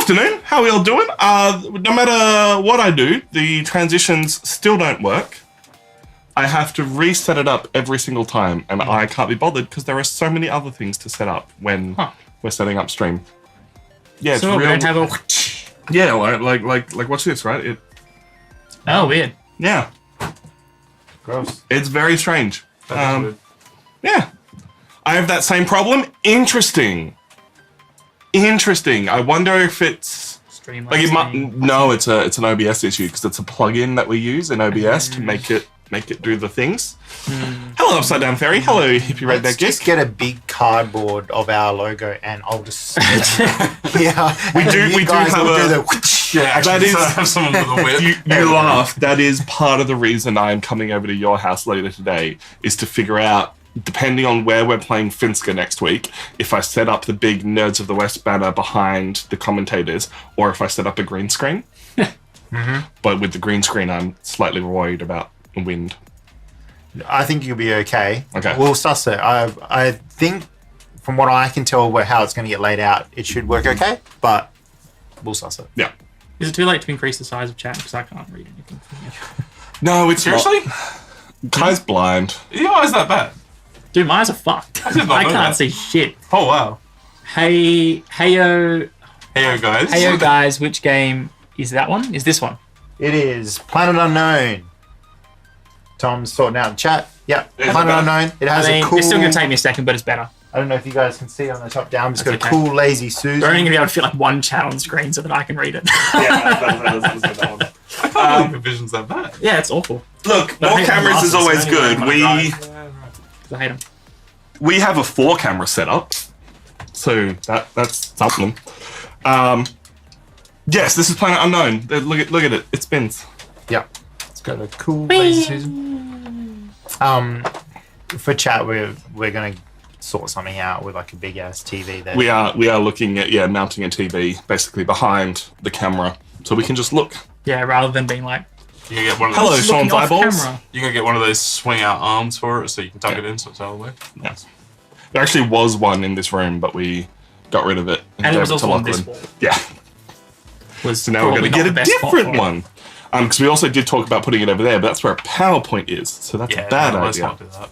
afternoon. How are we all doing? No matter what I do, the transitions still don't work. I have to reset it up every single time, and I can't be bothered because there are so many other things to set up when we're setting up stream. Yeah, it's so real. we're gonna have a Yeah, like watch this, right? weird. Yeah, Gross. it's very strange. That is weird. Yeah, I have that same problem. Interesting. I wonder if it's Streamline. like it might. No, it's an OBS issue because it's a plugin that we use in OBS to make it do the things. Hello, Upside Down Fairy. Hello, Hippie Redneck Let's Geek. just get a big cardboard of our logo, and I'll just yeah. We do have a. Yeah, That is have someone with a whip. You laugh. That is part of the reason I am coming over to your house later today, is to figure out, depending on where we're playing Finska next week, if I set up the big Nerds of the West banner behind the commentators, or if I set up a green screen. But with the green screen, I'm slightly worried about wind. I think you'll be okay. Okay. We'll suss it. I think, from what I can tell, how it's going to get laid out, it should work okay. But we'll suss it. Yeah. Is it too late to increase the size of chat because I can't read anything from you? No, it's Seriously? not. Kai's blind. Your eyes that bad? Dude, my eyes are fucked. did not I know can't that. see shit. Oh wow. Heyo Guys. Heyo guys, which game is that one? Is this one? It is Planet Unknown. Tom's sorting out the chat. Yep. Is it Planet better? Unknown. It has a cool. It's still going to take me a second, but it's better. I don't know if you guys can see on the top down. It's got That's a okay. cool lazy Susan. We're only going to be able to fit like one chat on screen so that I can read it. I can't believe the vision's that bad. Yeah, it's awful. Look, I more hate cameras is glasses, always anyway, good. when I drive. I hate them. We have a 4-camera setup, so that's something. Yes, this is Planet Unknown. Look at it. It spins. Yep. It's got a cool lazy Susan. For chat, we're gonna sort something out with like a big ass TV there. We are looking at mounting a TV basically behind the camera, so we can just look. Yeah, rather than being like, You can get one of Hello, those. Sean's looking off eyeballs. camera. You can get one of those swing out arms for it, so you can tuck Yeah. it in, so it's out of the way. Yes. There actually was one in this room, but we got rid of it. And it gave was also to on this Lachlan. wall. Yeah. Was So now we're going to probably get not a the best spot different for it. one. Because we also did talk about putting it over there, but that's where a PowerPoint is, so that's a bad let's idea. not do that.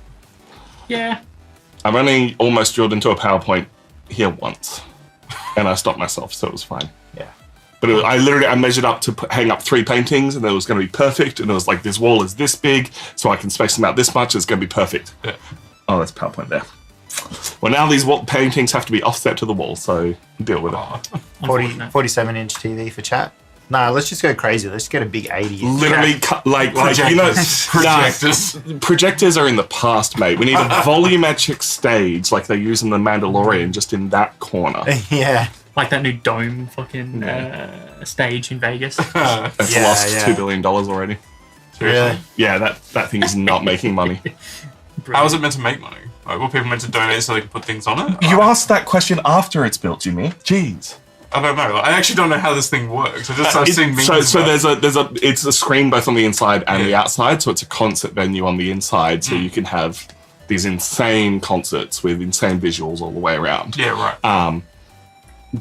Yeah. I've only almost drilled into a PowerPoint here once, and I stopped myself, so it was fine. Yeah. But I measured up to hang up 3 paintings, and it was going to be perfect. And it was like, this wall is this big, so I can space them out this much. It's going to be perfect. Yeah. Oh, that's PowerPoint there. Well, now these paintings have to be offset to the wall, so deal with it. 47-inch TV for chat. No, let's just go crazy. Let's get a big 80. Literally, like you know, Projectors. projectors are in the past, mate. We need a volumetric stage like they use in The Mandalorian, just in that corner. Yeah. Like that new dome fucking stage in Vegas. It's Yeah, lost yeah. $2 billion already. Really? Yeah, that thing is not making money. How is it meant to make money? Like, were people meant to donate so they can put things on it? You asked that question after it's built, Jimmy. Jeez. I don't know. Like, I actually don't know how this thing works. I've seen memes. So about- it's a screen both on the inside and the Yeah. outside. So it's a concert venue on the inside, so you can have these insane concerts with insane visuals all the way around. Yeah, right.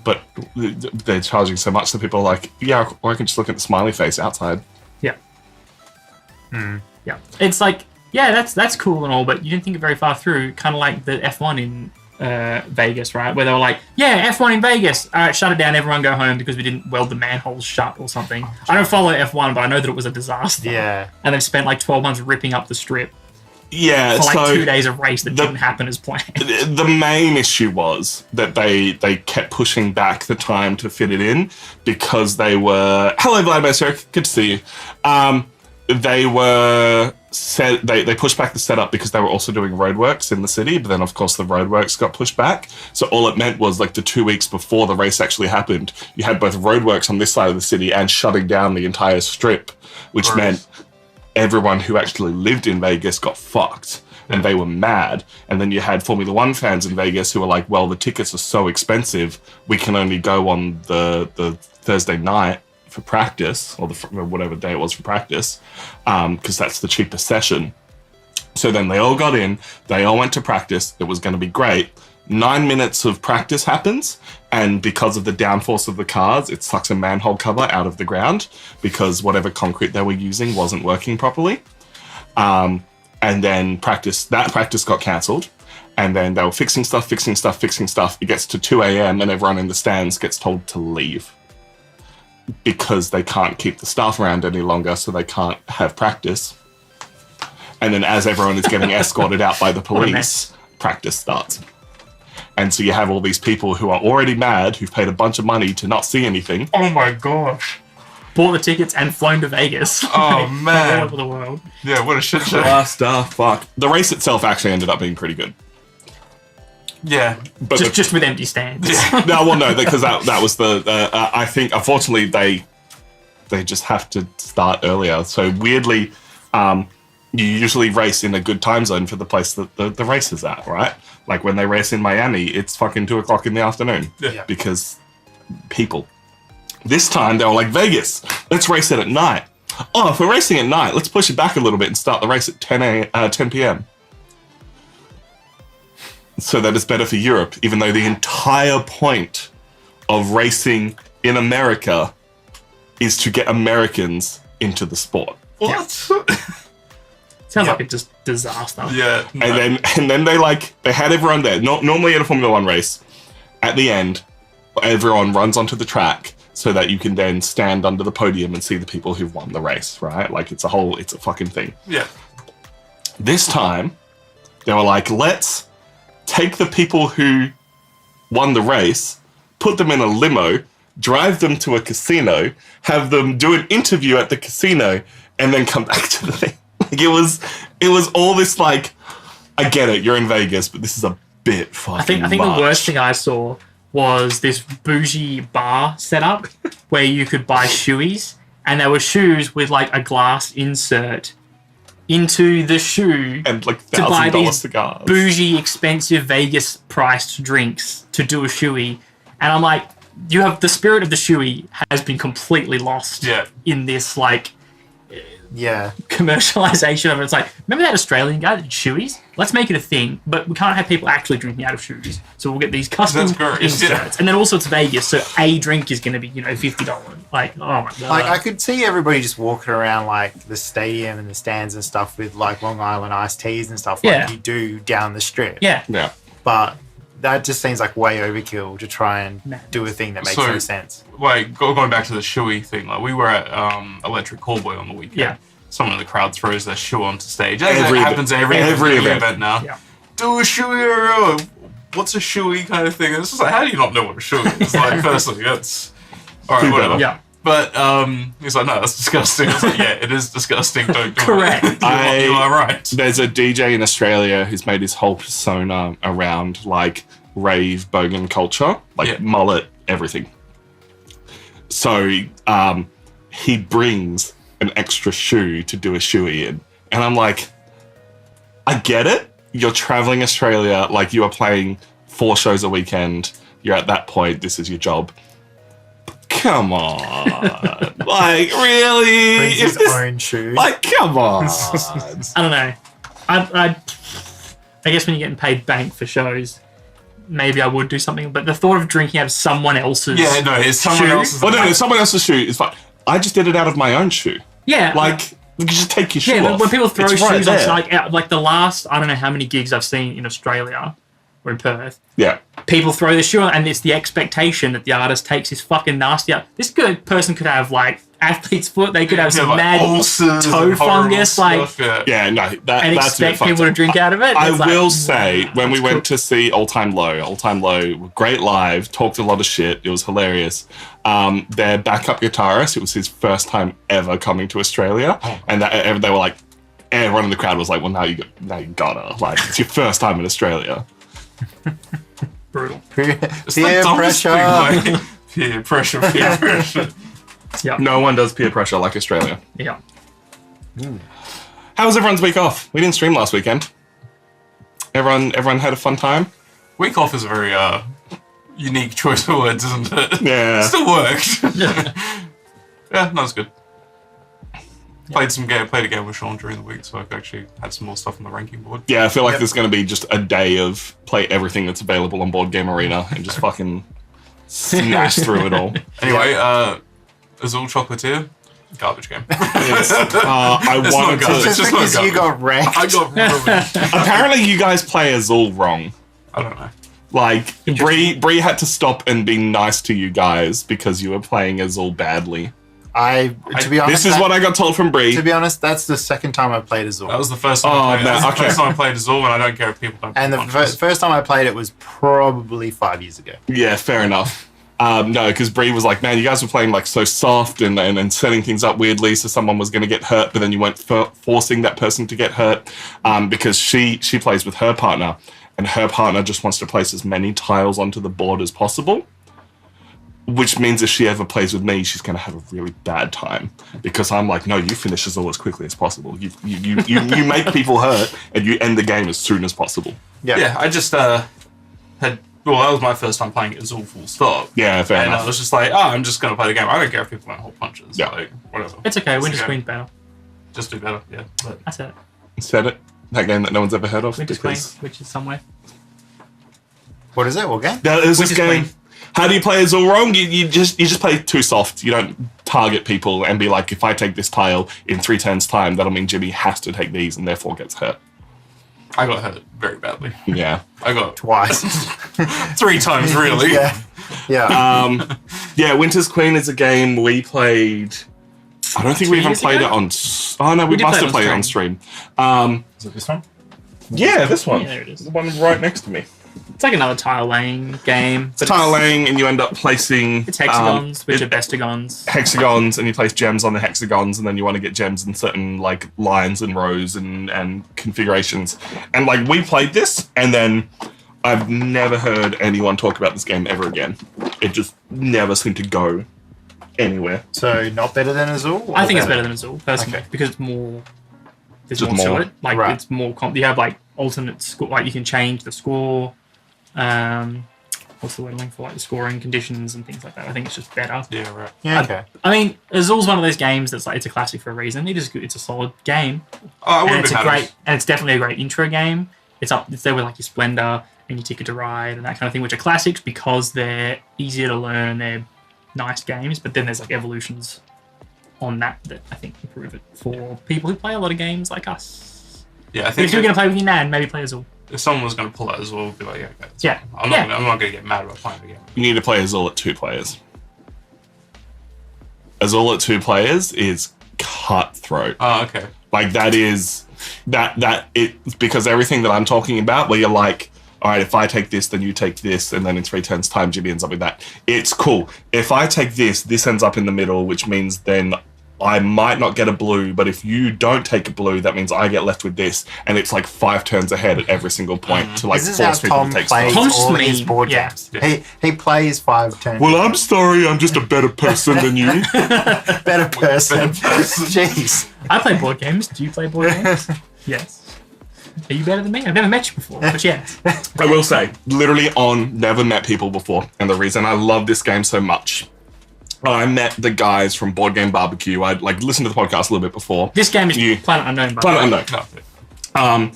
But they're charging so much that people are like, yeah, or I can just look at the smiley face outside. Yeah. Yeah. It's like, yeah, that's cool and all, but you didn't think it very far through. Kind of like the F1 in Vegas, right? Where they were like, yeah, F1 in Vegas. All right, shut it down. Everyone go home because we didn't weld the manholes shut or something. I don't follow F1, but I know that it was a disaster. Yeah. And they've spent like 12 months ripping up the strip Yeah, for like so 2 days of race that didn't happen as planned. the main issue was that they kept pushing back the time to fit it in because they were... Hello, Vladimir Sir. Good to see you. They were... They pushed back the setup because they were also doing roadworks in the city, but then of course the roadworks got pushed back. So all it meant was like the 2 weeks before the race actually happened, you had both roadworks on this side of the city and shutting down the entire strip, which meant everyone who actually lived in Vegas got fucked. And they were mad. And then you had Formula One fans in Vegas who were like, well, the tickets are so expensive, we can only go on the Thursday night for practice, or whatever day it was for practice, because that's the cheapest session. So then they all got in, they all went to practice, it was going to be great. 9 minutes of practice happens, and because of the downforce of the cars, it sucks a manhole cover out of the ground because whatever concrete they were using wasn't working properly. And then practice got cancelled. And then they were fixing stuff. It gets to 2 a.m. and everyone in the stands gets told to leave because they can't keep the staff around any longer, so they can't have practice. And then as everyone is getting escorted out by the police, practice starts. And so you have all these people who are already mad, who've paid a bunch of money to not see anything. Oh my gosh. Bought the tickets and flown to Vegas. Oh, man. All over the world. Yeah, what a shit show. Fuck. The race itself actually ended up being pretty good. Yeah. But Just with empty stands. no, because that was the. I think unfortunately they just have to start earlier. So weirdly, you usually race in a good time zone for the place that the race is at, right? Like when they race in Miami, it's fucking 2:00 in the afternoon because people. This time they were like, Vegas, let's race it at night. Oh, if we're racing at night, let's push it back a little bit and start the race at 10 p.m. So that it's better for Europe, even though the entire point of racing in America is to get Americans into the sport. What? Sounds like a just disaster. Yeah. No. And then they had everyone there. Normally in a Formula One race, at the end, everyone runs onto the track so that you can then stand under the podium and see the people who've won the race, right? Like it's a fucking thing. Yeah. This time, they were like, let's take the people who won the race, put them in a limo, drive them to a casino, have them do an interview at the casino, and then come back to the thing. Like it was all this like, I get it, you're in Vegas, but this is a bit fucking I think much. the worst thing I saw was this bougie bar setup where you could buy shoeies, and there were shoes with like a glass insert into the shoe and like to buy $1,000 these cigars. bougie, expensive Vegas priced drinks to do a shoey. And I'm like, you have the spirit of the shoey has been completely lost in this like commercialization of it. It's like, remember that Australian guy that did shoeys? Let's make it a thing, but we can't have people actually drinking out of shoes. So we'll get these custom inserts. Yeah. And then also it's Vegas, so a drink is going to be, $50. Like, oh my God. Like, I could see everybody just walking around, like, the stadium and the stands and stuff with, like, Long Island iced teas and stuff like you do down the strip. Yeah. But that just seems like way overkill to try and do a thing that makes no sense. Like, going back to the shoey thing, like, we were at Electric Callboy on the weekend. Yeah. Someone in the crowd throws their shoe onto stage. It happens every event now. Yeah. Do a shoey, or what's a shoey kind of thing. And it's just like, how do you not know what a shoey is? Like, firstly, that's... All right, whatever. Yeah. But he's like, no, that's disgusting. I was like, yeah, it is disgusting. Don't do Correct. it. You are right. There's a DJ in Australia who's made his whole persona around like rave bogan culture, like mullet, everything. So he brings an extra shoe to do a shoey in. And I'm like, I get it. You're traveling Australia, like you are playing 4 shows a weekend. You're at that point, this is your job. Come on. Like, really? Brings his own shoe. Like, come on. I don't know. I guess when you're getting paid bank for shows, maybe I would do something. But the thought of drinking out of someone else's it's someone else's. Well, no, someone else's shoe is fine. I just did it out of my own shoe. Yeah. Like, you just take your shoe off. When people throw It's shoes right there. on, like the last, I don't know how many gigs I've seen in Australia or in Perth. Yeah. People throw their shoe on, and it's the expectation that the artist takes his fucking nasty out. This good person could have like athlete's foot. They could have some like mad ulcers toe and fungus, stuff, like, Yeah, no, and that's a bit expect fucked people to up. drink out of it. I It's like, will say, when we that's went to see All Time Low, great live, talked a lot of shit. It was hilarious. Their backup guitarist, it was his first time ever coming to Australia, and they were like, everyone in the crowd was like, well, now you gotta, like, it's your first time in Australia. brutal. It's Peer the dumbest pressure. thing, like, peer pressure. Yeah. No one does peer pressure like Australia. Yeah. How was everyone's week off? We didn't stream last weekend. Everyone had a fun time? Week off is a very unique choice of words, isn't it? Yeah. Still worked. Yeah, no, it's good. Played a game with Sean during the week, so I've actually had some more stuff on the ranking board. Yeah, I feel like there's going to be just a day of play everything that's available on Board Game Arena and just fucking smash through it all. Anyway, Azul Chocolatier, garbage game. I It's wanted not garbage. to. It's Just just not because you garbage. got wrecked. I got ruined. Apparently, you guys play Azul wrong. I don't know. Like, Bree had to stop and be nice to you guys because you were playing Azul badly. To be honest, This is what I got told from Bree. To be honest, that's the second time I played Azul. That was the first time. Oh, I played. no, That was okay. the first time I played Azul, and I don't care if people don't. And the first time I played it was probably 5 years ago. Yeah, fair enough. No, because Bree was like, man, you guys were playing like so soft and setting things up weirdly, so someone was going to get hurt, but then you weren't forcing that person to get hurt because she plays with her partner, and her partner just wants to place as many tiles onto the board as possible. Which means if she ever plays with me, she's going to have a really bad time because I'm like, no, you finish as all as quickly as possible. You make people hurt and you end the game as soon as possible. Yeah, I just had. Well, that was my first time playing it Azul full stop. Yeah, fair And enough. I was just like, I'm just going to play the game. I don't care if people don't hold punches. Yeah. Like, whatever. It's okay. Winter's okay. Queen's better. Just do better, yeah. But I said it. Said it. That game that no one's ever heard of. Winter's Queen, because which is somewhere. What is it? What game? There is this Winter's game. Queen. How do you play Azul wrong? You just play too soft. You don't target people and be like, if I take this tile in 3 turns time, that'll mean Jimmy has to take these and therefore gets hurt. I got hurt very badly. Yeah. I got Twice. 3 times, really. Yeah. Yeah. Yeah, Winter's Queen is a game we played. I don't think we 2 even years played ago? it on. Oh no, we did must play have played it on stream. Is it this one? Yeah, this one. Yeah, there it is. The one right next to me. It's like another tile laying game. It's tile laying, and you end up placing. It's hexagons, which are bestagons. Hexagons, and you place gems on the hexagons, and then you want to get gems in certain like lines and rows and configurations. And like we played this, and then I've never heard anyone talk about this game ever again. It just never seemed to go anywhere. So not better than Azul? I think it's better than Azul, personally, Okay. because it's more. There's Just more more. to it. Like Right. it's more. You have like alternate score. Like you can change the score. What's the word I'm looking for? Like the scoring conditions and things like that. I think it's just better. Yeah, right. Yeah, okay. I mean, Azul's one of those games that's like it's a classic for a reason. It is good. It's a solid game, Oh, I and wouldn't it's be a mad. great, and it's definitely a great intro game. It's there with like your Splendor and your Ticket to Ride and that kind of thing, which are classics because they're easier to learn and they're nice games. But then there's like evolutions on that I think improve it for people who play a lot of games like us. Yeah, I If think you're going to play with your nan, maybe play Azul. if someone was going to pull out Azul, I'd be like, yeah, okay. that's Yeah. fine. I'm Yeah. not going to get mad about playing the game. You need to play Azul at 2 players. Azul at 2 players is cutthroat. Oh, okay. Like that is it's because everything that I'm talking about, where you're like, all right, if I take this, then you take this, and then in 3 turns time, Jimmy ends up with that. It's cool. If I take this ends up in the middle, which means then I might not get a blue, but if you don't take a blue, that means I get left with this, and it's like 5 turns ahead at every single point to like This is how force people Tom to take plays stuff. Tom's all mean, his board yeah. games. He plays 5 turns. Well, I'm sorry, I'm just a better person than you. Better person. Jeez. I play board games. Do you play board games? Yes. Are you better than me? I've never met you before, but yes. I will say, literally on never met people before, and the reason I love this game so much. I met the guys from Board Game Barbecue. I'd like listened to the podcast a little bit before. This game is You- Planet Unknown. By the Planet way. Unknown.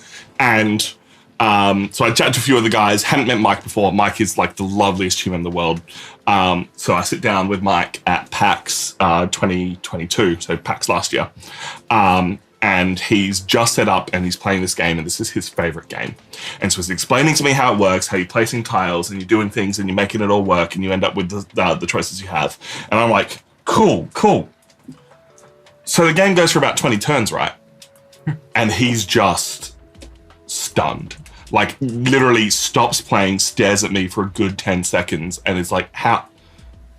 No, So I chatted to a few of the guys. Hadn't met Mike before. Mike is like the loveliest human in the world. So I sit down with Mike at PAX 2022, so PAX last year. And he's just set up and he's playing this game, and this is his favorite game. And so he's explaining to me how it works, how you're placing tiles and you're doing things and you're making it all work and you end up with the choices you have. And I'm like, cool. So the game goes for about 20 turns, right? And he's just stunned. Like literally stops playing, stares at me for a good 10 seconds, and it's like, how?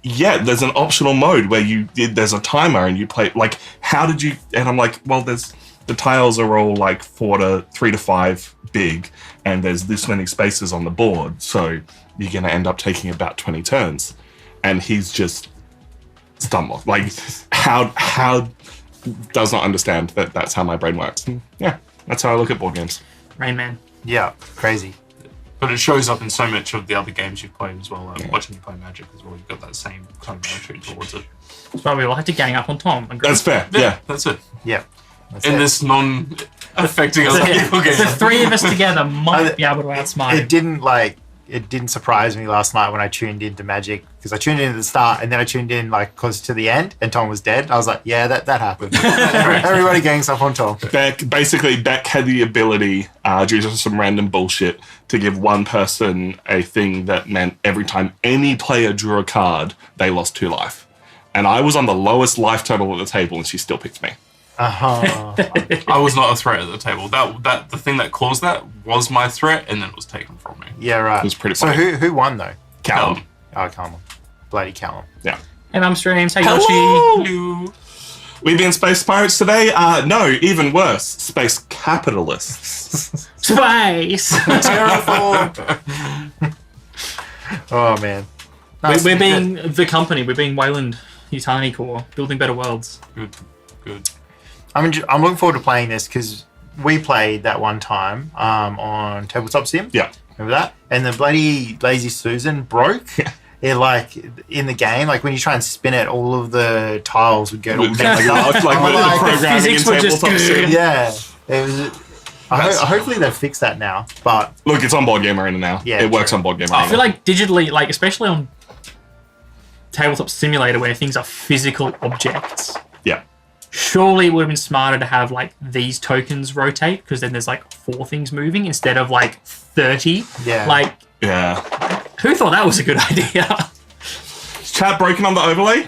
Yeah, there's an optional mode where there's a timer and you play, like, how did you, and I'm like, well, the tiles are all like 3 to 5 big, and there's this many spaces on the board, so you're going to end up taking about 20 turns. And he's just stumbled. Like, how does not understand that that's how my brain works. And yeah, that's how I look at board games. Rain Man. Yeah, crazy. But it shows up in so much of the other games you've played as well. Watching you play Magic as well, you've got that same kind of attitude towards it. So we will have to gang up on Tom. That's fair. Yeah. That's it. Yeah. That's In it. this non-affecting other people game. The three of us together might be able to outsmart him. It didn't surprise me last night when I tuned into Magic, because I tuned in at the start and then I tuned in close to the end and Tom was dead. I was like, yeah, that happened. Everybody gangs up on Tom. Beck had the ability, due to some random bullshit, to give one person a thing that meant every time any player drew a card, they lost 2 life. And I was on the lowest life total at the table and she still picked me. I was not a threat at the table. That the thing that caused that was my threat, and then it was taken from me. Yeah, right. It was pretty funny. So who won though? Callum. Oh, Callum. Bloody Callum. Yeah. And I'm streams. Hey, Hello. Yoshi. We being space pirates today? No, even worse. Space capitalists. Space. Terraform. Oh man. Nice. We're being the company. We're being Wayland Yutani Core, building better worlds. Good. I'm looking forward to playing this because we played that one time on Tabletop Sim. Yeah. Remember that? And the bloody Lazy Susan broke. It in the game, when you try and spin it, all of the tiles would get all mixed up. the programming physics were just tabletop sim. Yeah. It was. Hopefully they've fixed that now. But Look, it's on Board Game Arena now. Yeah, it works true. on Board Game Arena. I feel like digitally, especially on Tabletop Simulator where things are physical objects, yeah. surely it would have been smarter to have these tokens rotate, because then there's 4 things moving instead of 30. Yeah. Yeah. Who thought that was a good idea? Is chat broken on the overlay?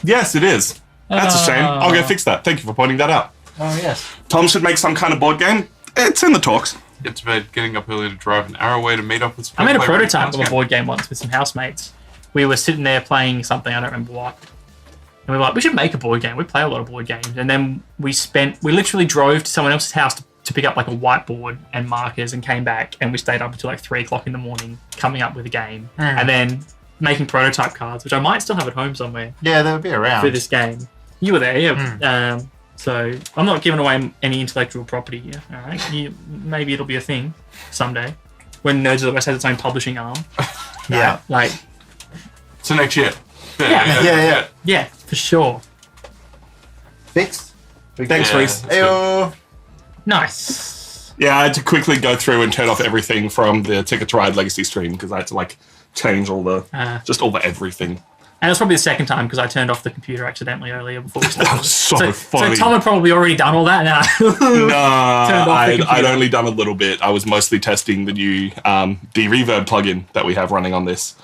Yes, it is. That's a shame. I'll go fix that. Thank you for pointing that out. oh yes. Tom should make some kind of board game. It's in the talks. Get to bed, getting up early to drive an hour away to meet up with some I made a people like prototype of a Boardgames. board game once with some housemates. We were sitting there playing something, I don't remember what. And we were like, we should make a board game. We play a lot of board games. And then we literally drove to someone else's house to pick up a whiteboard and markers and came back, and we stayed up until 3 o'clock in the morning coming up with a game. And then making prototype cards, which I might still have at home somewhere Yeah, they'll be around. for this game. You were there, yeah. So I'm not giving away any intellectual property here, all right? Maybe it'll be a thing someday when Nerds of the West has its own publishing arm. Yeah. So next year. Yeah. Yeah, for sure. Fixed. Thanks, Yeah. Reese. Ayo. Nice. Yeah, I had to quickly go through and turn off everything from the Ticket to Ride Legacy stream because I had to change all the everything. And it's probably the second time because I turned off the computer accidentally earlier before we started. That was so funny. So Tom had probably already done all that now. Nah, off the computer. I'd only done a little bit. I was mostly testing the new de-reverb plugin that we have running on this.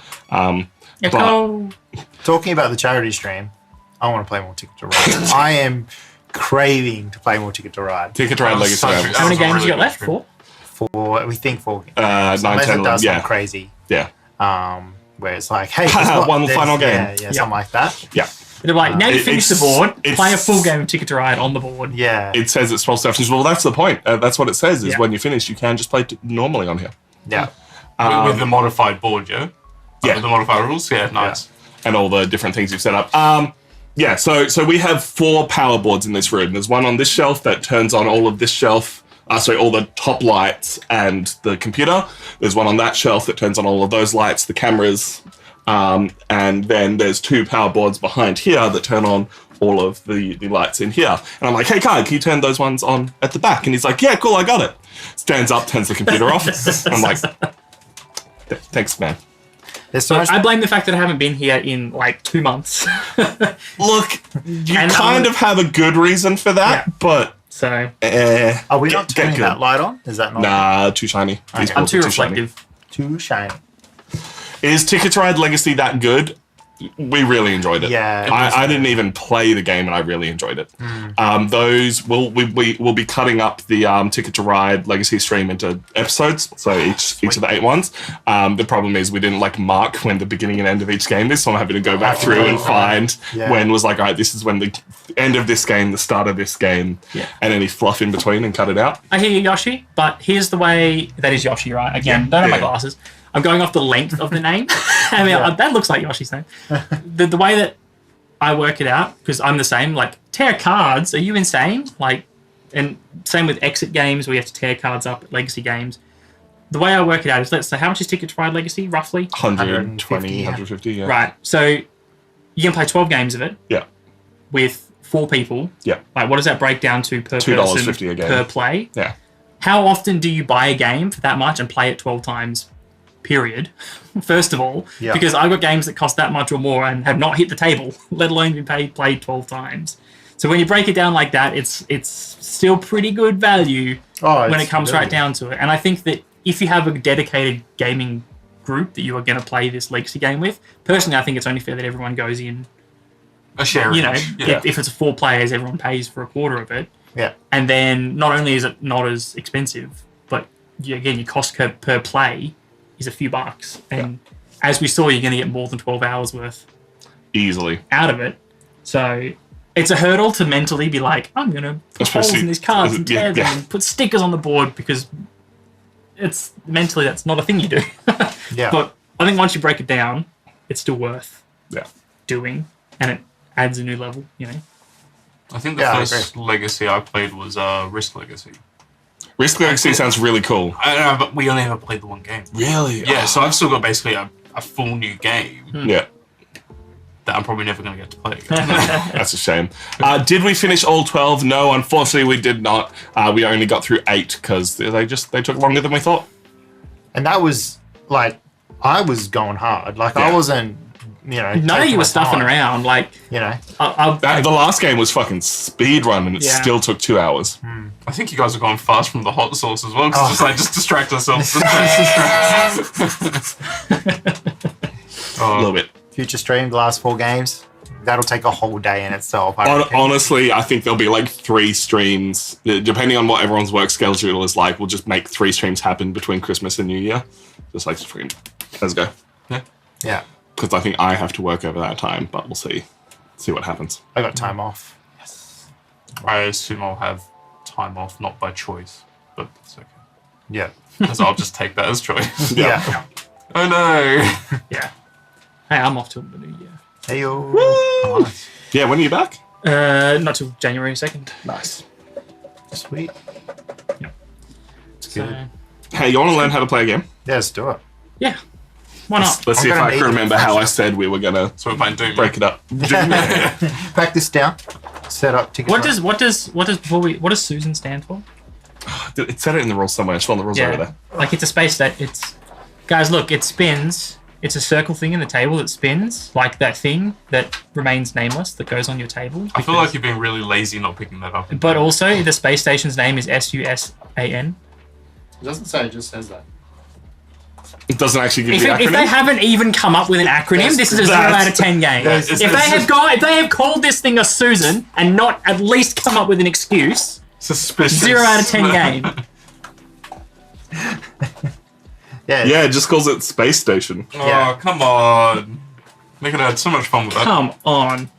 Echo. Talking about the charity stream, I want to play more Ticket to Ride. I am craving to play more Ticket to Ride. Ticket to Ride Legacy. so Realms. good. How many That was a games you got really left good for? We think 4 games. 9, Unless 10, it does 11, something crazy. Yeah. Where it's hey, guess what? One There's- final game. Yeah, something like that. Yeah. They're like, now you finish the board, it's- play a full game of Ticket to Ride on the board. Yeah. It says it's 12 sessions. Well, that's the point. That's what it says, is Yeah. when you finish, you can just play normally on here. Yeah. With the modified board, yeah? Yeah. With the modified rules? Yeah, nice. And all the different things you've set up. Yeah, so we have 4 power boards in this room. There's one on this shelf that turns on all of this shelf. All the top lights and the computer. There's one on that shelf that turns on all of those lights, the cameras. And then there's 2 power boards behind here that turn on all of the lights in here. And I'm like, hey, Kai, can you turn those ones on at the back? And he's like, yeah, cool, I got it. Stands up, turns the computer off. I'm like, thanks, man. There's so much. I blame the fact that I haven't been here in 2 months. Look, you And, kind of have a good reason for that, Yeah. but So Are we not get turning good. that light on? Is that not Nah, too shiny. These I'm boards too are shiny. reflective. too shiny? Is Ticket to Ride Legacy that good? We really enjoyed it. Yeah, it I didn't even play the game, and I really enjoyed it. Those we'll be cutting up the Ticket to Ride Legacy stream into episodes, so each of the 8 ones. The problem is we didn't mark when the beginning and end of each game is, so I'm having to go back through and find when was all right, this is when the end of this game, the start of this game, and any fluff in between, and cut it out. I hear you, Yoshi, but here's the way. That is Yoshi, right? Again, don't have my glasses. I'm going off the length of the name. I mean, that looks like Yoshi's name. The way that I work it out, because I'm the same, tear cards, are you insane? And same with exit games, where you have to tear cards up at legacy games. the way I work it out is, let's say, how much is Ticket to Ride Legacy, roughly? 120, 150, yeah. Right. So you can play 12 games of it. Yeah. With 4 people. Yeah. Like, what does that break down to per $2.50 person a game. per play? Yeah. How often do you buy a game for that much and play it 12 times, period? First of all, because I've got games that cost that much or more and have not hit the table, let alone been played 12 times. So when you break it down like that, it's still pretty good value when it comes right down to it. And I think that if you have a dedicated gaming group that you are going to play this Legacy game with, personally, I think it's only fair that everyone goes in. A share. You know, if it's 4 players, everyone pays for a quarter of it. Yeah. And then not only is it not as expensive, but again, your cost per play is a few bucks. And as we saw, you're going to get more than 12 hours worth easily out of it. So it's a hurdle to mentally be like, I'm going to put holes in these cards and tear them and put stickers on the board, because it's mentally that's not a thing you do. But I think once you break it down, it's still worth doing, and it adds a new level, you know. I think the first Legacy I played was Risk Legacy. Risk Legacy sounds really cool. I don't know, but we only ever played the one game. Really? Yeah, so I've still got basically a full new game. Yeah. That I'm probably never going to get to play again. That's a shame. Did we finish all 12? No, unfortunately we did not. We only got through 8 because they took longer than we thought. And that was, like, I was going hard. Like, I wasn't, you know... No, you were stuffing around, like... You know? The last game was fucking speed run, and it still took 2 hours. I think you guys have gone fast from the hot sauce as well, because just distract ourselves. A little bit. Future stream, the last 4 games. That'll take a whole day in itself. Honestly, I think there'll be like 3 streams. Depending on what everyone's work schedule is like, we'll just make 3 streams happen between Christmas and New Year. Just like, let's go. Yeah. Because I think I have to work over that time, but we'll see. See what happens. I got time off. Yes. I assume I'll have time off, not by choice, but it's okay. Yeah. Because I'll just take that as choice. Yeah. Oh no. Yeah. Hey, I'm off till the new year. Hey-yo. Nice. Yeah, when are you back? Not till January 2nd. Nice. Sweet. It's good. Hey, you want to learn how to play a game? Yeah, let's do it. Yeah. Why not? Let's see if I can remember how I said we were going to break it up. Pack this down. Set up tickets. What does Susan stand for? It said it in the rules somewhere. It's on the rules over there. Like, it's a space that guys, look, it spins. It's a circle thing in the table that spins, like that thing that remains nameless that goes on your table. I feel like you're being really lazy not picking that up. But also, the space station's name is SUSAN. It doesn't say, it just says that. It doesn't actually give you the acronym. If they haven't even come up with an acronym, this is a 0 out of 10 game. If they have called this thing a Susan and not at least come up with an excuse, suspicious. 0 out of 10 game. Yeah, it just calls it Space Station. Oh, come on. Making had so much fun with that. Come on.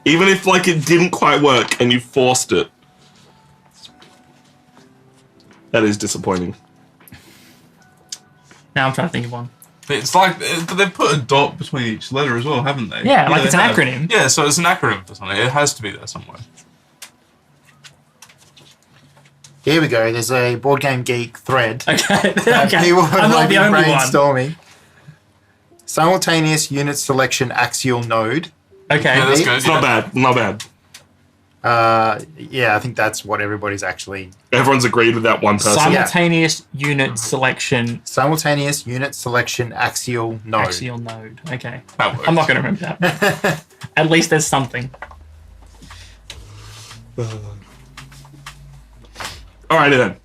Even if, like, it didn't quite work and you forced it. That is disappointing. Now I'm trying to think of one. It's like, but they've put a dot between each letter as well, haven't they? Yeah, like it's an acronym. Yeah, so it's an acronym for something. It has to be there somewhere. Here we go. There's a Board Game Geek thread. Okay. People I'm not the only one. brainstorming. Simultaneous unit selection axial node. Okay. Yeah, that's good. It's not bad. Not bad. Yeah, I think that's what everybody's actually... Everyone's agreed with that one person. Simultaneous unit selection. Simultaneous unit selection axial node. Axial node. Okay. That works. I'm not going to remember that. At least there's something. Alrighty then.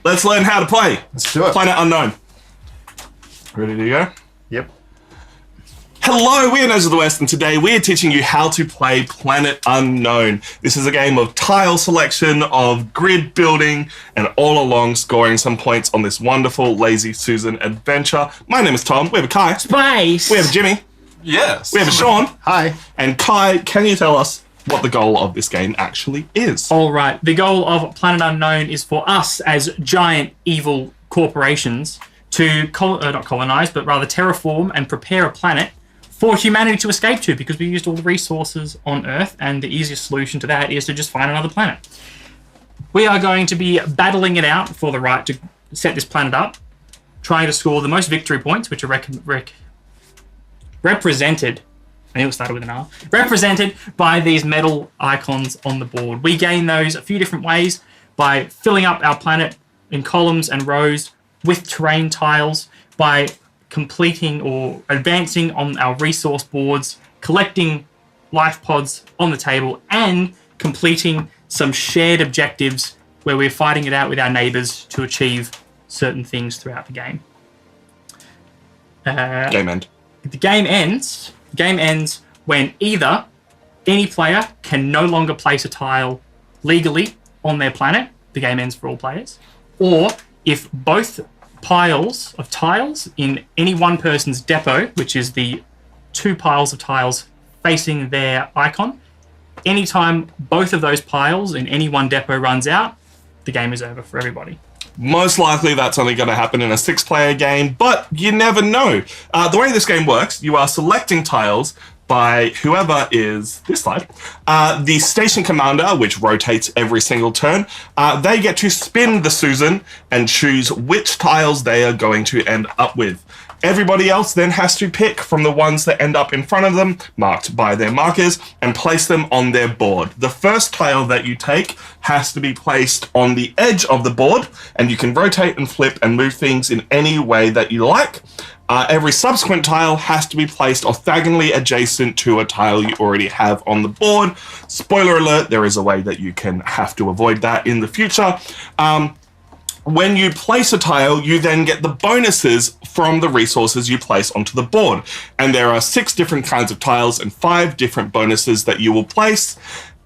Let's learn how to play. Let's do it. Planet Unknown. Ready to go? Yep. Hello, we're Nose of the West, and today we're teaching you how to play Planet Unknown. This is a game of tile selection, of grid building, and all along scoring some points on this wonderful Lazy Susan adventure. My name is Tom. We have a Kai. Space. We have a Jimmy. Yes. We have a Sean. Hi. And Kai, can you tell us what the goal of this game actually is? All right. The goal of Planet Unknown is for us as giant evil corporations to not colonize, but rather terraform and prepare a planet for humanity to escape to, because we used all the resources on Earth, and the easiest solution to that is to just find another planet. We are going to be battling it out for the right to set this planet up, trying to score the most victory points, which are represented. I knew it started with an R. Represented by these metal icons on the board. We gain those a few different ways by filling up our planet in columns and rows with terrain tiles, by completing or advancing on our resource boards, collecting life pods on the table, and completing some shared objectives where we're fighting it out with our neighbors to achieve certain things throughout the game. Game end. The game ends when either any player can no longer place a tile legally on their planet, the game ends for all players, or if both piles of tiles in any one person's depot, which is the 2 piles of tiles facing their icon, anytime both of those piles in any one depot runs out, the game is over for everybody. Most likely that's only going to happen in a 6-player game, but you never know. The way this game works, you are selecting tiles by whoever is this slide. The station commander, which rotates every single turn, they get to spin the Susan and choose which tiles they are going to end up with. Everybody else then has to pick from the ones that end up in front of them, marked by their markers, and place them on their board. The first tile that you take has to be placed on the edge of the board, and you can rotate and flip and move things in any way that you like. Every subsequent tile has to be placed orthogonally adjacent to a tile you already have on the board. Spoiler alert, there is a way that you can have to avoid that in the future. When you place a tile, you then get the bonuses from the resources you place onto the board. And there are 6 different kinds of tiles and 5 different bonuses that you will place.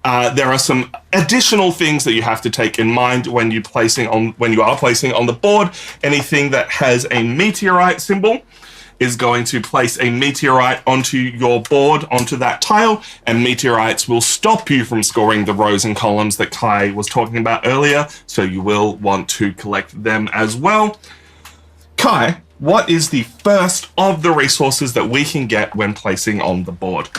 There are some additional things that you have to take in mind when you are placing on the board. Anything that has a meteorite symbol is going to place a meteorite onto your board, onto that tile, and meteorites will stop you from scoring the rows and columns that Kai was talking about earlier, so you will want to collect them as well. Kai, what is the first of the resources that we can get when placing on the board?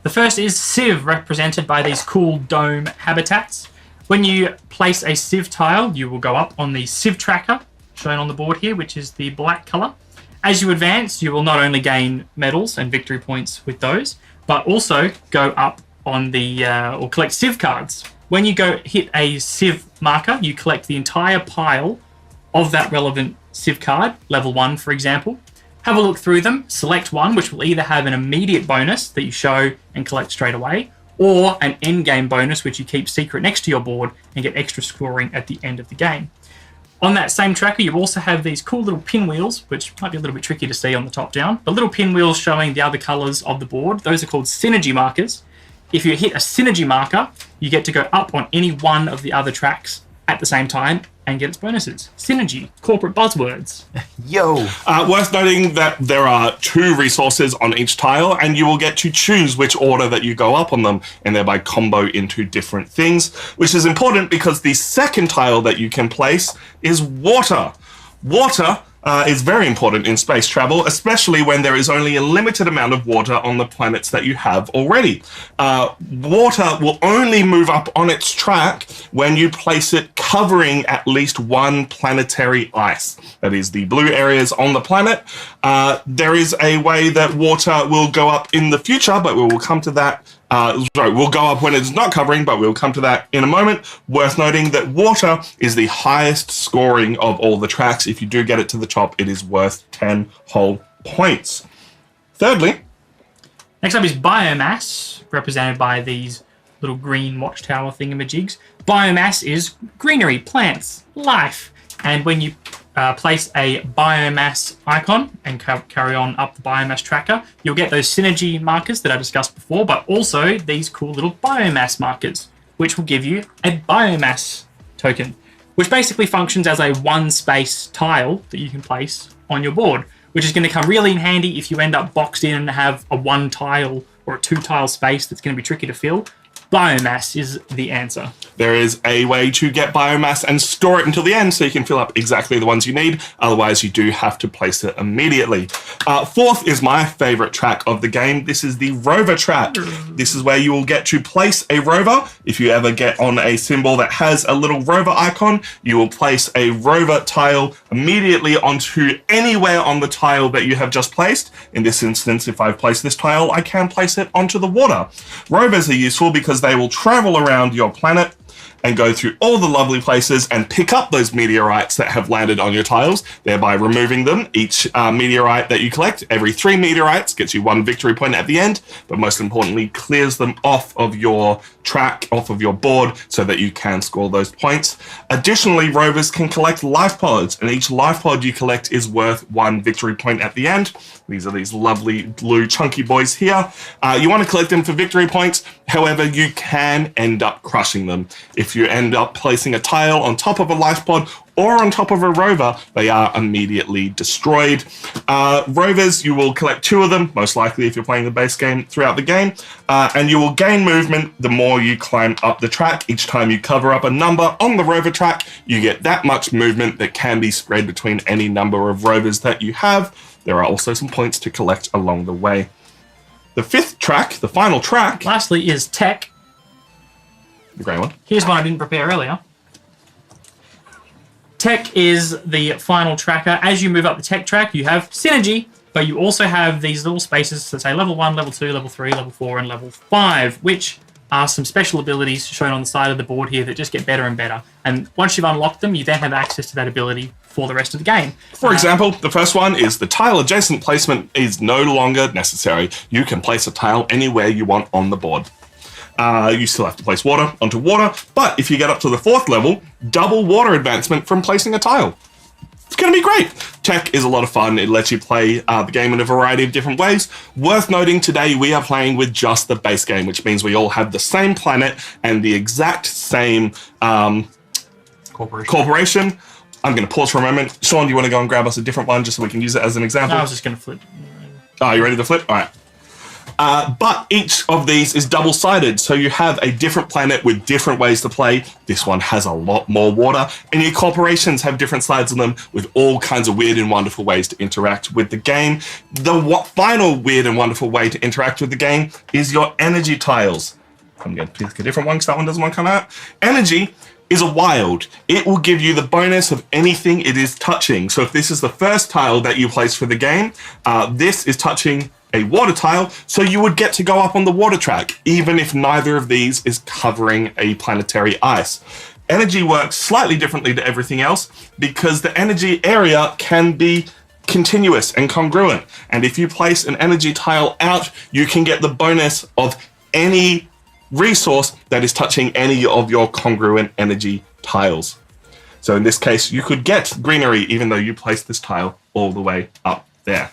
The first is Civ, represented by these cool dome habitats. When you place a Civ tile, you will go up on the Civ tracker, shown on the board here, which is the black color. As you advance, you will not only gain medals and victory points with those, but also go up on the, or collect Civ cards. When you go hit a Civ marker, you collect the entire pile of that relevant Civ card, level 1 for example. Have a look through them, select one, which will either have an immediate bonus that you show and collect straight away, or an end-game bonus which you keep secret next to your board and get extra scoring at the end of the game. On that same tracker, you also have these cool little pinwheels, which might be a little bit tricky to see on the top down, but little pinwheels showing the other colors of the board. Those are called synergy markers. If you hit a synergy marker, you get to go up on any one of the other tracks at the same time and get its bonuses. Synergy, corporate buzzwords. Yo! Worth noting that there are 2 resources on each tile, and you will get to choose which order that you go up on them, and thereby combo into different things, which is important because the second tile that you can place is water. Water is very important in space travel, especially when there is only a limited amount of water on the planets that you have already. Water will only move up on its track when you place it covering at least one planetary ice. That is the blue areas on the planet. There is a way that water will go up in the future, but we will come to that. We'll go up when it's not covering, but we'll come to that in a moment. Worth noting that water is the highest scoring of all the tracks. If you do get it to the top, it is worth 10 whole points. Thirdly, next up is biomass, represented by these little green watchtower thingamajigs. Biomass is greenery, plants, life. And when you place a biomass icon and carry on up the biomass tracker, you'll get those synergy markers that I discussed before, but also these cool little biomass markers, which will give you a biomass token, which basically functions as a one-space tile that you can place on your board, which is going to come really in handy if you end up boxed in and have a 1-tile or a 2-tile space that's going to be tricky to fill. Biomass is the answer. there is a way to get biomass and store it until the end so you can fill up exactly the ones you need. Otherwise, you do have to place it immediately. Fourth is my favorite track of the game. This is the rover track. This is where you will get to place a rover. If you ever get on a symbol that has a little rover icon, you will place a rover tile immediately onto anywhere on the tile that you have just placed. In this instance, if I've placed this tile, I can place it onto the water. Rovers are useful because they will travel around your planet and go through all the lovely places and pick up those meteorites that have landed on your tiles, thereby removing them. Each meteorite that you collect, every 3 meteorites, gets you 1 victory point at the end, but most importantly, clears them off of your track, off of your board, so that you can score those points. Additionally, rovers can collect life pods, and each life pod you collect is worth 1 victory point at the end. These are these lovely blue chunky boys here. You want to collect them for victory points. However, you can end up crushing them. If you end up placing a tile on top of a life pod or on top of a rover, they are immediately destroyed. Rovers, you will collect 2 of them, most likely if you're playing the base game throughout the game, and you will gain movement the more you climb up the track. Each time you cover up a number on the rover track, you get that much movement that can be spread between any number of rovers that you have. There are also some points to collect along the way. The 5th track, the final track... Lastly is tech. The grey one. Here's one I didn't prepare earlier. Tech is the final tracker. As you move up the tech track, you have synergy, but you also have these little spaces that say level 1, level 2, level 3, level 4, and level 5, which are some special abilities shown on the side of the board here that just get better and better. And once you've unlocked them, you then have access to that ability for the rest of the game. For example, the first one is the tile adjacent placement is no longer necessary. You can place a tile anywhere you want on the board. You still have to place water onto water, but if you get up to the 4th level, double water advancement from placing a tile. It's going to be great. Tech is a lot of fun. It lets you play the game in a variety of different ways. Worth noting, today we are playing with just the base game, which means we all have the same planet and the exact same corporation. I'm going to pause for a moment. Sean, do you want to go and grab us a different one just so we can use it as an example? I was just going to flip. Oh, you ready to flip? All right. But each of these is double-sided, so you have a different planet with different ways to play. This one has a lot more water, and your corporations have different sides of them with all kinds of weird and wonderful ways to interact with the game. The final weird and wonderful way to interact with the game is your energy tiles. I'm going to pick a different one because that one doesn't want to come out. Energy is a wild. It will give you the bonus of anything it is touching. So if this is the first tile that you place for the game, this is touching a water tile, so you would get to go up on the water track, even if neither of these is covering a planetary ice. Energy works slightly differently to everything else because the energy area can be continuous and congruent. And if you place an energy tile out, you can get the bonus of any resource that is touching any of your congruent energy tiles. So in this case, you could get greenery even though you placed this tile all the way up there.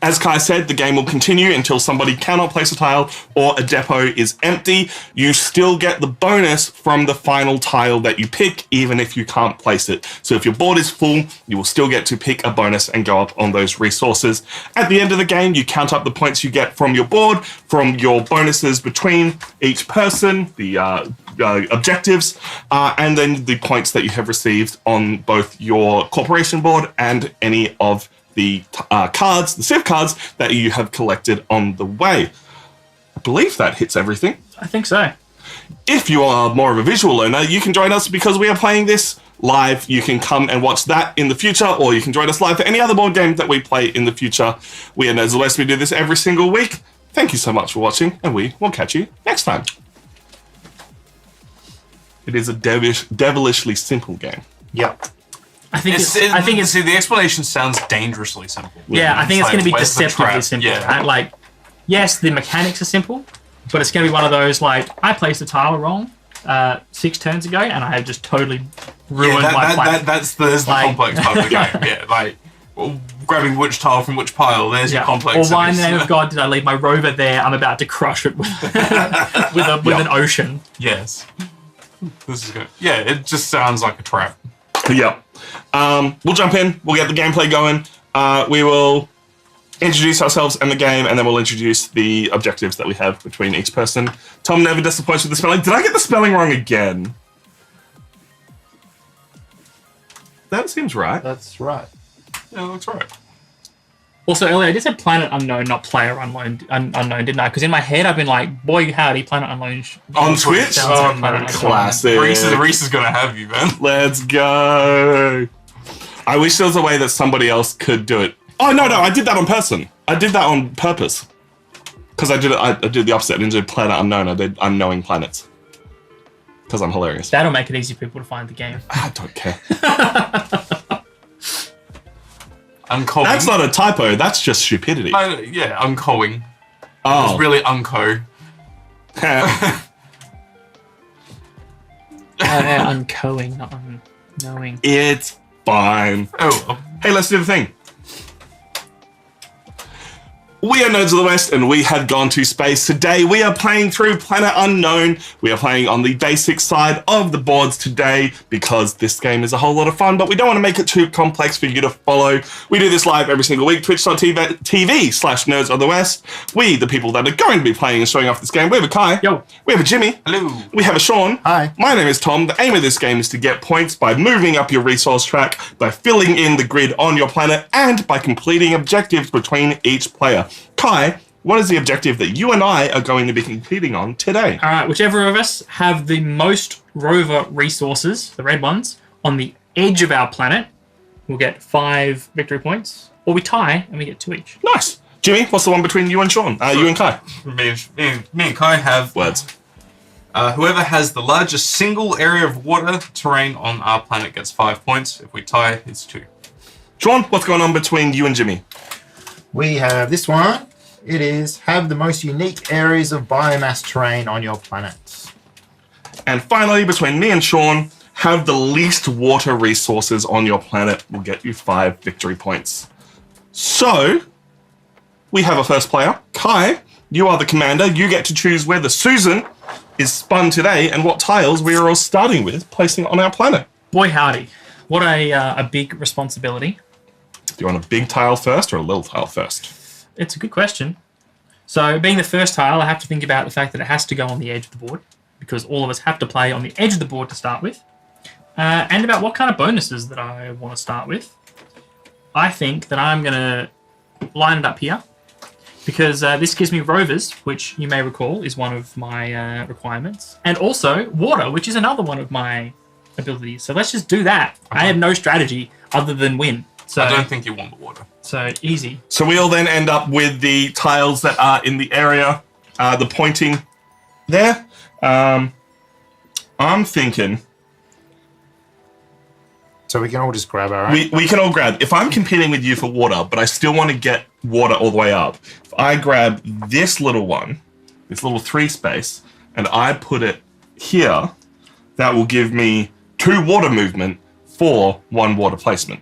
As Kai said, the game will continue until somebody cannot place a tile or a depot is empty. You still get the bonus from the final tile that you pick, even if you can't place it. So if your board is full, you will still get to pick a bonus and go up on those resources. At the end of the game, you count up the points you get from your board, from your bonuses between each person, the objectives, and then the points that you have received on both your corporation board and any of the cards, the Civ cards that you have collected on the way. I believe that hits everything. I think so. If you are more of a visual learner, you can join us because we are playing this live. You can come and watch that in the future, or you can join us live for any other board game that we play in the future. We at Nerds of the West, we do this every single week. Thank you so much for watching, and we will catch you next time. It is a devilishly simple game. Yep. I think it's see, the explanation sounds dangerously simple. yeah, I think it's going to be where's the deceptively trap? simple. Yeah. Right? Like, yes, the mechanics are simple, but it's going to be one of those, like, I placed a tile wrong 6 turns ago, and I have just totally ruined my play. That's the complex part of the game. Yeah, like grabbing which tile from which pile. There's your complex. Or why in the name of God did I leave my rover there? I'm about to crush it with an ocean. Yes. This is good. Yeah, it just sounds like a trap. Yep. We'll jump in. We'll get the gameplay going. We will introduce ourselves and the game, and then we'll introduce the objectives that we have between each person. Tom never disappoints with the spelling. Did I get the spelling wrong again? That seems right. That's right. Yeah, that's right. Also, earlier I just said Planet Unknown, not Player Unknown, didn't I? Because in my head I've been like, boy howdy, Planet Unknown. On Twitch? Sounds like Planet Unknown. Classic. Reese is gonna have you, man. Let's go. I wish there was a way that somebody else could do it. Oh, no, I did that on person. I did that on purpose. Because I did the opposite. I didn't do Planet Unknown. I did Unknowing Planets. Because I'm hilarious. That'll make it easy for people to find the game. I don't care. Uncoing. That's not a typo. That's just stupidity. Yeah, uncoing. Oh. It's really unco. Uncoing, not unknowing. It's fine. Oh, Hey, let's do the thing. We are Nerds of the West, and we have gone to space. Today, we are playing through Planet Unknown. We are playing on the basic side of the boards today because this game is a whole lot of fun, but we don't want to make it too complex for you to follow. We do this live every single week, twitch.tv/Nerds of the West. We, the people that are going to be playing and showing off this game, we have a Kai. Yo. We have a Jimmy. hello. We have a Sean. Hi. My name is Tom. The aim of this game is to get points by moving up your resource track, by filling in the grid on your planet, and by completing objectives between each player. Kai, what is the objective that you and I are going to be competing on today? All right, whichever of us have the most rover resources, the red ones, on the edge of our planet, will get 5 victory points. Or we tie and we get 2 each. Nice. Jimmy, what's the one between you and Sean? You and Kai. Me and Kai have Words. whoever has the largest single area of water terrain on our planet gets 5 points. If we tie, it's 2. Sean, what's going on between you and Jimmy? We have this one. It is have the most unique areas of biomass terrain on your planet. And finally, between me and Sean, have the least water resources on your planet will get you 5 victory points. So, we have a first player. Kai, you are the commander. You get to choose where the Susan is spun today and what tiles we are all starting with placing on our planet. Boy howdy, what a big responsibility. Do you want a big tile first or a little tile first? It's a good question. So, being the first tile, I have to think about the fact that it has to go on the edge of the board, because all of us have to play on the edge of the board to start with, and about what kind of bonuses that I want to start with. I think that I'm going to line it up here, because this gives me rovers, which you may recall is one of my requirements, and also water, which is another one of my abilities. So let's just do that. I have no strategy other than win. So I don't think you want the water. So easy. So we'll then end up with the tiles that are in the area, the pointing there. I'm thinking... So we can all just grab our own. We can all grab. If I'm competing with you for water, but I still want to get water all the way up, if I grab this little one, this little 3 space, and I put it here, that will give me 2 water movement for 1 water placement.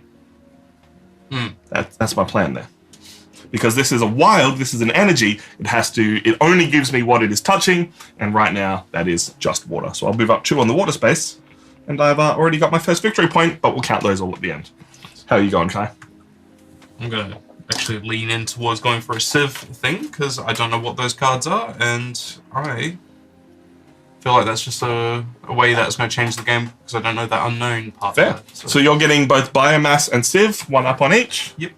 That's my plan there. Because this is a wild, this is an energy, it only gives me what it is touching, and right now that is just water. So I'll move up 2 on the water space, and I've already got my first victory point, but we'll count those all at the end. How are you going, Kai? I'm going to actually lean in towards going for a Civ thing, because I don't know what those cards are, and I feel like that's just a way that's going to change the game, because I don't know that unknown part. Fair. Of it, So you're getting both biomass and Civ, 1 up on each. Yep.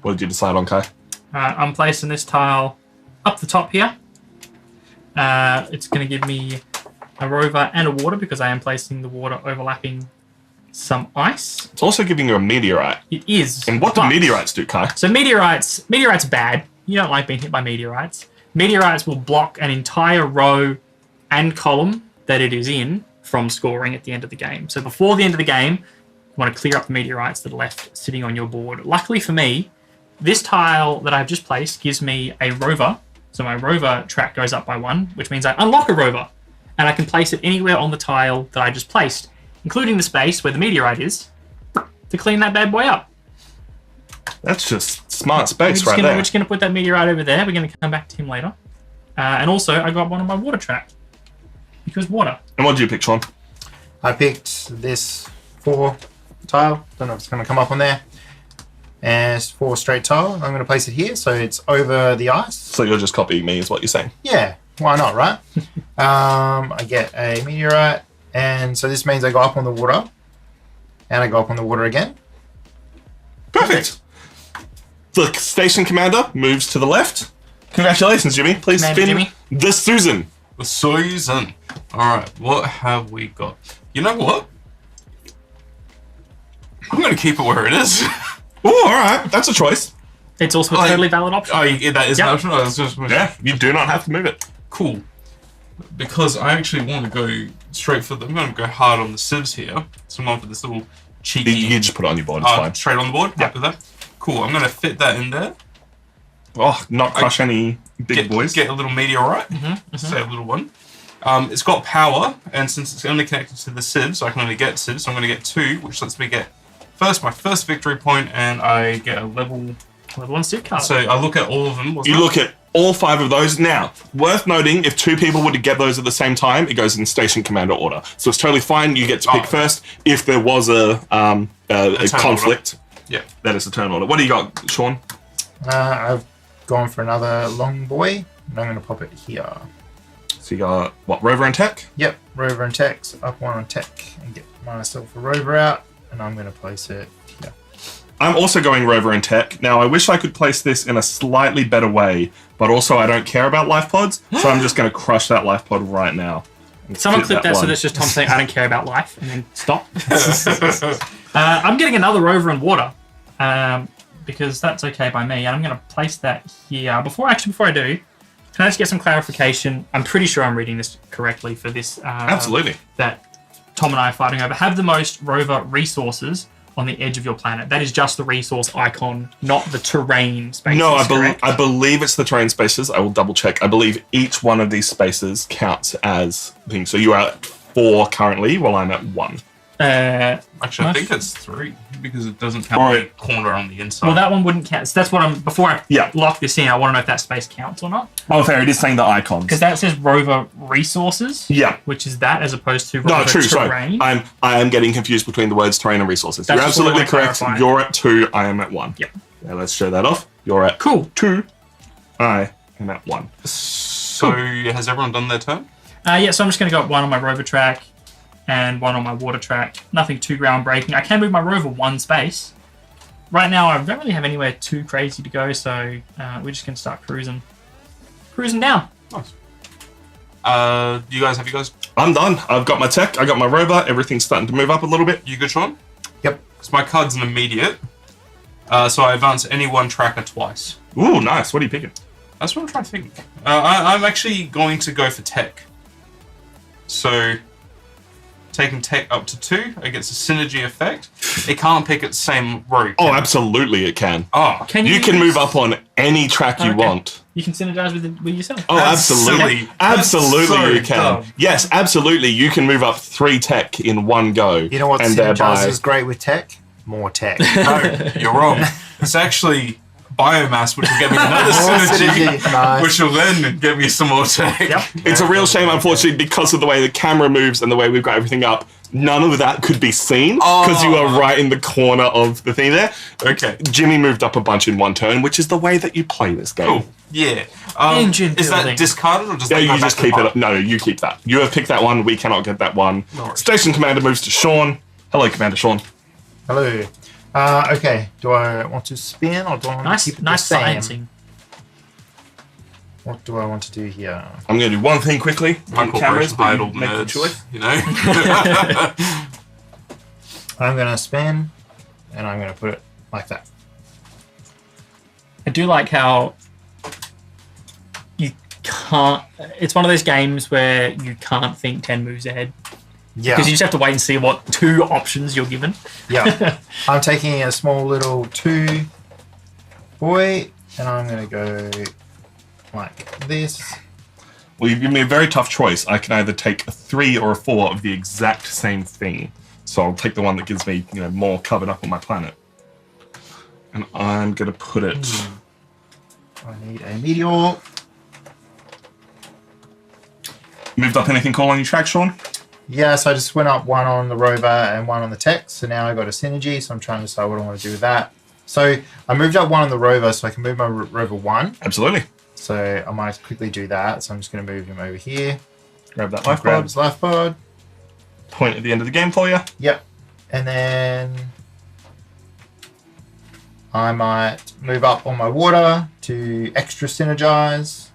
What did you decide on, Kai? I'm placing this tile up the top here. It's going to give me a rover and a water, because I am placing the water overlapping some ice. It's also giving you a meteorite. It is. And what do but- meteorites do, Kai? So meteorites are bad. You don't like being hit by meteorites. Meteorites will block an entire row and column that it is in from scoring at the end of the game. So before the end of the game, you want to clear up the meteorites that are left sitting on your board. Luckily for me, this tile that I've just placed gives me a rover. So my rover track goes up by 1, which means I unlock a rover. And I can place it anywhere on the tile that I just placed, including the space where the meteorite is, to clean that bad boy up. That's just smart space We're right there. just going to put that meteorite over there. We're going to come back to him later. And also, I got one on my water track. Because water. And what did you pick, Sean? I picked this 4 tile. Don't know if it's going to come up on there. And it's 4 straight tile. I'm going to place it here, so it's over the ice. So you're just copying me, is what you're saying? Yeah, why not, right? I get a meteorite, and so this means I go up on the water, and I go up on the water again. Perfect. The station commander moves to the left. Congratulations, Jimmy. Please Commander spin Jimmy. the Susan. The Susan. Alright, what have we got? You know what? I'm going to keep it where it is. Oh, all right. That's a choice. It's also a Like- totally valid option. Oh, yeah, that is Yep. an option? I was just Yeah, you do not have to move it. Cool. Because I actually want to go straight for I'm going to go hard on the sieves here. So I'm going for this little cheeky... You can just put it on your board. It's fine. straight on the board? Yeah. Happy with that? Cool, I'm going to fit that in there. Oh, not crush any big boys. Get a little meteorite. Say a little one. It's got power, and since it's only connected to the sieves, I can only get sieves, so I'm going to get 2, which lets me get my first victory point, and I get a level... Level 1 suit card. So I look at all of them. You look at all 5 of those. Now, worth noting, if 2 people were to get those at the same time, it goes in station commander order. So it's totally fine. You get to pick first. If there was a conflict, Yeah. that is the turn order. What do you got, Sean? I've gone for another long boy, and I'm going to pop it here. So you got, what, Rover and Tech? Yep, rover and techs, up 1 on tech, and get myself a rover out, and I'm going to place it here. I'm also going Rover and Tech. Now, I wish I could place this in a slightly better way, but also I don't care about life pods, so I'm just going to crush that life pod right now. and Someone fit clip that so one. that's just Tom saying, I don't care about life, and then stop. I'm getting another rover and water, because that's okay by me, and I'm going to place that here. Before I do, can I just get some clarification? I'm pretty sure I'm reading this correctly for this. Absolutely. That Tom and I are fighting over. Have the most rover resources on the edge of your planet. That is just the resource icon, not the terrain spaces. No, correct? I believe it's the terrain spaces. I will double check. I believe each one of these spaces counts as things. So you are at 4 currently, while I'm at 1. Actually, I think it's 3 because it doesn't count the corner on the inside. Well, that one wouldn't count. So that's what I'm. Before I lock this in, I want to know if that space counts or not. Oh, fair. It is saying the icons. Because that says rover resources. Yeah. Which is that as opposed to rover No, true. terrain. Sorry, I am getting confused between the words terrain and resources. That's You're just what I absolutely wanna correct. clarify. You're at 2. I am at 1. Yep. Yeah, let's show that off. You're at 2. I am at 1. So has everyone done their turn? Yeah. So I'm just going to go 1 on my rover track and 1 on my water track. Nothing too groundbreaking. I can move my rover 1 space. Right now, I don't really have anywhere too crazy to go, so we're just going to start cruising down. Nice. Have you guys? I'm done. I've got my tech. I got my rover. Everything's starting to move up a little bit. You good, Sean? Yep. Because my card's an immediate. So I advance any one tracker twice. Ooh, nice. What are you picking? That's what I'm trying to think. I'm actually going to go for tech. So, taking tech up to 2, it gets a synergy effect. It can't pick its same row. Oh, absolutely it can. Oh, You can move up on any track you want. You can synergize with yourself. Oh, That's absolutely. silly. That's Absolutely so you can. dumb. Yes, absolutely. You can move up 3 tech in one go. You know what and synergizes is great with tech? More tech. no, you're wrong. It's actually biomass, which will get me another More synergy, synergy, nice. which will then get me some more tech. Yep. It's a real shame, unfortunately, because of the way the camera moves and the way we've got everything up. None of that could be seen because you are right in the corner of the thing there. Okay. Jimmy moved up a bunch in 1 turn, which is the way that you play this game. Cool. Yeah. Engine is that building. discarded or does Yeah, that go you just back to keep the it. No, you keep that. You have picked that one. We cannot get that one. No worries. Station Commander moves to Sean. Hello, Commander Sean. Hello. Okay. Do I want to spin or do I want to keep it Nice the same? sciencing. What do I want to do here? I'm going to do one thing quickly. My On cameras, corporation but hired you all the make the nerds, choice. you know? I'm going to spin, and I'm going to put it like that. I do like how you can't. It's one of those games where you can't think 10 moves ahead Yeah. because you just have to wait and see what 2 options you're given. Yeah. I'm taking a small little 2 boy, and I'm going to go like this. Well, you've given me a very tough choice. I can either take a 3 or a 4 of the exact same thing. So I'll take the one that gives me, more covered up on my planet. And I'm going to put it... I need a meteor. Moved up anything cool on your track, Sean? Yeah, so I just went up one on the rover and one on the tech. So now I got a synergy. So I'm trying to decide what I want to do with that. So I moved up one on the rover so I can move my rover 1. Absolutely. So I might quickly do that. So I'm just going to move him over here. Grab that life Grab pod. his life pod. Point at the end of the game for you. Yep. And then I might move up on my water to extra synergize.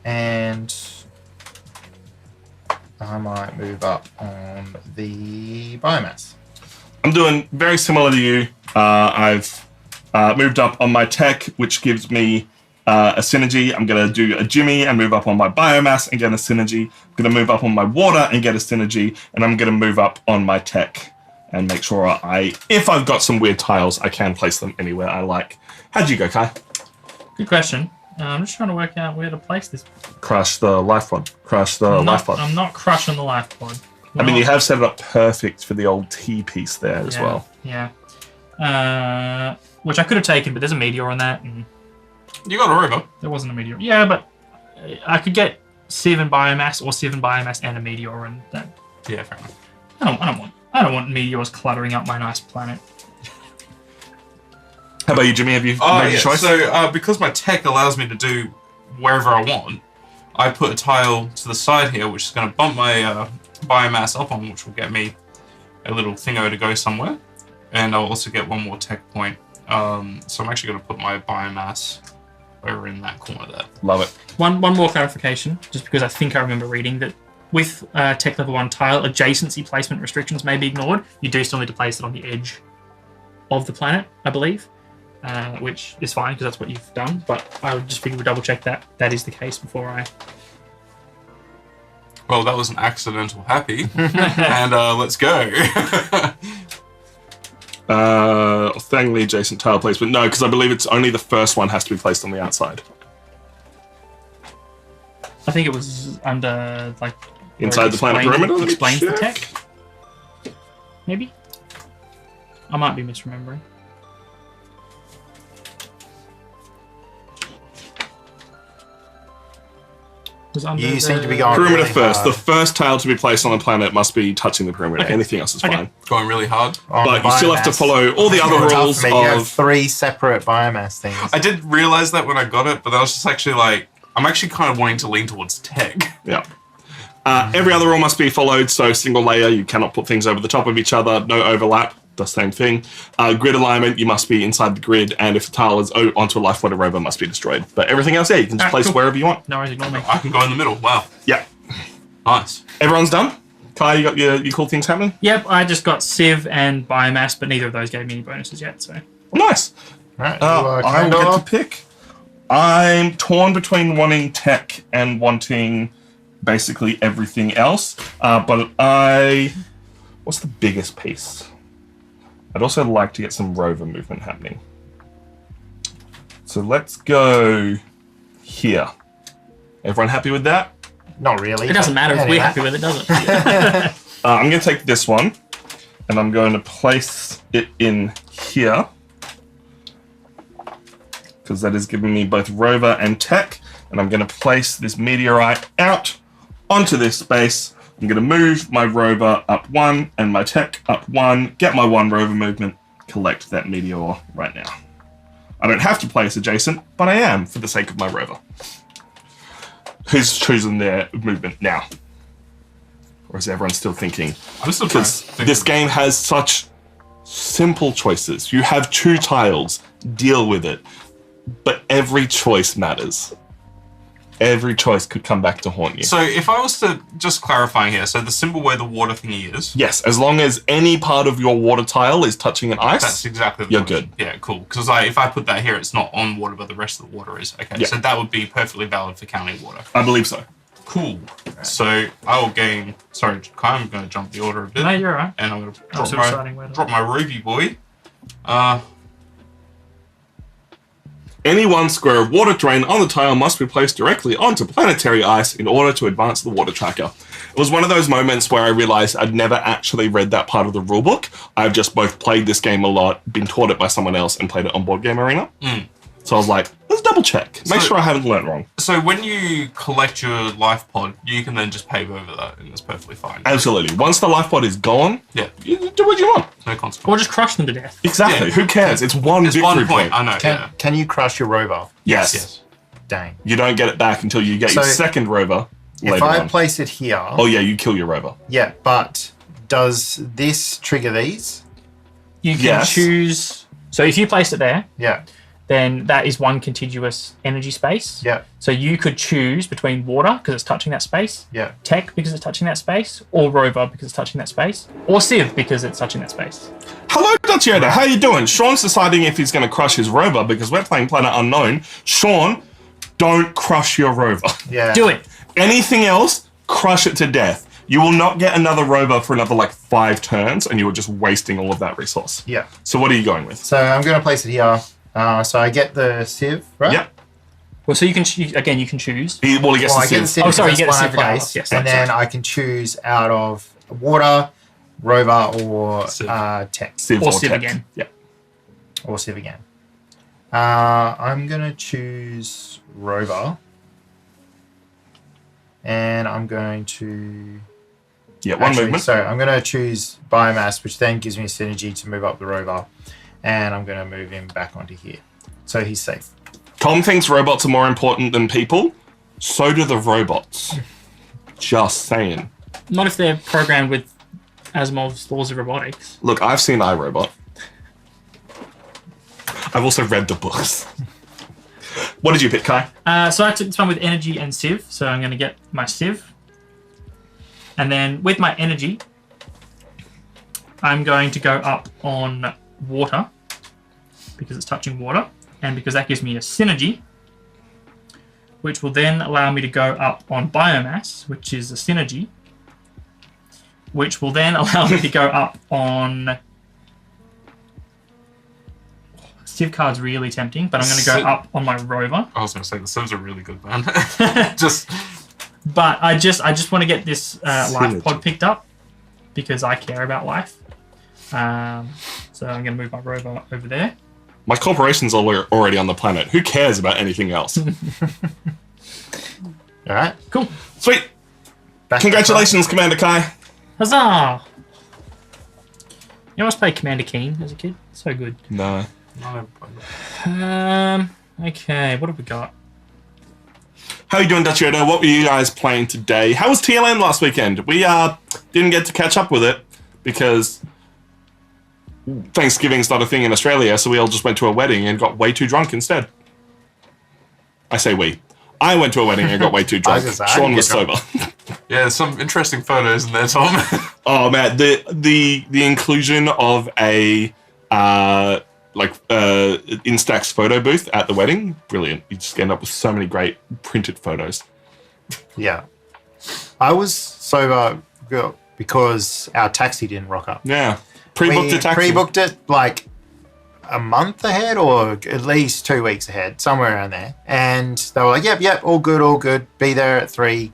And I might move up on the biomass. I'm doing very similar to you. I've moved up on my tech, which gives me a synergy. I'm going to do a Jimmy and move up on my biomass and get a synergy. I'm going to move up on my water and get a synergy. And I'm going to move up on my tech and make sure if I've got some weird tiles, I can place them anywhere I like. How'd you go, Kai? Good question. I'm just trying to work out where to place this. Crush the life pod. Crush the life pod. I'm not crushing the life pod. I mean, you have set it up perfect for the old T piece there as well. Yeah. Which I could have taken, but there's a meteor on that, and You got a rover. there wasn't a meteor. Yeah, but I could get Civ and biomass, or Civ and biomass and a meteor, and that. Yeah, fair enough. I don't want meteors cluttering up my nice planet. How about you, Jimmy? Have you made your choice? So, because my tech allows me to do wherever I want, I put a tile to the side here, which is going to bump my biomass up on, which will get me a little thingo to go somewhere. And I'll also get one more tech point. So I'm actually going to put my biomass over in that corner there. Love it. One more clarification, just because I think I remember reading that with tech level 1 tile, adjacency placement restrictions may be ignored. You do still need to place it on the edge of the planet, I believe. Which is fine because that's what you've done, but I would just figure we double check that is the case before I. Well, that was an accidental happy. And let's go. Thangly adjacent tile placement. No, because I believe it's only the first one has to be placed on the outside. I think it was under like Inside the planet perimeter? Let me Explains the check. tech. Maybe. I might be misremembering. You seem to be going Perimeter really first. hard. The first tile to be placed on the planet must be touching the perimeter. Okay. Anything else is Okay. fine. Going really hard. On But you still have to biomass. follow all the It's other tough rules for me. You have of... 3 separate biomass things. I did realize that when I got it, but I was just actually like, I'm actually kind of wanting to lean towards tech. Yeah. Every other rule must be followed, so single layer, you cannot put things over the top of each other, no overlap, the same thing. Grid alignment, you must be inside the grid, and if the tile is onto a life water rover, must be destroyed. But everything else, yeah, you can just place cool. wherever you want. No worries, ignore me. I can go in the middle. Wow. Yeah. Nice. Everyone's done? Kai, you got your cool things happening? Yep, I just got Civ and biomass, but neither of those gave me any bonuses yet. So Nice. Right, I will get to pick. I'm torn between wanting tech and wanting basically everything else. But what's the biggest piece? I'd also like to get some rover movement happening. So let's go here. Everyone happy with that? Not really. it doesn't matter if we're happy with it, does it? I'm going to take this one and I'm going to place it in here because that is giving me both rover and tech. And I'm going to place this meteorite out onto this space. I'm going to move my rover up 1 and my tech up 1, get my 1 rover movement, collect that meteor right now. I don't have to place adjacent, but I am for the sake of my rover. Who's choosing their movement now? Or is everyone still thinking? I'm still trying to Because think this of- game has such simple choices. You have 2 tiles, deal with it. But every choice matters. Every choice could come back to haunt you. So if I was to just clarifying here, so the symbol where the water thingy is, Yes, as long as any part of your water tile is touching an ice, that's exactly the You're one. good. Yeah, cool. Because like, if I put that here, it's not on water, but the rest of the water is. Okay, Yeah. so that would be perfectly valid for counting water. I believe so. Cool. So I will gain. Sorry, Kai, I'm going to jump the order a bit, No, you're right. and I'm going to I'm drop still deciding where to- drop my Ruby boy. Any 1 square of water drain on the tile must be placed directly onto planetary ice in order to advance the water tracker. It was one of those moments where I realized I'd never actually read that part of the rulebook. I've just both played this game a lot, been taught it by someone else, and played it on Board Game Arena. So I was like, this Let's double check. Make So- sure I haven't learnt wrong. So when you collect your life pod, you can then just pave over that, and it's perfectly fine. Absolutely. Once the life pod is gone, Yeah, you do what you want. no consequence. Or just crush them to death. Exactly. Yeah. Who cares? It's one It's victory one point. I know. Yeah. Can you crush your rover? Yes. Yes. Dang. You don't get it back until you get your So, second rover If later I on. place it here, Oh yeah, you kill your rover. yeah, but does this trigger these? You can Yes. choose. So if you place it there, Yeah, then that is one contiguous energy space. yeah, So you could choose between water because it's touching that space, yeah. tech because it's touching that space, or rover because it's touching that space, or civ because it's touching that space. Hello, Dutch Yoda. How you doing? Sean's deciding if he's going to crush his rover because we're playing Planet Unknown. Sean, don't crush your rover. Yeah. Do it. Anything else, crush it to death. You will not get another rover for another like 5 turns, and you are just wasting all of that resource. Yeah. So what are you going with? So I'm going to place it here. So I get the sieve, right? Yep. Well, so you can again. You can choose. He gets Well, I the get the sieve. sieve. Oh, sorry, you because get the that's one I sieve regardless. place, Yes, and sorry. then I can choose out of water, rover, or Sieve. tech, Sieve Or sieve tech. again. Yeah. or sieve again. I'm going to choose rover, and I'm going to. Yeah, one Actually, movement. So I'm going to choose biomass, which then gives me synergy to move up the rover, and I'm going to move him back onto here, so he's safe. Tom thinks robots are more important than people. So do the robots. Just saying. Not if they're programmed with Asimov's laws of robotics. Look, I've seen iRobot. I've also read the books. What did you pick, Kai? So I took this one with energy and civ. So I'm going to get my civ. And then with my energy, I'm going to go up on water because it's touching water. And because that gives me a synergy, which will then allow me to go up on biomass, which is a synergy, which will then allow me to go up on... Civ card's really tempting, but I'm going to go up on my rover. I was going to say the Sims are really good, man. Just But I just want to get this life Synergy. pod picked up because I care about life. So I'm going to move my rover over there. My corporation's already on the planet. Who cares about anything else? All right. Cool. Sweet. Back Congratulations, Commander Kai. Huzzah! You always played Commander Keen as a kid. So good. No. no, Okay, what have we got? How you doing, Dutch Yoda? What were you guys playing today? How was TLN last weekend? We didn't get to catch up with it because Thanksgiving's not a thing in Australia, so we all just went to a wedding and got way too drunk instead. I say we. I went to a wedding and got way too drunk. was gonna say, I Sean didn't was get sober. yeah, there's some interesting photos in there, Tom. Oh man, the inclusion of a Instax photo booth at the wedding, brilliant. You just end up with so many great printed photos. Yeah. I was sober because our taxi didn't rock up. Yeah, pre-booked We a taxi. pre-booked it like a month ahead or at least 2 weeks ahead, somewhere around there. And they were like, yep, all good. Be there at 3.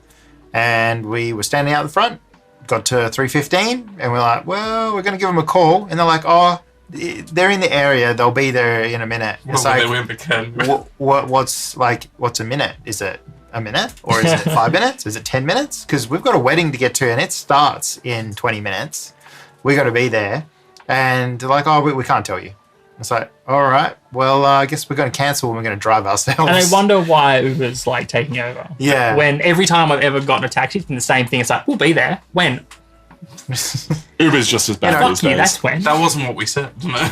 And we were standing out the front, got to 3:15, and we're like, well, we're going to give them a call. And they're like, oh, they're in the area. They'll be there in a minute. It's Well, like, they went again. what's a minute? Is it a minute or is it 5 minutes? Is it 10 minutes? Because we've got a wedding to get to and it starts in 20 minutes. We got to be there. And they're like, oh, we can't tell you. It's like, all right, well, I guess we're going to cancel and we're going to drive ourselves. And I wonder why Uber's like taking over. Yeah. When every time I've ever gotten a taxi, it's been the same thing. It's like, we'll be there. When? Uber's just as bad Fuck these you, days. that's when. That wasn't what we said, no.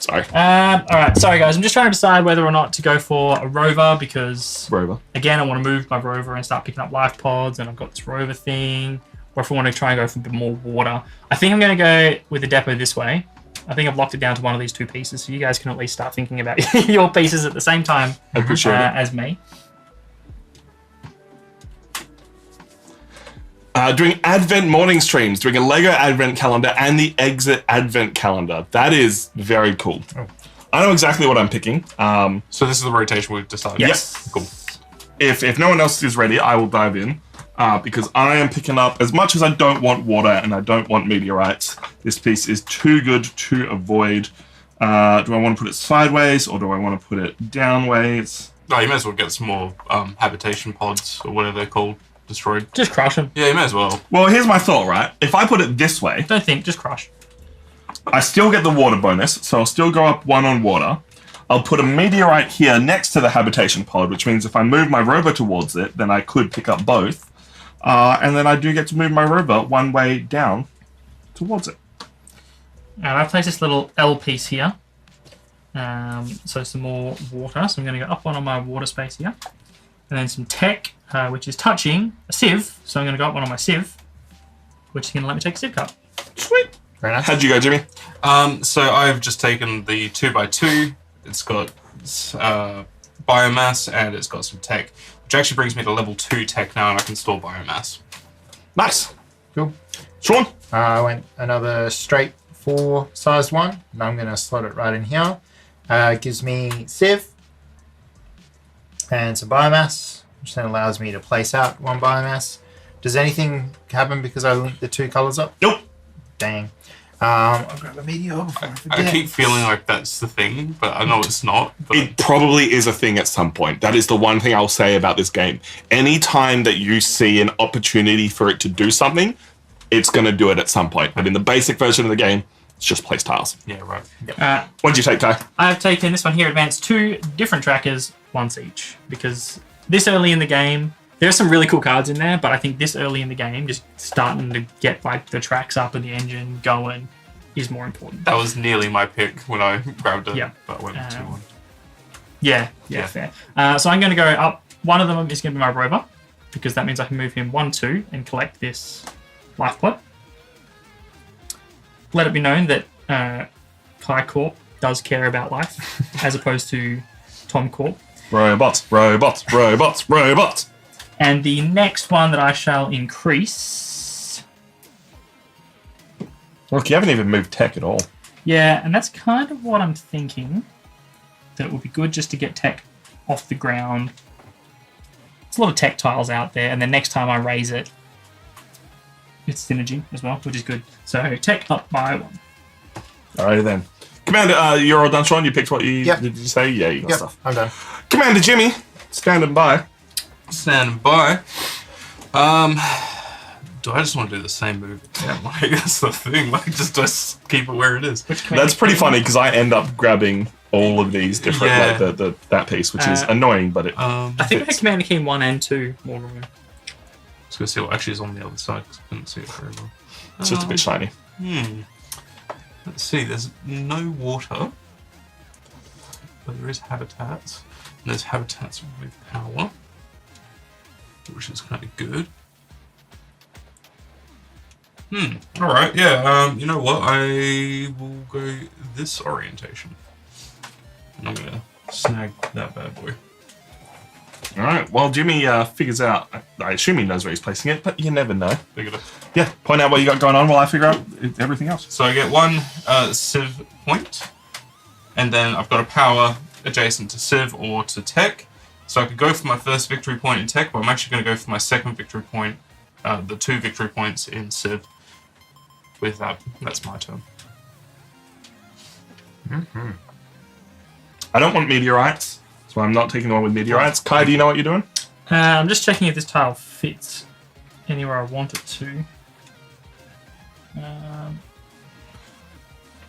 Sorry, All right, sorry guys. I'm just trying to decide whether or not to go for a rover because, rover. again, I want to move my rover and start picking up life pods, and I've got this rover thing. Or if I want to try and go for a bit more water, I think I'm going to go with the depot this way. I think I've locked it down to one of these 2 pieces, so you guys can at least start thinking about your pieces at the same time I appreciate it. as me. Doing Advent morning streams, doing a Lego Advent calendar and the Exit Advent calendar. That is very cool. Oh. I know exactly what I'm picking. So this is the rotation we've decided. Yes. Cool. If no one else is ready, I will dive in because I am picking up, as much as I don't want water and I don't want meteorites, this piece is too good to avoid. Do I want to put it sideways or do I want to put it downways? Oh, you may as well get some more habitation pods or whatever they're called destroyed. Just crush them. Yeah, you may as well. Well, here's my thought, right? If I put it this way, Don't think, just crush. I still get the water bonus, so I'll still go up 1 on water. I'll put a meteorite here next to the habitation pod, which means if I move my rover towards it, then I could pick up both. And then I do get to move my rover one way down towards it. And I've placed this little L piece here. So some more water. So I'm going to go up one on my water space here. And then some tech, which is touching a sieve. So I'm going to go up one on my sieve, which is going to let me take a sieve cup. Sweet. Very nice. How'd you go, Jimmy? So I've just taken the 2x2. It's got biomass and it's got some tech, which actually brings me to level 2 tech now, and I can store biomass. Nice. Cool. Sean? I went another straight 4 size one, and I'm going to slot it right in here. Gives me sieve and some biomass, which then allows me to place out 1 biomass. Does anything happen because I linked the 2 colors up? Nope. Dang. I'll grab a meteor before I forget. I keep feeling like that's the thing, but I know it's not. But It probably is a thing at some point. That is the one thing I'll say about this game. Anytime that you see an opportunity for it to do something, it's going to do it at some point. But in the basic version of the game, it's just place tiles. yeah, right. What'd you take, Ty? I've taken this one here, advanced 2 different trackers, once each. Because this early in the game, there are some really cool cards in there, but I think this early in the game, just starting to get like the tracks up and the engine going is more important. That was nearly my pick when I grabbed it, Yeah. but I went with 2-1. Yeah, Yeah. fair. So I'm going to go up. One of them is going to be my rover, because that means I can move him 1-2 and collect this life pot. Let it be known that Kai Corp does care about life, as opposed to Tom Corp. Robots, robots, robots, robots. And the next one that I shall increase. Look, you haven't even moved tech at all. Yeah, and that's kind of what I'm thinking. That it would be good just to get tech off the ground. There's a lot of tech tiles out there, and then next time I raise it, it's synergy as well, which is good. So tech up by 1. Alrighty then. Commander, you're all done, Sean? You picked what you... Yep. Did you say? Yeah, you got Yep, stuff. I'm done. Commander Jimmy, standing by. Standing by. Do I just want to do the same move? Yeah, like that's the thing. Like just keep it where it is. That's pretty funny because I end up grabbing all of these different, Yeah. like that piece, which is annoying, but it... I think I had Commander Keen 1 and 2 more room. Let's go see what actually is on the other side because I couldn't see it very well. It's just a bit shiny. Let's see. There's no water, but there is habitats. And there's habitats with power, which is kind of good. All right. Yeah. You know what? I will go this orientation. And I'm gonna snag that bad boy. Alright, well, Jimmy figures out... I assume he knows where he's placing it, but you never know. Figured it. Yeah, point out what you got going on while I figure out everything else. So I get 1 Civ point, and then I've got a power adjacent to Civ or to Tech. So I could go for my first victory point in Tech, but I'm actually going to go for my second victory point, the 2 victory points in Civ. With that, that's my turn. I don't want meteorites, so I'm not taking the one with meteorites. Kai, do you know what you're doing? I'm just checking if this tile fits anywhere I want it to. I'm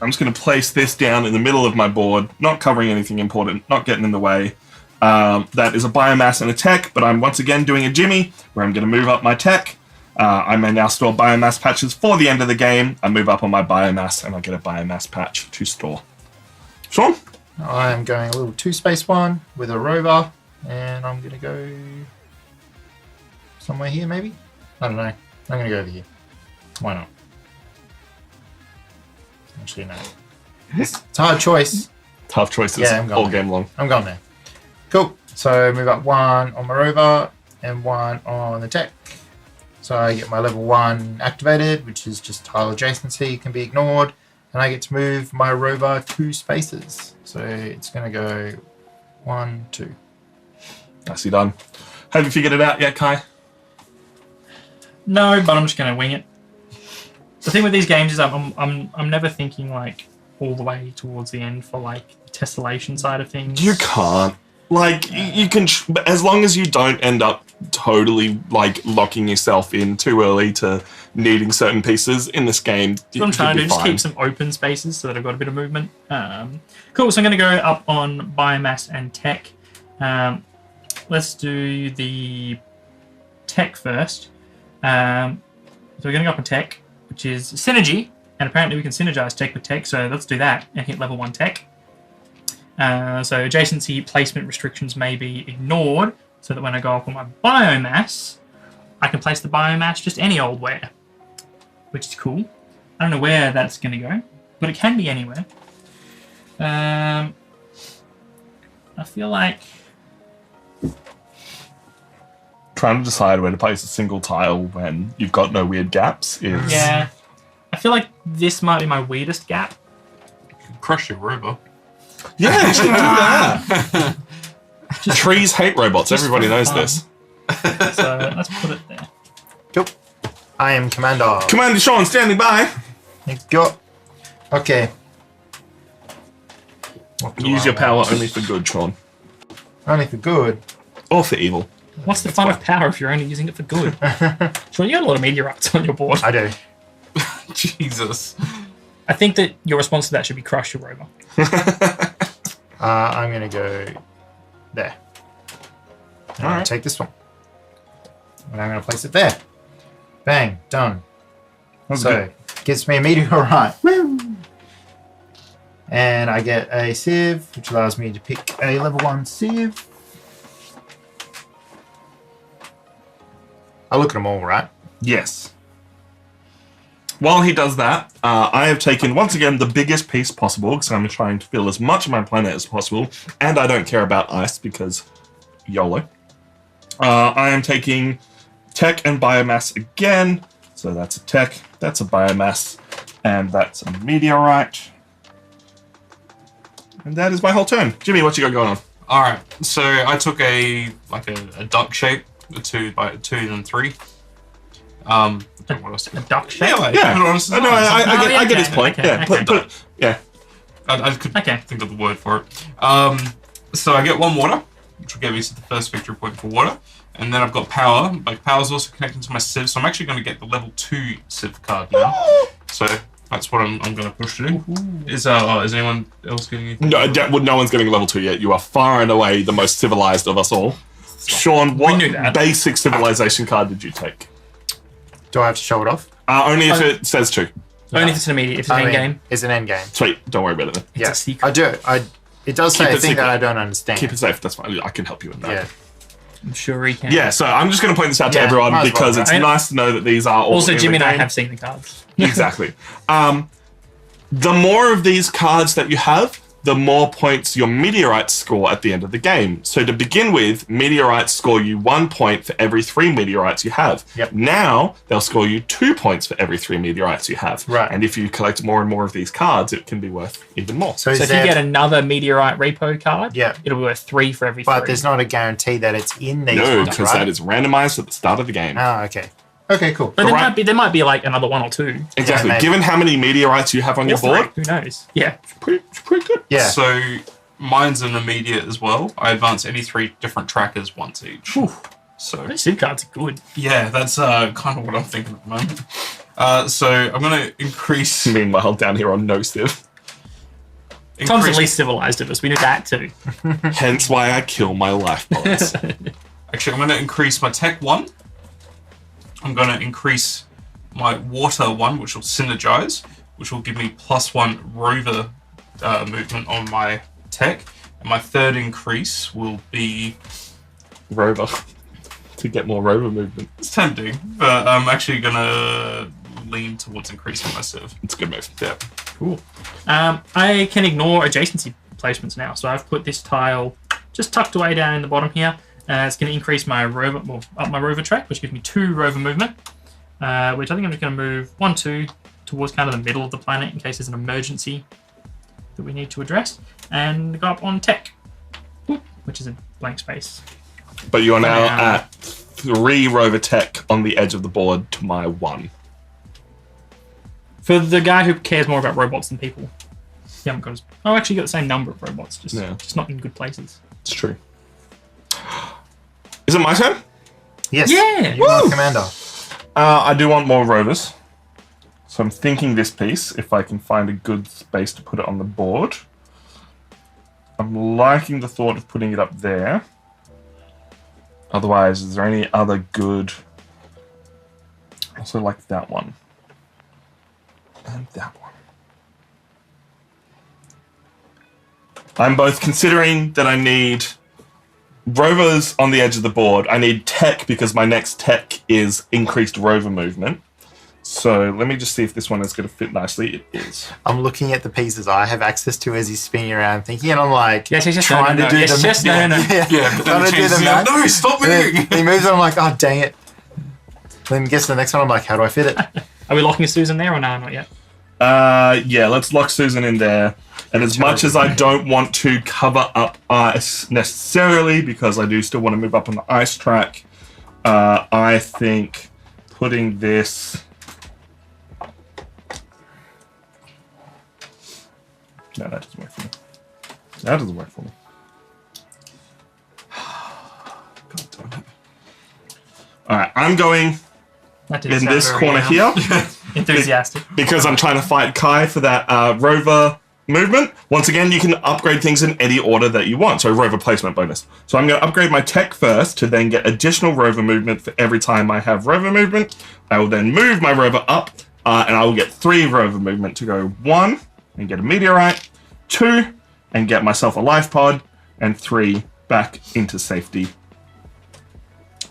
just going to place this down in the middle of my board, not covering anything important, not getting in the way. That is a biomass and a tech, but I'm once again doing a Jimmy, where I'm going to move up my tech. I may now store biomass patches for the end of the game. I move up on my biomass, and I get a biomass patch to store. Sean? I am going a little 2 space one with a rover, and I'm going to go somewhere here maybe? I don't know. I'm going to go over here. Why not? Actually, no. It's a hard choice. Tough choices Yeah, I'm going all there. game long. I'm going there. Cool. So move up 1 on my rover and 1 on the tech. So I get my level 1 activated, which is just tile adjacency, can be ignored. And I get to move my rover 2 spaces. So it's going to go 1, 2. Nicely done. Have you figured it out yet, Kai? No, but I'm just going to wing it. The thing with these games is I'm never thinking like all the way towards the end for like the tessellation side of things. You can't. Like, you can, as long as you don't end up totally, like, locking yourself in too early to needing certain pieces in this game. That's what I'm trying to do, just keep some open spaces so that I've got a bit of movement. Cool, so I'm going to go up on biomass and tech. Let's do the tech first. So we're going to go up on tech, which is synergy, and apparently we can synergize tech with tech, so let's do that and hit level 1 tech. So adjacency placement restrictions may be ignored, so that when I go up on my biomass, I can place the biomass just any old where, which is cool. I don't know where that's going to go, but it can be anywhere. I feel like trying to decide where to place a single tile when you've got no weird gaps is... Yeah. I feel like this might be my weirdest gap. You can crush your rover. Yeah, you should do that. Trees hate robots. Everybody knows this. So let's put it there. Cool. I am Commander. Commander Sean, standing by. You go. Okay. What do Use I your power want? only for good, Sean. Only for good. Or for evil. What's the fun of power if you're only using it for good? Sean, you got a lot of meteorites on your board. I do. Jesus. I think that your response to that should be crush your rover. I'm going to go there. I'm going Alright. to take this one. And I'm going to place it there. Bang. Done. That's So, good. gets me a meteorite. Woo! And I get a sieve, which allows me to pick a level 1 sieve. I look at them all, right? Yes. While he does that, I have taken, once again, the biggest piece possible, because I'm trying to fill as much of my planet as possible, and I don't care about ice, because YOLO. I am taking tech and biomass again, so that's a tech, that's a biomass, and that's a meteorite. And that is my whole turn. Jimmy, what you got going on? Alright, so I took a duck shape, a 2 by 2 and 3. I don't know what else to A do. duck shape? Yeah, like, Yeah, put it on a no, I get his okay, point. okay, Yeah, okay. put, yeah. I could Okay. think of the word for it. So I get 1 water, which will give me the first victory point for water. And then I've got power. Like, power's also connected to my civ, so I'm actually going to get the level 2 civ card now. So that's what I'm going to push to do. Is anyone else getting anything? No one's getting level 2 yet. You are far and away the most civilized of us all. Sean, what knew that. basic civilization card did you take? Do I have to show it off? Only if it says 2. Only if it's an immediate, if it's an end game. It's an end game. Sweet, don't worry about it then. Yeah, a secret. I do. It does say Keep a it thing secret. that I don't understand. Keep it safe, that's fine. I can help you with that. Yeah. I'm sure he can. Yeah, so I'm just going to point this out to Yeah, everyone might as well, because it's right? nice to know that these are all Also, in Jimmy the and I game. have seen the cards. Exactly. The more of these cards that you have, the more points your meteorites score at the end of the game. So to begin with, meteorites score you 1 point for every 3 meteorites you have. Yep. Now, they'll score you 2 points for every 3 meteorites you have. Right. And if you collect more and more of these cards, it can be worth even more. So, So if you get another meteorite repo card, Yeah. it'll be worth 3 for every 3. but there's not a guarantee that it's in these No, ones, because right? that is randomized at the start of the game. Oh, okay. Okay, cool. But there, right. might be like another 1 or 2. Exactly. maybe. Given how many meteorites you have on your Or 3. board, Who knows? Yeah. it's pretty good. Yeah. So mine's an immediate as well. I advance any 3 different trackers once each. Whew. So Those SID cards are good. yeah, that's kind of what I'm thinking at the moment. So I'm going to increase. Meanwhile, down here on no civ. Tom's the least civilized of us. We knew that too. Hence why I kill my life points. Actually, I'm going to increase my tech 1. I'm going to increase my water 1, which will synergize, which will give me +1 rover movement on my tech. And my third increase will be... Rover. To get more rover movement. It's tempting, but I'm actually going to lean towards increasing my civ. It's a good move. Yeah. Cool. I can ignore adjacency placements now. So I've put this tile just tucked away down in the bottom here. It's going to increase my rover, well, up my rover track, which gives me 2 rover movement. Which I think I'm just going to move 1, 2 towards kind of the middle of the planet in case there's an emergency that we need to address. And go up on tech, which is a blank space. But you are now Yeah. at 3 rover tech on the edge of the board to my 1. For the guy who cares more about robots than people. You haven't got as... Oh, actually, you got the same number of robots, just Yeah. just not in good places. It's true. Is it my turn? Yes. Yeah! You are commander. I do want more rovers. So I'm thinking this piece, if I can find a good space to put it on the board. I'm liking the thought of putting it up there. Otherwise, is there any other good... I also like that one. And that one. I'm both considering that I need rovers on the edge of the board. I need tech because my next tech is increased rover movement. So let me just see if this one is going to fit nicely. It is. I'm looking at the pieces I have access to as he's spinning around thinking, and I'm like, Yes, trying to do yes, the... yes, no. Yeah, but then trying it to do changes the the math. no, stop And then moving! he moves, and I'm like, oh, dang it. Then gets to the next one, I'm like, how do I fit it? Are we locking Susan there or no? Not yet. Yeah, let's lock Susan in there. And as much as I don't want to cover up ice necessarily, because I do still want to move up on the ice track, I think putting this... No, that doesn't work for me. That doesn't work for me. God damn it. Alright, I'm going That didn't in sound this very, corner here. Enthusiastic. Because I'm trying to fight Kai for that rover movement. Once again, you can upgrade things in any order that you want. So rover placement bonus. So I'm going to upgrade my tech first to then get additional rover movement for every time I have rover movement. I will then move my rover up and I will get 3 rover movement to go 1 and get a meteorite, 2 and get myself a life pod, and 3 back into safety.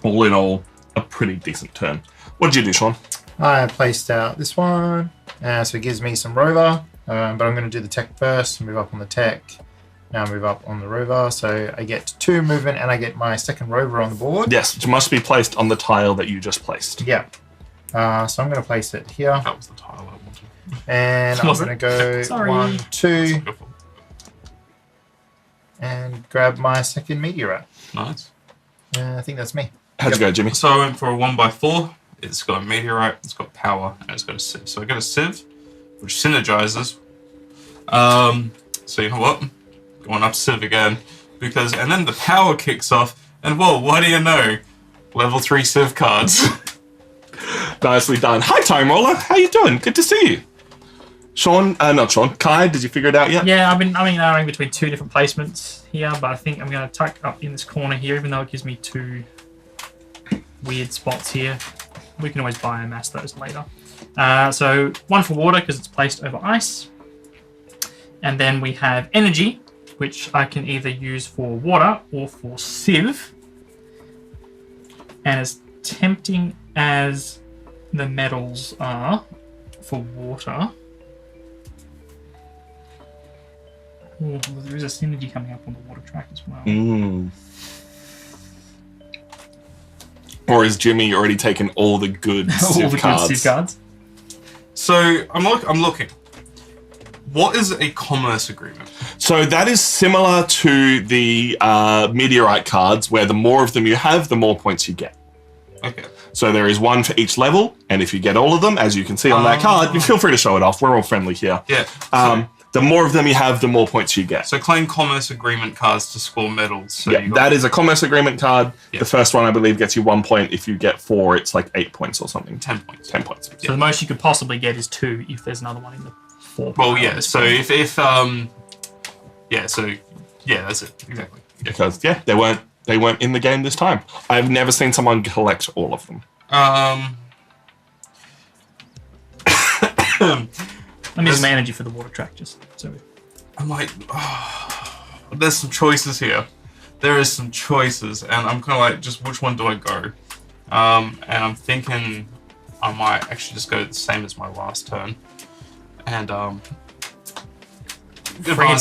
All in all, a pretty decent turn. What did you do, Sean? I placed out this one, so it gives me some rover, but I'm going to do the tech first, move up on the tech, now move up on the rover, so I get 2 movement and I get my second rover on the board. Yes, it must be placed on the tile that you just placed. Yeah. So I'm going to place it here, That was the tile I wanted. and I'm Was going to it? go Sorry. 1, 2, Go for it. and grab my second meteorite. Nice. I think that's me. How'd you go, Jimmy? So I went for a 1x4. It's got a meteorite, it's got power, and it's got a sieve. So I got a sieve, which synergizes. So you know what? Going up sieve again. And then the power kicks off, and whoa, what do you know? Level 3 sieve cards. Nicely done. Hi, Time Roller. How you doing? Good to see you. Sean, not Sean. Kai, did you figure it out yet? Yeah, I've been narrowing between 2 different placements here, but I think I'm going to tuck up in this corner here, even though it gives me 2 weird spots here. We can always biomass those later. So 1 for water because it's placed over ice. And then we have energy, which I can either use for water or for sieve. And as tempting as the metals are for water... Oh, there is a synergy coming up on the water track as well. Or is Jimmy already taken all the good All Civ the cards? good Civ cards. So I'm looking. What is a commerce agreement? So that is similar to the meteorite cards, where the more of them you have, the more points you get. Okay. So there is 1 for each level, and if you get all of them, as you can see on that card, you feel free to show it off. We're all friendly here. Yeah. The more of them you have, the more points you get. So claim commerce agreement cards to score medals. So Yeah, you got that is a commerce agreement card. Yeah. The first one, I believe, gets you 1 point. If you get 4, it's like 8 points or something. 10 points. 10 points. So the most you could possibly get is 2 if there's another one in the 4. Well, yeah. So if yeah. So yeah, that's it exactly. Because they weren't in the game this time. I've never seen someone collect all of them. Let me use my energy for the water track, just so. I'm like, there's some choices here. There is some choices, and I'm kind of like, just which one do I go? And I'm thinking I might actually just go the same as my last turn, and advance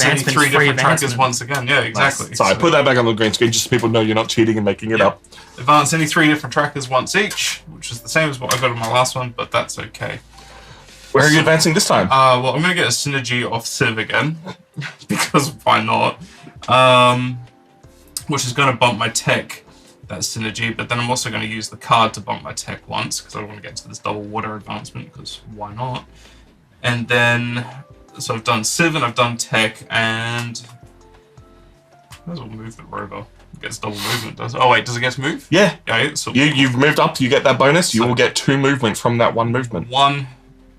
any advancement, 3 free different trackers advancement. once again. Yeah, exactly. So I put that back on the green screen just so people know you're not cheating and making it Yeah. up. Advance any 3 different trackers once each, which is the same as what I got in my last one, but that's okay. Where are you advancing this time? Well, I'm going to get a synergy off Civ again, because why not? Which is going to bump my tech, that synergy, but then I'm also going to use the card to bump my tech once, because I want to get to this double water advancement, because why not? And then So I've done Civ and I've done Tech, and there's a movement rover. It gets double movement, does it? Oh wait, does it get to move? Yeah. Yeah, so You've moved up, you get that bonus, you will get 2 movement from that 1 movement. 1,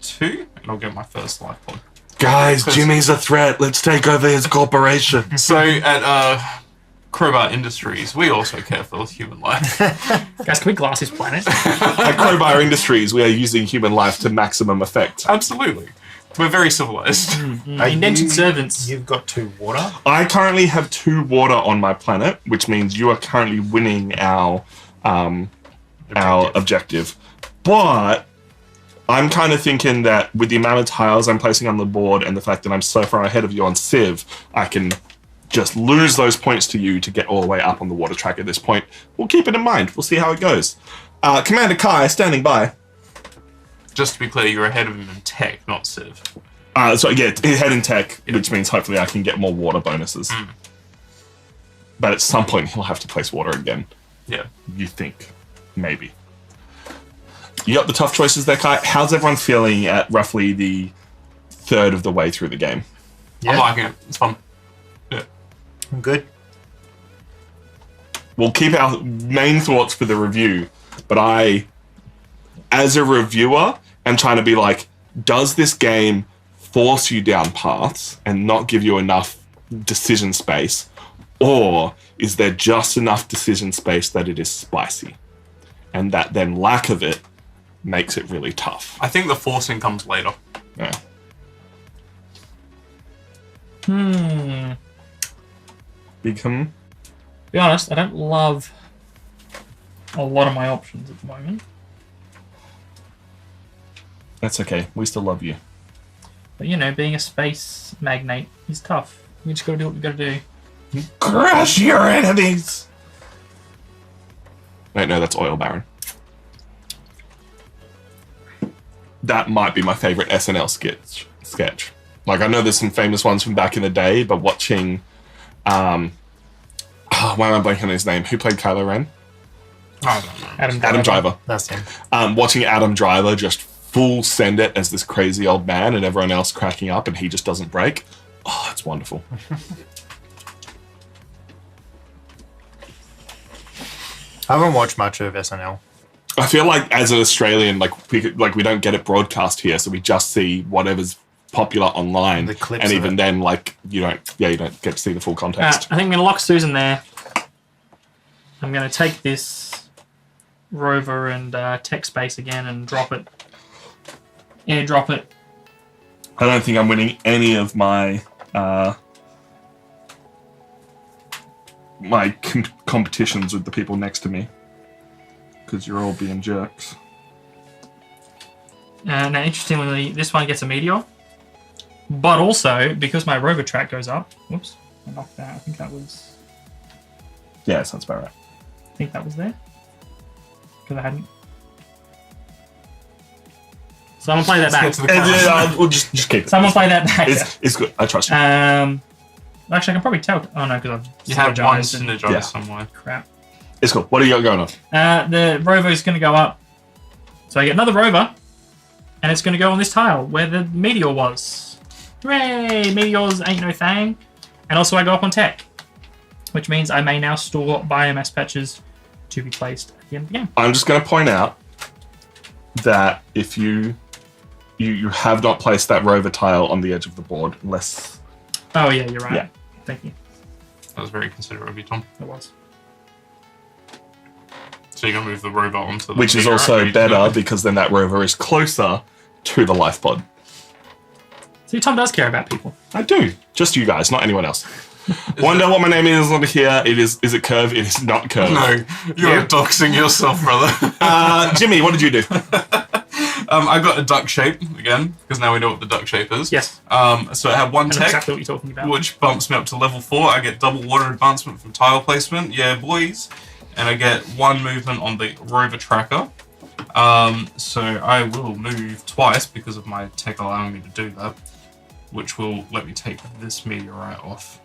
2, and I'll get my first life pod. Guys, Jimmy's a threat. Let's take over his corporation. So at Crowbar Industries, we also care for human life. Guys, can we glass this planet? At Crowbar Industries, we are using human life to maximum effect. Absolutely. We're very civilized. Indentured servants. You've got 2 water. I currently have 2 water on my planet, which means you are currently winning our objective. But I'm kind of thinking that with the amount of tiles I'm placing on the board and the fact that I'm so far ahead of you on Civ, I can just lose those points to you to get all the way up on the water track at this point. We'll keep it in mind. We'll see how it goes. Commander Kai, standing by. Just to be clear, you're ahead of him in Tech, not Civ. So yeah, head in Tech, which means hopefully I can get more water bonuses. But at some point he'll have to place water again. Yeah. You think. Maybe. You got the tough choices there, Kai. How's everyone feeling at roughly the third of the way through the game? I'm liking it. It's fun. Yeah. I'm good. We'll keep our main thoughts for the review, but I, as a reviewer, am trying to be like, does this game force you down paths and not give you enough decision space? Or is there just enough decision space that it is spicy? And that then lack of it makes it really tough. I think the forcing comes later. Yeah. Become. Be honest, I don't love a lot of my options at the moment. That's okay. We still love you. But you know, being a space magnate is tough. You just gotta do what you gotta do. Crush your enemies! Wait, no, that's Oil Baron. That might be my favorite SNL sketch. Like, I know there's some famous ones from back in the day, but watching... why am I blanking on his name? Who played Kylo Ren? I don't know. Adam Driver. That's him. Watching Adam Driver just full send it as this crazy old man and everyone else cracking up and he just doesn't break. Oh, it's wonderful. I haven't watched much of SNL. I feel like as an Australian, we don't get it broadcast here, so we just see whatever's popular online. The clips and of even it. then, you don't get to see the full context. I think I'm going to lock Susan there. I'm going to take this rover and tech space again and drop it. Airdrop it. I don't think I'm winning any of my competitions with the people next to me because you're all being jerks. Now, interestingly, this one gets a meteor. But also, because my rover track goes up... Whoops. I knocked that. I think that was... Yeah, sounds about right. I think that was there. Because I hadn't... Someone play that back. We'll just keep it. Someone play that back. It's good. I trust you. Actually, I can probably tell... Oh, no, because I've... You have one synergized and- synergize Yeah. somewhere. Crap. It's cool. What do you got going on? The rover is going to go up. So I get another rover. And it's going to go on this tile where the meteor was. Hooray! Meteors ain't no thing. And also I go up on tech. Which means I may now store biomass patches to be placed at the end of the game. I'm just going to point out that if you have not placed that rover tile on the edge of the board, unless... Oh, yeah, you're right. Yeah. Thank you. That was very considerate of you, Tom. It was. So you're going to move the rover onto the Which is meteor, also right? better because then that rover is closer to the life pod. See, Tom does care about people. I do. Just you guys, not anyone else. Wonder what my name is over here. Is it Curve? It is not Curve. No, you're doxing yourself, brother. Jimmy, what did you do? I got a duck shape again, because now we know what the duck shape is. Yes. So I have one I know tech, exactly what you're talking about. which bumps me up to level 4. I get double water advancement from tile placement. Yeah, boys. And I get 1 movement on the rover tracker. So I will move twice because of my tech allowing me to do that, which will let me take this meteorite off.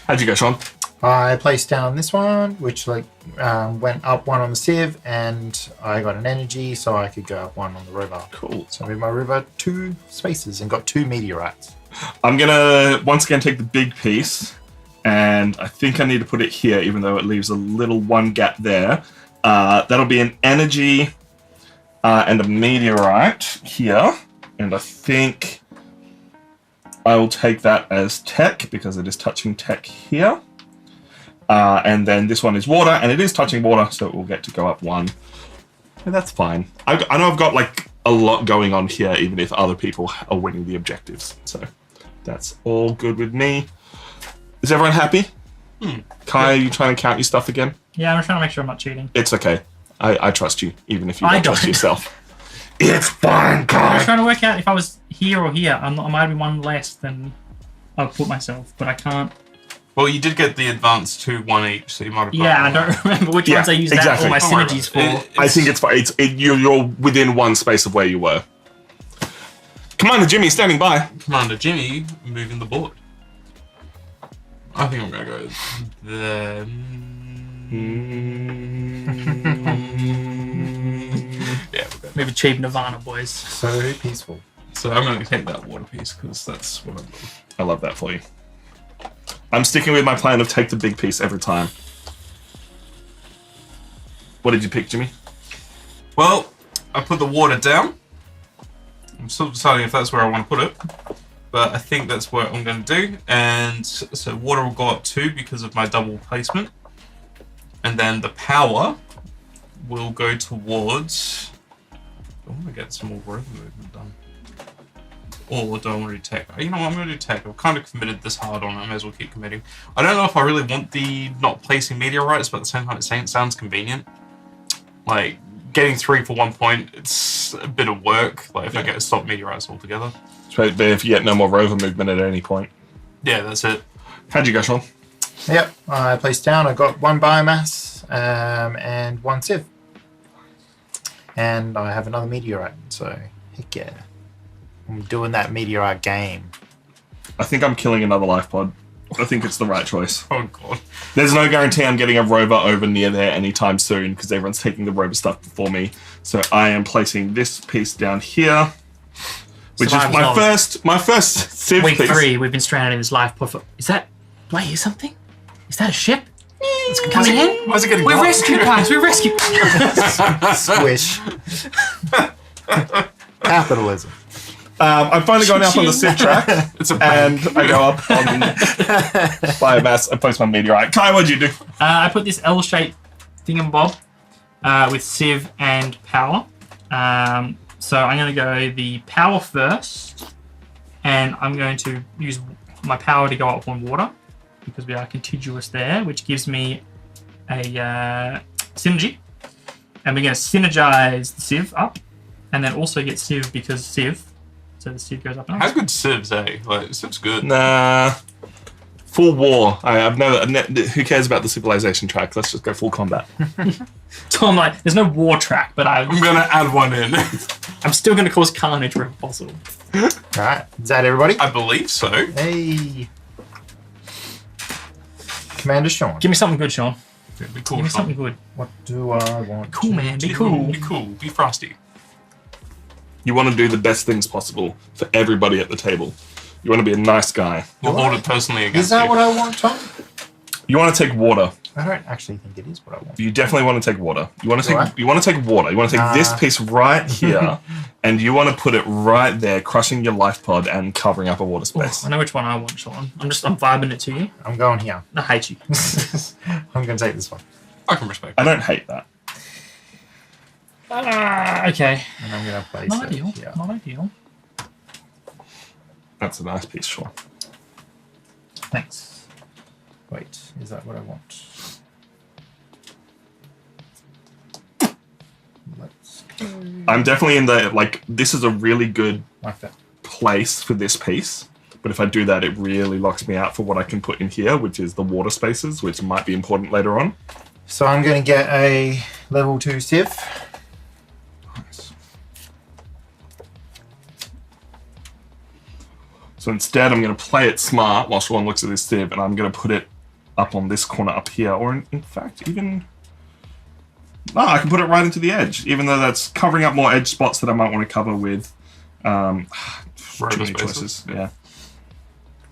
How'd you go, Sean? I placed down this one, which went up 1 on the sieve, and I got an energy, so I could go up 1 on the river. Cool. So I moved my river 2 spaces and got 2 meteorites. I'm gonna once again take the big piece, and I think I need to put it here, even though it leaves a little one gap there. That'll be an energy and a meteorite here, and I think I will take that as tech because it is touching tech here. And then this one is water, and it is touching water, so it will get to go up 1. And that's fine. I know I've got like a lot going on here, even if other people are winning the objectives. So that's all good with me. Is everyone happy? Kai, are you trying to count your stuff again? Yeah, I'm trying to make sure I'm not cheating. It's okay. I trust you, even if you don't trust don't. yourself. It's fine, I Kai. was trying to work out if I was here or here. I might be 1 less than I've put myself, but I can't. Well, you did get the advanced 2, 1 each, so you might have. Yeah, I don't remember which ones I used exactly. all my Don't worry synergies about it. for. I think it's fine. You're within 1 space of where you were. Commander Jimmy standing by. Commander Jimmy moving the board. I think I'm gonna go there. Yeah, we'll go. Maybe achieve Nirvana, boys. So peaceful. So I'm gonna take that water piece because that's what I'm doing. I love that for you. I'm sticking with my plan of take the big piece every time. What did you pick, Jimmy? Well, I put the water down. I'm still deciding if that's where I want to put it, but I think that's what I'm going to do. And so water will go up 2 because of my double placement, and then the power will go towards. I want to get some more rover movement done. Or do I want to do tech? You know what, I'm going to do tech. I've kind of committed this hard on it. I may as well keep committing. I don't know if I really want the not placing meteorites, but at the same time it sounds convenient. Like, getting 3 for 1 point, it's a bit of work. Like, if I get to stop meteorites altogether. But if you get no more rover movement at any point. Yeah, that's it. How'd you go, Sean? Yep, I placed down. I got 1 biomass and 1 sieve. And I have another meteorite, so heck yeah. I'm doing that meteorite game. I think I'm killing another life pod. I think it's the right choice. Oh, God. There's no guarantee I'm getting a rover over near there anytime soon because everyone's taking the rover stuff before me. So I am placing this piece down here, which is my first civ Week piece. 3, we've been stranded in this life pod for... Is that... Do I hear something? Is that a ship? It's coming in? Why is it getting We're dark? rescued, guys! We're rescued! Squish. Capitalism. I'm finally going up on the civ track, It's a and bank. I go up on biomass. I place my meteorite. Kai, what'd you do? I put this L-shaped thingamabob with sieve and power. So I'm going to go the power first, and I'm going to use my power to go up on water because we are contiguous there, which gives me a synergy. And we're going to synergize the sieve up, and then also get sieve because sieve. So the sieve goes up and How up. good Civ's, eh? Like, Civ's good. Nah. Full war. Who cares about the civilization track? Let's just go full combat. So I'm like, there's no war track, but I'm gonna add 1 in. I'm still going to cause carnage wherever possible. Alright, is that everybody? I believe so. Hey. Commander Sean. Give me something good, Sean. Be Give cool, me something Sean. good. What do I want? Cool, to man. Be do? cool. Be cool. Be frosty. You want to do the best things possible for everybody at the table. You want to be a nice guy. We'll hold it personally against Is that you. what I want, Tom? You want to take water. I don't actually think it is what I want. You definitely want to take water. You want to Do I? take. You want to take water. You want to take this piece right here, and you want to put it right there, crushing your life pod and covering up a water space. I know which one I want, Sean. I'm vibing it to you. I'm going here. I hate you. I'm going to take this one. I can respect I that. don't hate that. Okay. And I'm going to place Not it ideal. here. Not ideal. That's a nice piece, Sean. Thanks. Wait, is that what I want? Let's go I'm definitely in the this is a really good like that. place for this piece. But if I do that, it really locks me out for what I can put in here, which is the water spaces, which might be important later on. So I'm going to get a level 2 sieve. Nice. So instead, I'm going to play it smart while Sean looks at this sieve, and I'm going to put it up on this corner up here, or in fact, even... No, I can put it right into the edge, even though that's covering up more edge spots that I might want to cover with too many choices. Yeah.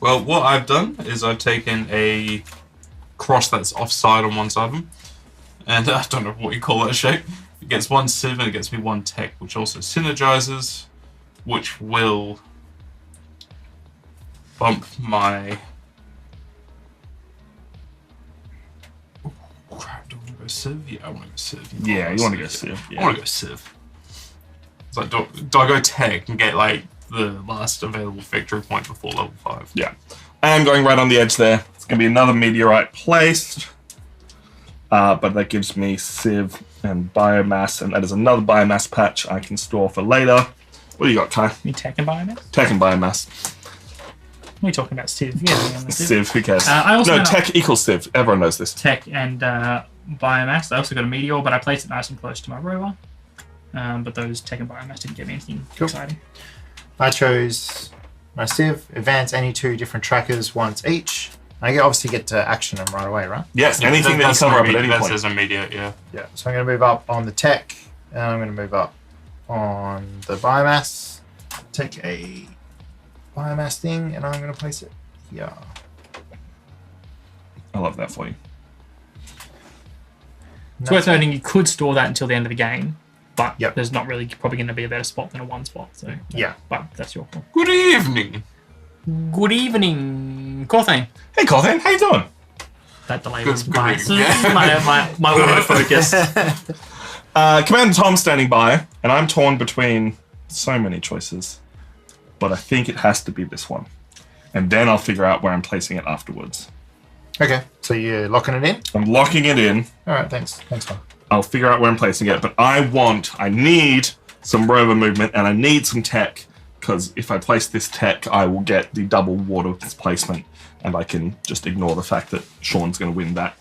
Well, what I've done is I've taken a cross that's offside on one side of them, and I don't know what you call that shape. It gets 1 civ and it gets me 1 tech, which also synergizes, which will bump my... Crap, do I want to go civ? Yeah, I want to go civ. Yeah, you want to go civ. Yeah. I want to go civ. It's like, do I go tech and get like the last available victory point before level 5? Yeah. I'm going right on the edge there. It's going to be another meteorite placed. But that gives me civ and biomass, and that is another biomass patch I can store for later. What do you got, Kai? You tech and biomass? Tech and biomass. What are you talking about, Civ? Yeah, Civ, who cares? I also no, tech equals civ. Everyone knows this. Tech and biomass. I also got a meteor, but I placed it nice and close to my rover. But those tech and biomass didn't get me anything exciting. I chose my civ, advance any 2 different trackers once each. I obviously get to action them right away, right? Yes, anything that you cover up at any point. That says immediate, yeah. Yeah, so I'm going to move up on the tech, and I'm going to move up on the biomass. Take a biomass thing, and I'm going to place it here. I love that for you. It's worth noting you could store that until the end of the game, but Yep. there's not really probably going to be a better spot than a 1 spot. So Yeah. but that's your call. Good evening. Good evening, Corthane. Hey, Colin, how you doing? That delay Good- was good my evening, yeah. my autofocus. Commander Tom's standing by, and I'm torn between so many choices. But I think it has to be this one. And then I'll figure out where I'm placing it afterwards. Okay, so you're locking it in? I'm locking it in. All right, thanks. Thanks, man. I'll figure out where I'm placing it, but I need some rover movement and I need some tech, because if I place this tech, I will get the double water displacement, and I can just ignore the fact that Sean's going to win that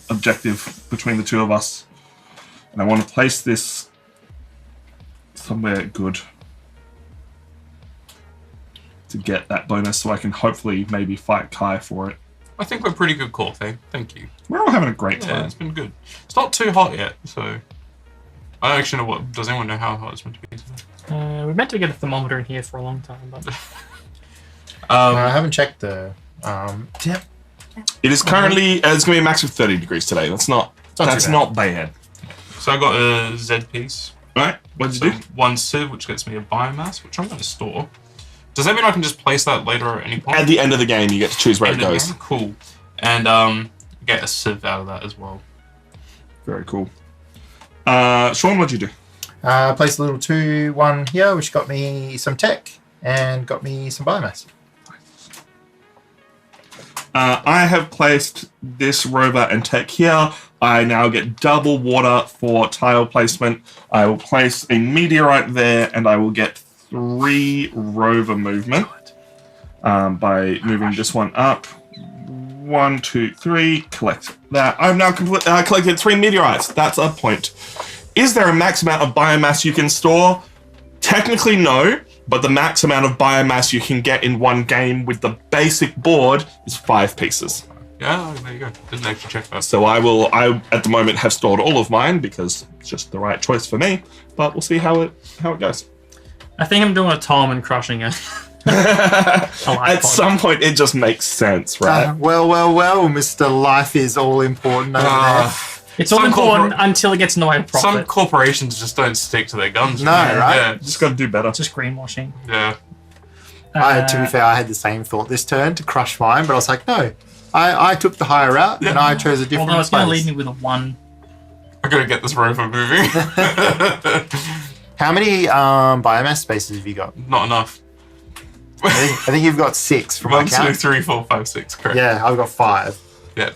objective between the two of us. And I want to place this somewhere good to get that bonus, so I can hopefully maybe fight Kai for it. I think we're pretty good call thing. Thank you. We're all having a great Yeah, time. it's been good. It's not too hot yet, so I don't actually know what. Does anyone know how hot it's meant to be today? We meant to get a thermometer in here for a long time, but I haven't checked the... Yep. It is currently, it's going to be a max of 30 degrees today. That's not too bad. bad. So I got a Z piece. Right, what did you do? 1 civ, which gets me a biomass, which I'm going to store. Does that mean I can just place that later at any point? At the end of the game, you get to choose where it goes. Cool. And get a civ out of that as well. Very cool. Sean, what'd you do? Placed a little 2-1 here, which got me some tech and got me some biomass. I have placed this rover and tech here. I now get double water for tile placement. I will place a meteorite there, and I will get 3 rover movement by moving this one up. 1, 2, 3. Collect that. I've now collected 3 meteorites. That's a point. Is there a max amount of biomass you can store? Technically, no. But the max amount of biomass you can get in one game with the basic board is 5 pieces. Yeah, there you go. Didn't actually check that. So I at the moment have stored all of mine because it's just the right choice for me. But we'll see how it goes. I think I'm doing a Tom and crushing it. At some point, it just makes sense, right? Well, Mr. Life is all important over there. It's all Some important corpor- until it gets in the way of Some profit. corporations just don't stick to their guns. No, man. right? Yeah, Just got to do better. Just greenwashing. yeah. To be fair, I had the same thought this turn to crush mine, but I was like, no. I took the higher route, and I chose a different Although it's going to place. leave me with a 1. I gotta get this rover moving. How many biomass spaces have you got? Not enough. I think you've got 6 from my 1, 2, count. 3, 4, 5, 6. Correct. Yeah, I've got 5. Yeah.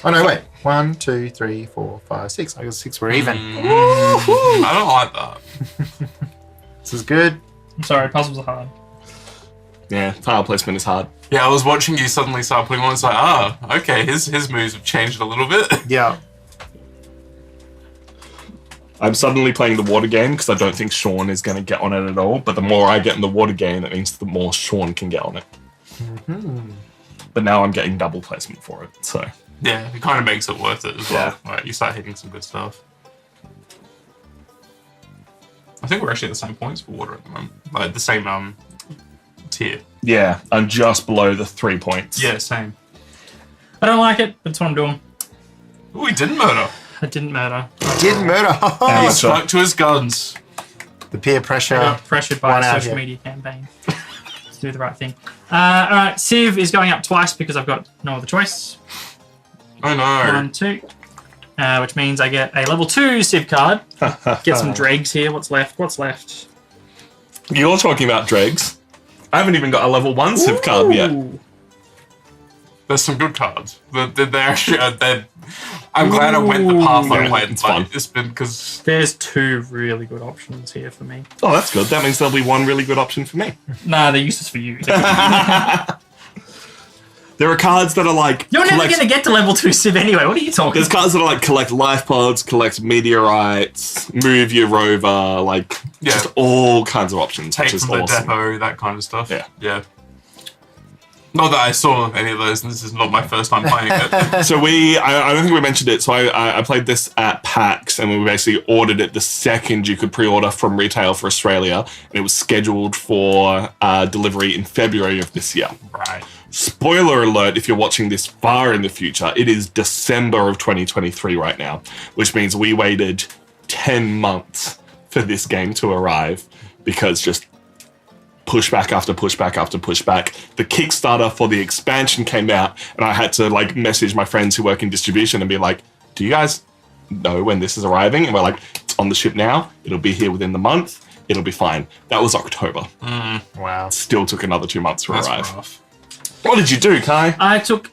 Oh no, wait. 1, 2, 3, 4, 5, 6. I got 6. We're even. I don't like that. This is good. I'm sorry, puzzles are hard. Yeah, tile placement is hard. Yeah, I was watching you suddenly start putting on. It's like, okay, his moves have changed a little bit. Yeah. I'm suddenly playing the water game because I don't think Sean is going to get on it at all. But the more I get in the water game, that means the more Sean can get on it. but now I'm getting double placement for it. So Yeah, it kind of makes it worth it as well. Yeah. Like, you start hitting some good stuff. I think we're actually at the same points for water at the moment. Like the same tier. yeah, I'm just below the 3 points. Yeah, same. I don't like it, but that's what I'm doing. Ooh, he didn't murder. I didn't murder. Didn't murder. He Amateur. stuck to his guns. The peer I pressure. got pressured by One a out social here. media campaign to do the right thing. All right, Civ is going up twice because I've got no other choice. Oh no. 1, 2. Which means I get a level 2 Civ card. Get some dregs here. What's left? What's left? You're talking about dregs. I haven't even got a level 1 Civ card yet. Ooh. There's some good cards. They're actually, I'm glad I went the path I Yeah, went. it's Like, fun. it's been because There's 2 really good options here for me. Oh, that's good. That means there'll be one really good option for me. Nah, they're useless for you. There are cards that are like... You're never collect- going to get to level 2 Civ anyway. What are you talking There's cards that are like collect life pods, collect meteorites, move your rover, like Yeah. just all kinds of options, take which is from the awesome. depot, that kind of stuff. Yeah. Yeah. Not that I saw any of those, and this is not my first time playing it. So I don't think we mentioned it. So I played this at PAX, and we basically ordered it the second you could pre-order from retail for Australia, and it was scheduled for delivery in February of this year. Right. Spoiler alert, if you're watching this far in the future, it is December of 2023 right now, which means we waited 10 months for this game to arrive because just pushback after pushback after pushback. The Kickstarter for the expansion came out, and I had to like message my friends who work in distribution and be like, do you guys know when this is arriving? And we're like, it's on the ship now. It'll be here within the month. It'll be fine. That was October. Wow. Still took another 2 months to That's arrive. rough. What did you do, Kai? I took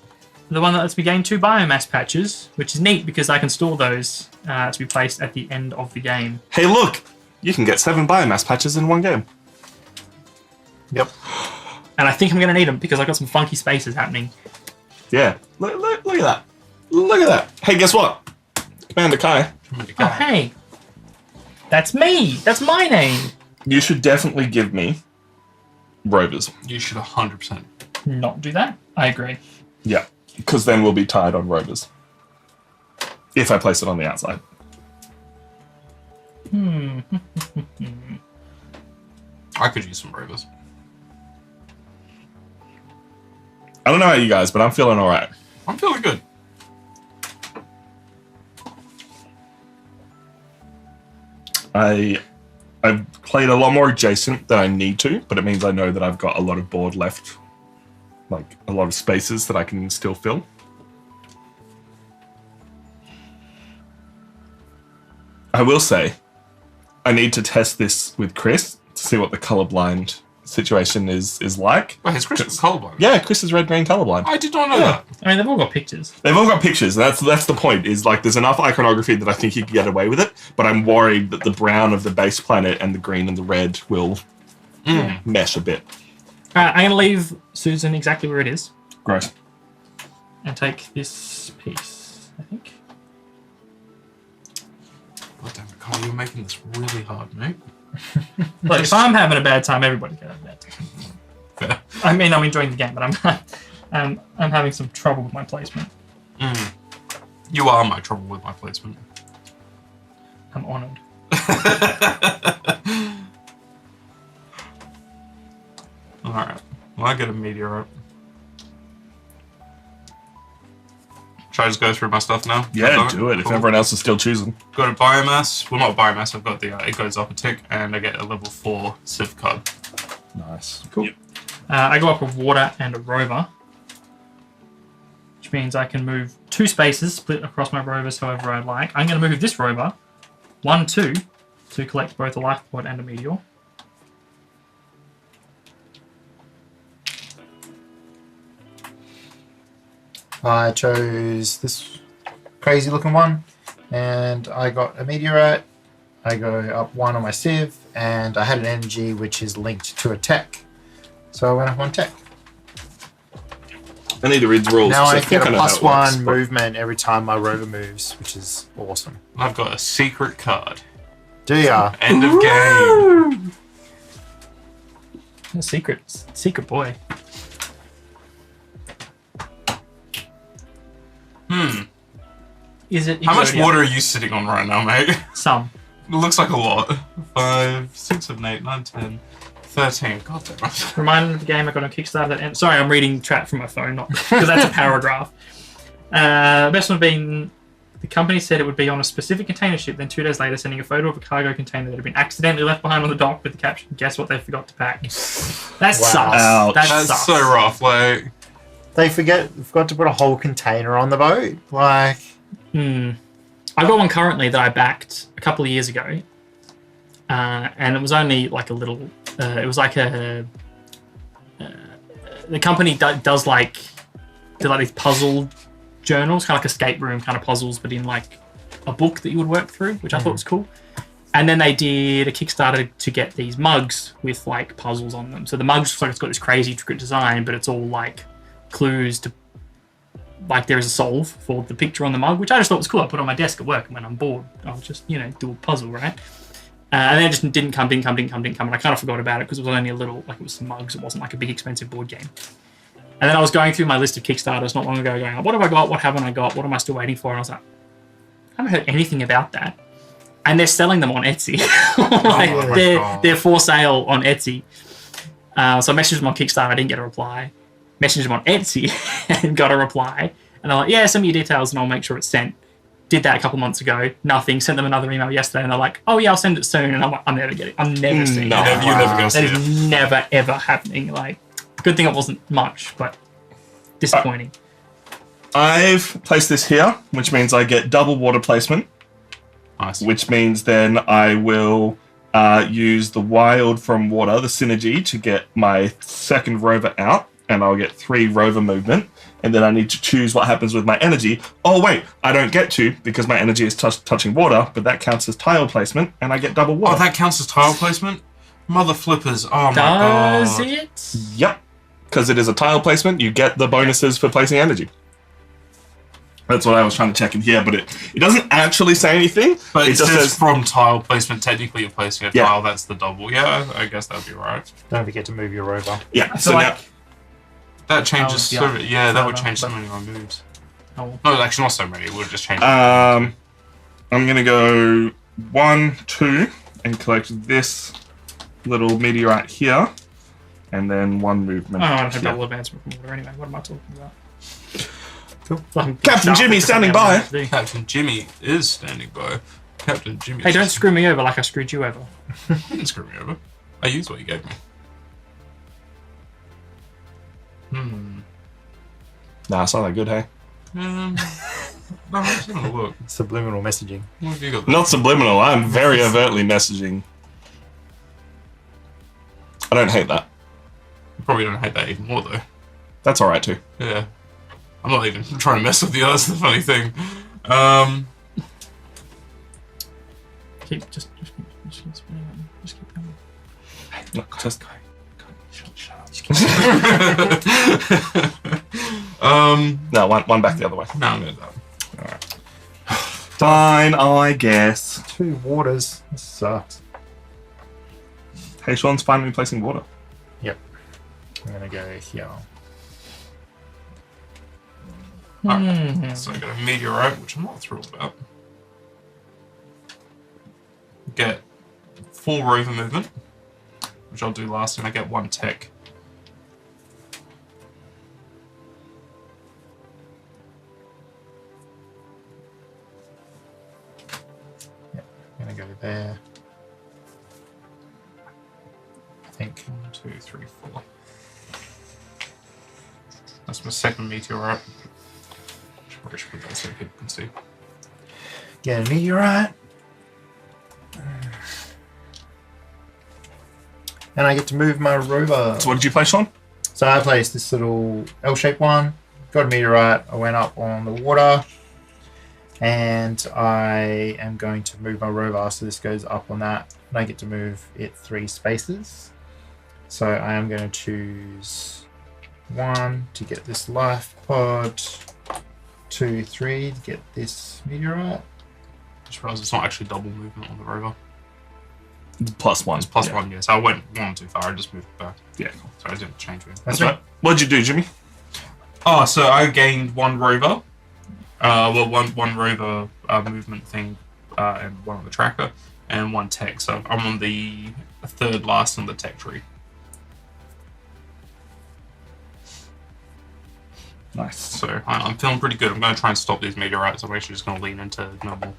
the one that lets me gain 2 biomass patches, which is neat because I can store those to be placed at the end of the game. Hey, look, you can get 7 biomass patches in one game. Yep. And I think I'm going to need them because I've got some funky spaces happening. Yeah, look at that. Look at that. Hey, guess what? Commander Kai, Oh, hey. That's me. That's my name. you should definitely give me rovers. You should 100%. Not do that. I agree. Yeah, because then we'll be tied on rovers. If I place it on the outside. I could use some rovers. I don't know about you guys, but I'm feeling all right. I'm feeling good. I've played a lot more adjacent than I need to, but it means I know that I've got a lot of board left. Like, a lot of spaces that I can still fill. I will say, I need to test this with Chris to see what the colorblind situation is like. Wait, is Christian colorblind? Yeah, Chris is red-green colorblind. I did not know Yeah. that. I mean, they've all got pictures. They've all got pictures. That's the point. Is like there's enough iconography that I think you can get away with it. But I'm worried that the brown of the base planet and the green and the red will mesh a bit. I'm going to leave Susan exactly where it is Gross. and take this piece, I think. God damn it, Carl, you're making this really hard, mate. Look, if I'm having a bad time, everybody can have a bad time. Fair. I mean, I'm enjoying the game, but I'm having some trouble with my placement. You are my trouble with my placement. I'm honoured. Alright. Well, I get a meteorite. Should I just go through my stuff now? Yeah, I've do it. If Cool. everyone else is still choosing. Got a biomass. Well, not biomass. I've got the. It goes up a tick, and I get a level 4 Civ card. Nice. Cool. I go up with water and a rover, which means I can move 2 spaces, split across my rovers however I like. I'm going to move this rover 1, 2 to collect both a life pod and a meteor. I chose this crazy looking one, and I got a meteorite. I go up 1 on my Civ, and I had an energy which is linked to a tech. So I went up on tech. I need to read the rules. Now I think get a know how it +1 works, but- movement every time my rover moves, which is awesome. I've got a secret card. Do ya? End of game. A secret boy. Is it? How much Exodia? water are you sitting on right now, mate? Some. It looks like a lot. 5, 6, 7, 8, 9, 10, 13. God damn it. Reminder of the game I got on Kickstarter that ends. Sorry, I'm reading chat from my phone, not because that's a paragraph. Best one being the company said it would be on a specific container ship, then 2 days later sending a photo of a cargo container that had been accidentally left behind on the dock with the caption, "Guess what they forgot to pack." That sucks. Ouch. That That's sucks. so rough. Like, They forgot to put a whole container on the boat. Like, I've got one currently that I backed a couple of years ago, and it was only like a little. It was like a. The company does like these puzzle journals, kind of like escape room kind of puzzles, but in like a book that you would work through, which I thought was cool. And then they did a Kickstarter to get these mugs with like puzzles on them. So the mugs looks like it's got this crazy intricate design, but it's all like clues to. Like there is a solve for the picture on the mug, which I just thought was cool. I put it on my desk at work, and when I'm bored, I'll just do a puzzle, right? And then it just didn't come, and I kind of forgot about it because it was only a little, like it was some mugs. It wasn't like a big expensive board game. And then I was going through my list of Kickstarters not long ago, going, what have I got? What haven't I got? What am I still waiting for? And I was like, I haven't heard anything about that. And they're selling them on Etsy. They're for sale on Etsy. So I messaged them on Kickstarter. I didn't get a reply. Messaged them on Etsy and got a reply. And they're like, yeah, send me your details and I'll make sure it's sent. Did that a couple months ago. Nothing. Sent them another email yesterday and they're like, oh yeah, I'll send it soon. And I'm like, I'm never getting it. I'm never seeing No. it. you're never going to see That it. is never, ever happening. Like, good thing it wasn't much, but disappointing. I've placed this here, which means I get double water placement, Nice. which means then I will use the wild from water, the synergy, to get my second rover out, and I'll get 3 rover movement. And then I need to choose what happens with my energy. Oh wait, I don't get to because my energy is touching water, but that counts as tile placement, and I get double Oh, water. that counts as tile placement? Mother flippers. Oh my god. Does it? Yep, because it is a tile placement. You get the bonuses for placing energy. That's what I was trying to check in here, but it doesn't actually say anything. But it just says says from tile placement, technically you're placing a Yeah. tile, that's the double. Yeah, I guess that'd be right. don't forget to move your rover. yeah. I So feel now like That changes yeah. so yeah, that would Further, change so but- many of my moves. oh, No, actually not so many, it would just change. I'm gonna go 1, 2, and collect this little meteorite here, and then 1 movement. I don't have here. double advancement from water anyway. What am I talking about? Cool. Fucking Captain sharp Jimmy because standing something I by. have to do. Captain Jimmy is standing by. Captain Jimmy. Hey, don't screw me over like I screwed you over. You didn't screw me over. I used what you gave me. Nah, it's not that good, hey? No, I'm just having a look. Subliminal messaging. What have you got there? Not subliminal. I'm very overtly messaging. I don't hate that. You probably don't hate that even more though. That's all right too. Yeah. I'm not even trying to mess with you, that's the funny thing. Just keep spinning it. Just keep going. No, just no, one back the other way. No, I'm gonna do that. Fine, I guess. 2 waters. This sucks. Hey, Sean's finally placing water. Yep. I'm gonna go here. Alright, so I got a meteorite, which I'm not thrilled about. Get 4 rover movement, which I'll do last, and I get 1 tech. I'm gonna go there. I think. 1, 2, 3, 4. That's my second meteorite. Probably should put that so people can see. Get a meteorite. And I get to move my rover. So what did you place, Sean? So I placed this little L-shaped one, got a meteorite, I went up on the water, and I am going to move my rover, so this goes up on that, and I get to move it 3 spaces. So I am going to choose 1 to get this life pod, 2, 3 to get this meteorite. Just realised it's not actually double movement on the rover. +1. It's plus Yeah. 1, yes. I went 1 too far, I just moved it back. Yeah, cool. So I didn't change it. That's Right. What'd you do, Jimmy? Oh, so I gained 1 rover, Well, one rover movement thing, and one on the tracker, and one tech. So I'm on the third last on the tech tree. Nice. So I'm feeling pretty good. I'm going to try and stop these meteorites. I'm actually just going to lean into normal.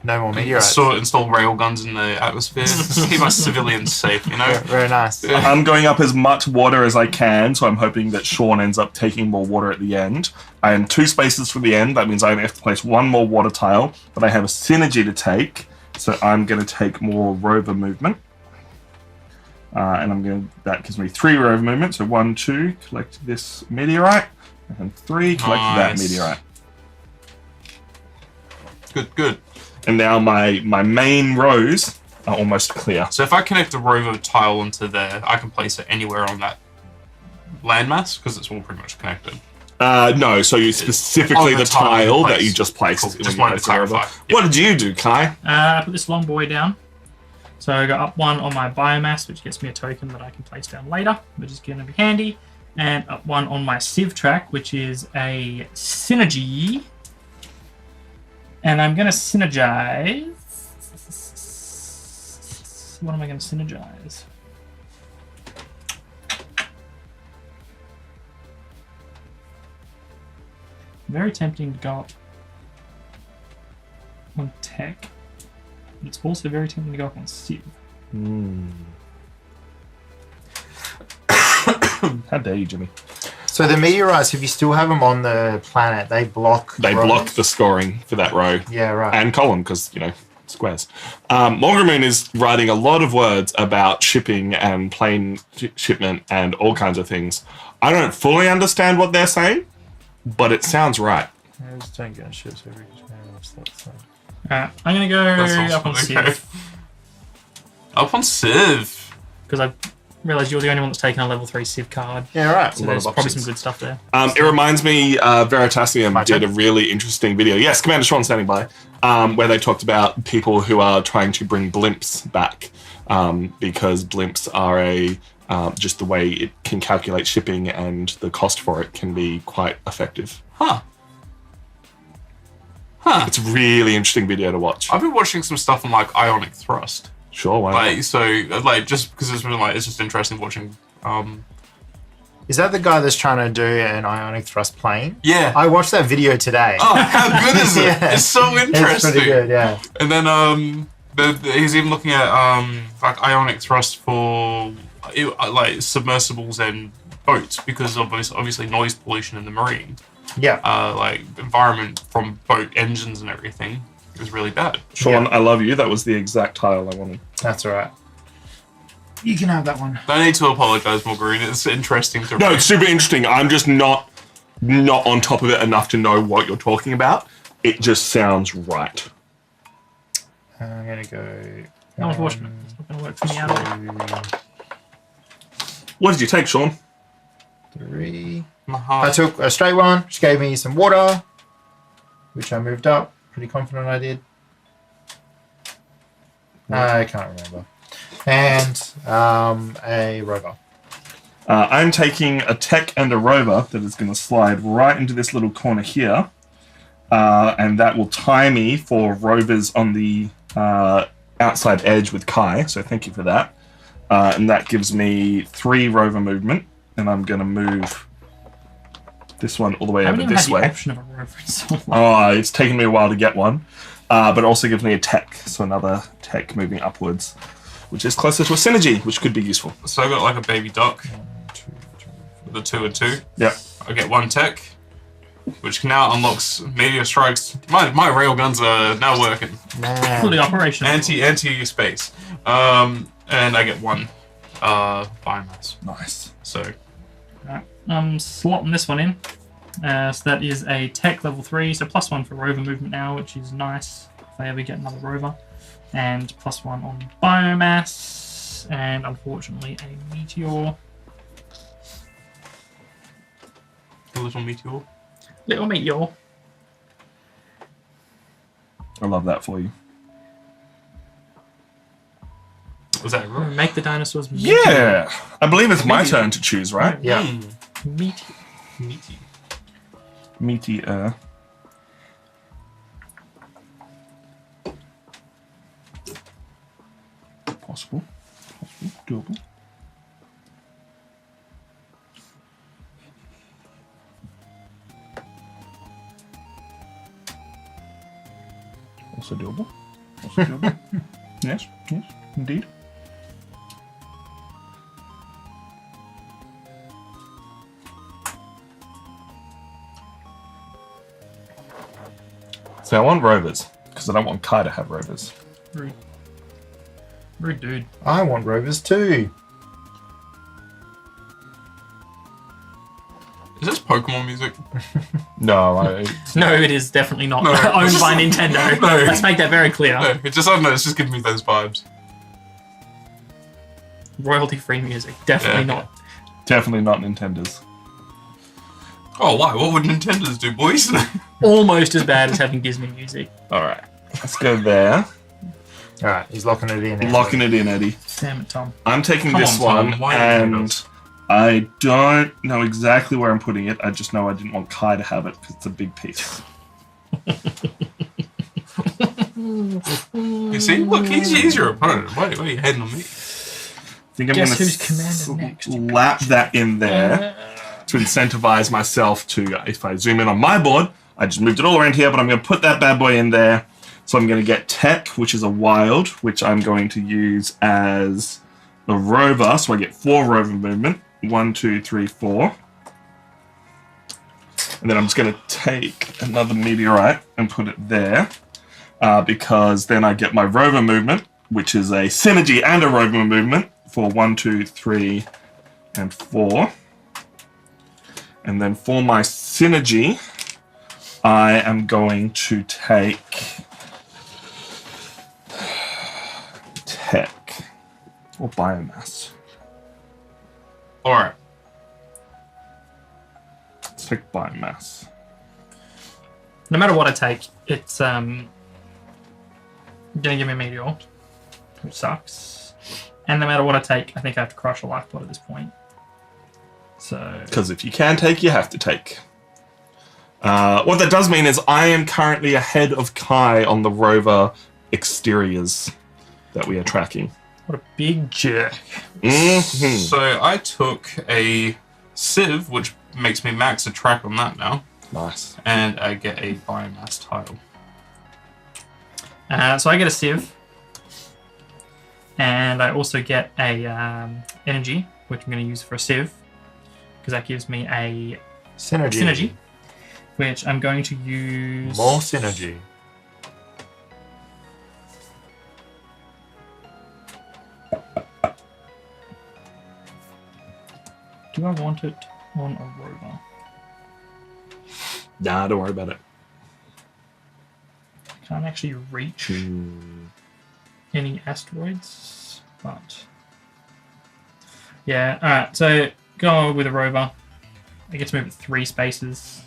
No more meteorites. Install rail guns in the atmosphere. Keep my civilians safe, you know? Very nice. I'm going up as much water as I can, so I'm hoping that Sean ends up taking more water at the end. I am 2 spaces from the end. That means I only have to place 1 more water tile, but I have a synergy to take, so I'm going to take more rover movement. And that gives me 3 rover movement. So 1, 2, collect this meteorite, and 3, collect that meteorite. Good. And now my main rows are almost clear. So if I connect a rover tile onto there, I can place it anywhere on that landmass because it's all pretty much connected. No, so you specifically the tile that you just placed. Cool. Just wanted to clarify. Yep. What did you do, Kai? I put this long boy down. So I got up 1 on my biomass, which gets me a token that I can place down later, which is going to be handy. And up 1 on my sieve track, which is a synergy. And I'm going to synergize. What am I going to synergize? Very tempting to go up on tech. But it's also very tempting to go up on sieve. How dare you, Jimmy? So the meteorites, if you still have them on the planet, they block. They block the scoring for that row. Yeah, right. And column, because, squares. Morgamoon is writing a lot of words about shipping and plane shipment and all kinds of things. I don't fully understand what they're saying, but it sounds right. Alright, I'm going to go up on sieve. Up on Civ. Because I realised you're the only one that's taken a level 3 Civ card. Yeah, right. So there's probably some good stuff there. It reminds me, Veritasium did a really interesting video. Yes, Commander Sean standing by, where they talked about people who are trying to bring blimps back because blimps are just the way it can calculate shipping and the cost for it can be quite effective. Huh. It's a really interesting video to watch. I've been watching some stuff on Ionic Thrust. Sure, why not? Just because it's just interesting watching. Is that the guy that's trying to do an ionic thrust plane? Yeah. I watched that video today. Oh, how good is it? Yeah. It's so interesting. It's pretty good, yeah. And then he's even looking at ionic thrust for submersibles and boats because obviously noise pollution in the marine. Yeah. Environment from boat engines and everything is really bad. Sean, I love you. That was the exact tile I wanted. That's all right. You can have that one. No need to apologise, Morgarine. It's interesting to No, read. it's super interesting. I'm just not on top of it enough to know what you're talking about. It just sounds right. I'm going to go... How much washing? It's not going to work for me at all. What did you take, Sean? 3. My heart. I took a straight one, which gave me some water, which I moved up. Pretty confident I did. I can't remember. And a rover. I'm taking a tech and a rover that is going to slide right into this little corner here. And that will tie me for rovers on the outside edge with Kai. So thank you for that. And that gives me 3 rover movement. And I'm going to move this one all the way over this way. I haven't even had the option of a rover in so long. Oh, it's taken me a while to get one. But it also gives me a tech. So another tech moving upwards, which is closer to a synergy, which could be useful. So I got a baby duck. With the 2 and 2. Yep. I get 1 tech, which now unlocks meteor strikes. My railguns are now working. Man. Fully operational. Anti space. And I get 1 biomass. Nice. So Right. I'm slotting this one in. So that is a tech level 3, so +1 for rover movement now, which is nice if I ever get another rover. And +1 on biomass, and unfortunately a meteor. a little meteor. Little meteor. I love that for you. Was that right? Make the dinosaurs meteor. Yeah. I believe it's my turn to choose, right? Yeah. Meteor. Meaty. Meteor. Possible. Doable. Also doable. Also doable. Yes, indeed. So I want rovers, because I don't want Kai to have rovers. Rude. Rude dude. I want rovers too. Is this Pokemon music? No, No, it is definitely not No. owned by Nintendo. No. Let's make that very clear. No, it just, I don't know, it's just giving me those vibes. Royalty-free music. Definitely Yeah. not. definitely not Nintendo's. Oh, why? What would Nintendo's do, boys? Almost as bad as having Disney music. Alright, let's go there. All right, he's locking it in. Locking it in, Eddie. Damn it, Tom. I'm taking Come this on, Tom, one, why did you do and this? I don't know exactly where I'm putting it. I just know I didn't want Kai to have it because it's a big piece. You see? Look, he's your opponent. Why are you heading on me? I think I'm Guess going who's to commander next? slap that in there to incentivize myself to, if I zoom in on my board, I just moved it all around here, but I'm going to put that bad boy in there. So I'm going to get Tech, which is a wild, which I'm going to use as a rover. So I get 4 rover movement. 1, 2, 3, 4. And then I'm just going to take another meteorite and put it there. Because then I get my rover movement, which is a synergy and a rover movement for 1, 2, 3, and 4. And then for my synergy, I am going to take Tech or Biomass. Alright. Let's take Biomass. No matter what I take, it's gonna give me a meteor, which sucks. And no matter what I take, I think I have to crush a lifeblood at this point. So Because if you can take, you have to take. What that does mean is I am currently ahead of Kai on the rover exteriors that we are tracking. what a big jerk. Mm-hmm. So I took a Civ, which makes me max a track on that now, Nice. and I get a biomass tile. So I get a sieve, and I also get a energy, which I'm going to use for a sieve, because that gives me a synergy, which I'm going to use. More synergy. Do I want it on a rover? Nah, don't worry about it. I can't actually reach any asteroids, but yeah. All right, so go with a rover. I get to move it 3 spaces.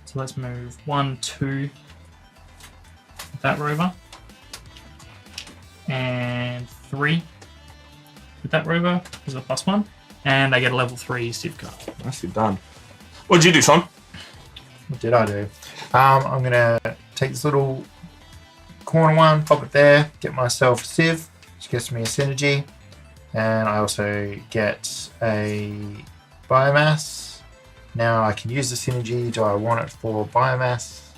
So let's move 1, 2 with that rover, and 3 with that rover is a +1, and I get a level 3 Civ card. Nicely done. What'd you do, Sean? What did I do? I'm gonna take this little corner one, pop it there, get myself a sieve, which gets me a synergy, and I also get a biomass. Now I can use the synergy. Do I want it for biomass,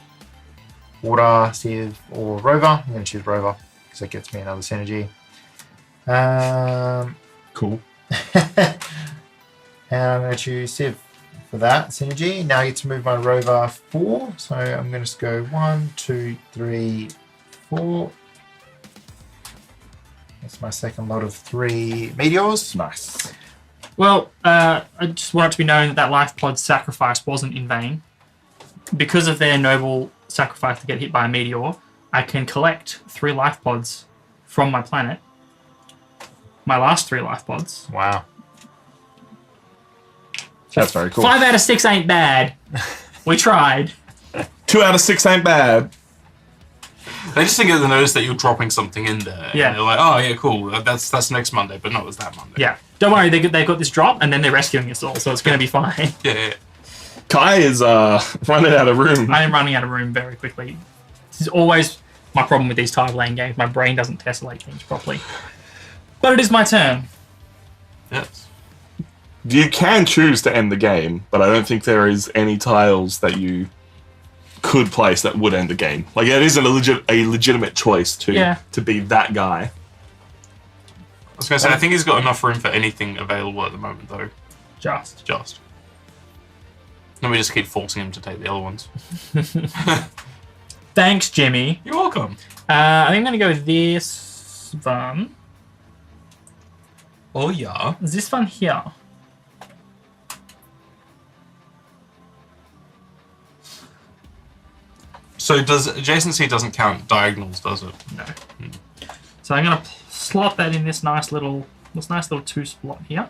water, sieve, or rover? I'm gonna choose rover because it gets me another synergy. Cool. And I'm going to choose Civ for that synergy. Now I get to move my rover 4. So I'm going to just go 1, 2, 3, 4. That's my second lot of 3 meteors. Nice. Well, I just want it to be known that that lifeblood sacrifice wasn't in vain. Because of their noble sacrifice to get hit by a meteor, I can collect 3 lifeblods from my planet. My last 3 lifeblods. Wow. That's very cool. 5 out of 6 ain't bad. We tried. 2 out of 6 ain't bad. They just didn't get the notice that you're dropping something in there. Yeah. And they're like, oh yeah, cool. That's next Monday, but no, it was that Monday. Yeah. Don't worry, they've got this drop, and then they're rescuing us all, so it's going to be fine. Yeah. Kai is running out of room. I am running out of room very quickly. This is always my problem with these tile lane games. My brain doesn't tessellate things properly. But it is my turn. Yes. You can choose to end the game, but I don't think there is any tiles that you could place that would end the game. Like, it is a legitimate choice to be that guy. I was going to say, I think he's got enough room for anything available at the moment, though. Just. Let me just keep forcing him to take the other ones. Thanks, Jimmy. You're welcome. I think I'm going to go with this one. Oh, yeah. This one here. So adjacency doesn't count diagonals, does it? No. So I'm going to slot that in this nice little 2 spot here.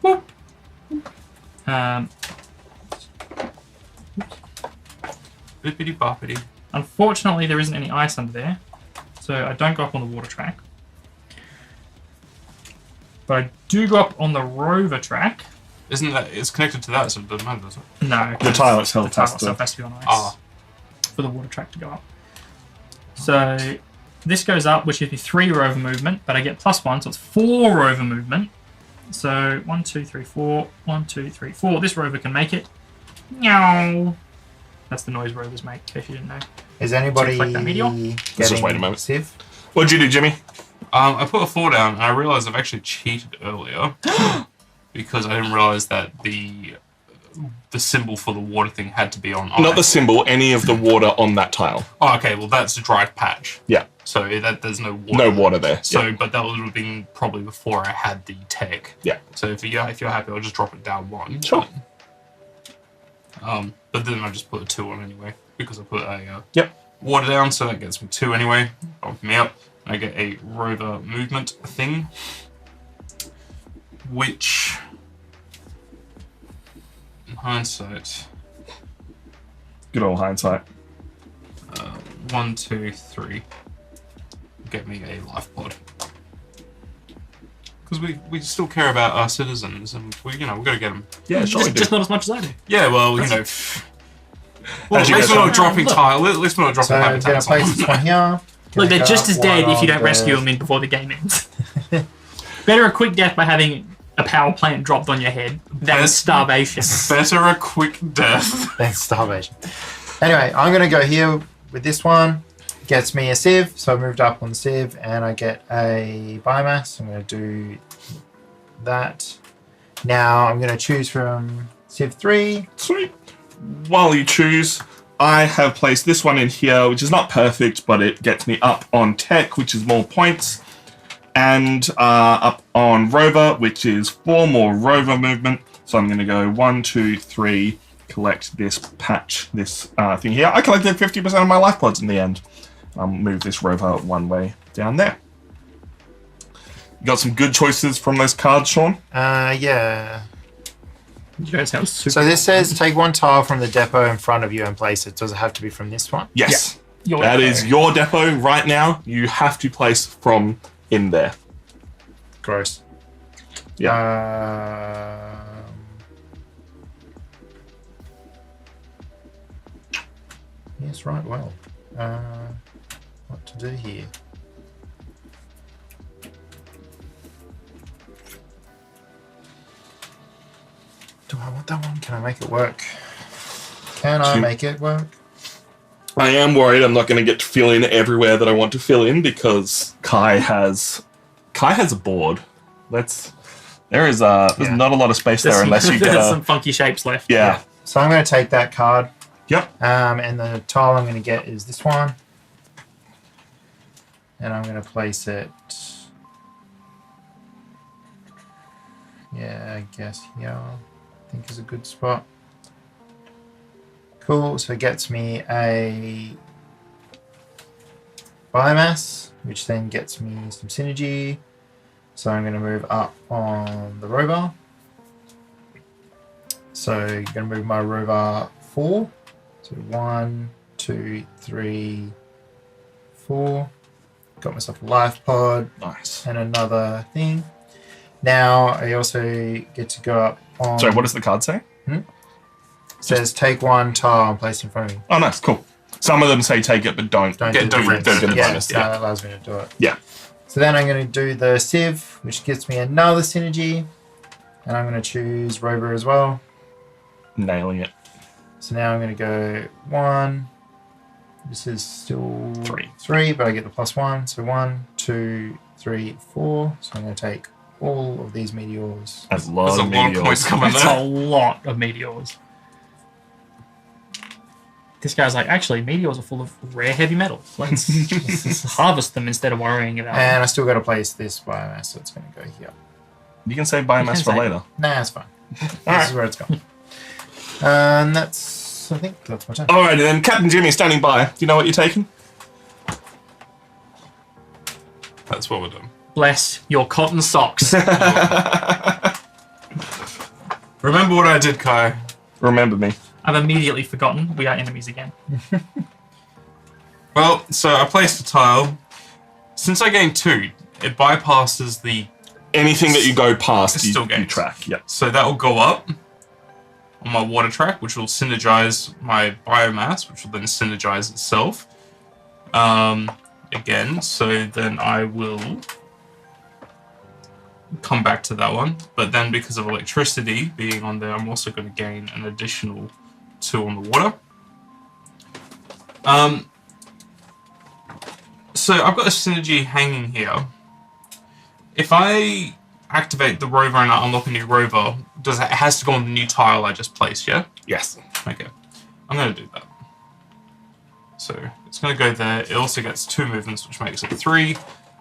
Whoop. Bippity boppity. Unfortunately, there isn't any ice under there, so I don't go up on the water track. But I do go up on the rover track. Isn't that... It's connected to that, so it doesn't matter, does it? No. The tile itself has to be on ice for the water track to go up. So this goes up, which gives me 3 rover movement, but I get +1, so it's 4 rover movement. So 1, 2, 3, 4. 1, 2, 3, 4. This rover can make it. Meow. That's the noise rovers make, in case you didn't know. Is anybody Like that meteor? Let's just wait a moment. Civ? What'd you do, Jimmy? I put a 4 down, and I realised I've actually cheated earlier. Because I didn't realise that the symbol for the water thing had to be on ice. Not the symbol, any of the water on that tile. Oh, okay, well, that's a dry patch. Yeah. So there's no water. No water there. So, yeah. but that would have been probably before I had the tech. Yeah. So if you're happy, I'll just drop it down 1. Sure. But then I just put a 2 on anyway because I put a Yep. water down, so that gets me 2 anyway. Bump me up. I get a rover movement thing, which, in hindsight, Good old hindsight. 1, 2, 3, get me a life pod. Because we still care about our citizens, and we've got to get them. Yeah, sure. Just not as much as I do. Yeah, well, Well, at least we're not dropping tile. At least we're not dropping So I'm going to habitats. place this one here. Look, they're Gonna just go as up dead one if you don't on rescue the- them before the game ends. Better a quick death by having a power plant dropped on your head than Best- starvation. Better a quick death. Thanks, starvation. Anyway, I'm going to go here with this one. Gets me a sieve, so I moved up on the sieve, and I get a biomass. I'm going to do that. Now I'm going to choose from sieve 3. Sweet. While you choose, I have placed this one in here, which is not perfect, but it gets me up on tech, which is more points, and up on rover, which is 4 more rover movement. So I'm going to go 1, 2, 3, collect this patch, this thing here. I collected 50% of my life pods in the end. Move this rover 1 way down there. You got some good choices from those cards, Sean? Yeah. You guys sound super. So this says take 1 tile from the depot in front of you and place it. Does it have to be from this one? Yes. Your That depot. is your depot right now. You have to place from in there. Gross. Yes, right, well. What to do here? Do I want that one? Can I make it work? Can I make it work? I am worried I'm not going to get to fill in everywhere that I want to fill in because Kai has a board. There's not a lot of space there unless you get There's some funky shapes left. yeah. So I'm going to take that card. Yep. And the tile I'm going to get is this one. And I'm going to place it. Yeah, I guess here. I think is a good spot. Cool. So it gets me a biomass, which then gets me some synergy. So I'm going to move up on the rover. So I'm going to move my rover 4. So 1, 2, 3, 4. Got myself a life pod. Nice. And another thing. Now I also get to go up on. Sorry, what does the card say? It says take 1 tile and place in front of me. Oh, nice, cool. Some of them say take it, but don't Don't get do the it. don't get the Yeah, bonus. that allows me to do it. Yeah. So then I'm going to do the Civ, which gives me another synergy. And I'm going to choose Rover as well. Nailing it. So now I'm going to go 1. This is still 3, but I get the +1. So 1, 2, 3, 4. So I'm going to take all of these meteors. There's a There's lot a of lot of meteors. points coming That's there. a lot of meteors. This guy's like, actually, meteors are full of rare heavy metals. Let's harvest them instead of worrying about them. And I still got to place this biomass, so it's going to go here. You can save biomass for save later. Nah, it's fine. This Alright. is where it's going. And I think that's my turn. Alrighty then, Captain Jimmy standing by. Do you know what you're taking? That's what we're doing. Bless your cotton socks. Remember what I did, Kai. Remember me. I've immediately forgotten we are enemies again. Well, so I placed a tile. Since I gained 2, it bypasses the... Anything that you go past, It's you, still you gains. track. Yep. So that will go up on my water track, which will synergize my biomass, which will then synergize itself. Again, so then I will come back to that one. But then because of electricity being on there, I'm also going to gain an additional 2 on the water. So I've got a synergy hanging here. If I activate the rover and I unlock a new rover, it has to go on the new tile I just placed, yeah? Yes. Okay. I'm going to do that. So it's going to go there. It also gets 2 movements, which makes it 3.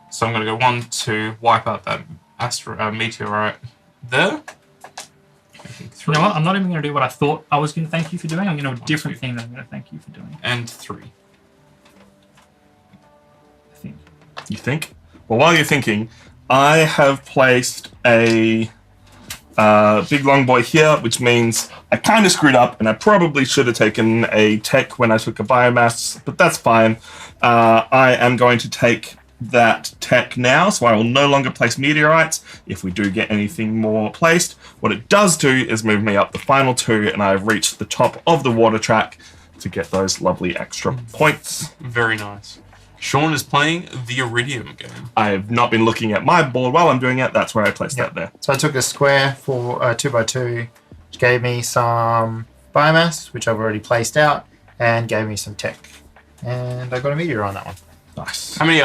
So I'm going to go 1, 2, wipe out that meteorite there. Making 3. You know what? I'm not even going to do what I thought I was going to thank you for doing. I'm going to do a different thing that I'm going to thank you for doing. And 3. I think. You think? Well, while you're thinking, I have placed a big long boy here, which means I kind of screwed up, and I probably should have taken a tech when I took a biomass, but that's fine. I am going to take that tech now, so I will no longer place meteorites if we do get anything more placed. What it does do is move me up the final 2, and I've reached the top of the water track to get those lovely extra points. Very nice. Sean is playing the Iridium game. I've not been looking at my board while I'm doing it. That's where I placed that there. So I took a square for 2x2, which gave me some biomass, which I've already placed out, and gave me some tech. And I got a meteor on that one. Nice. How many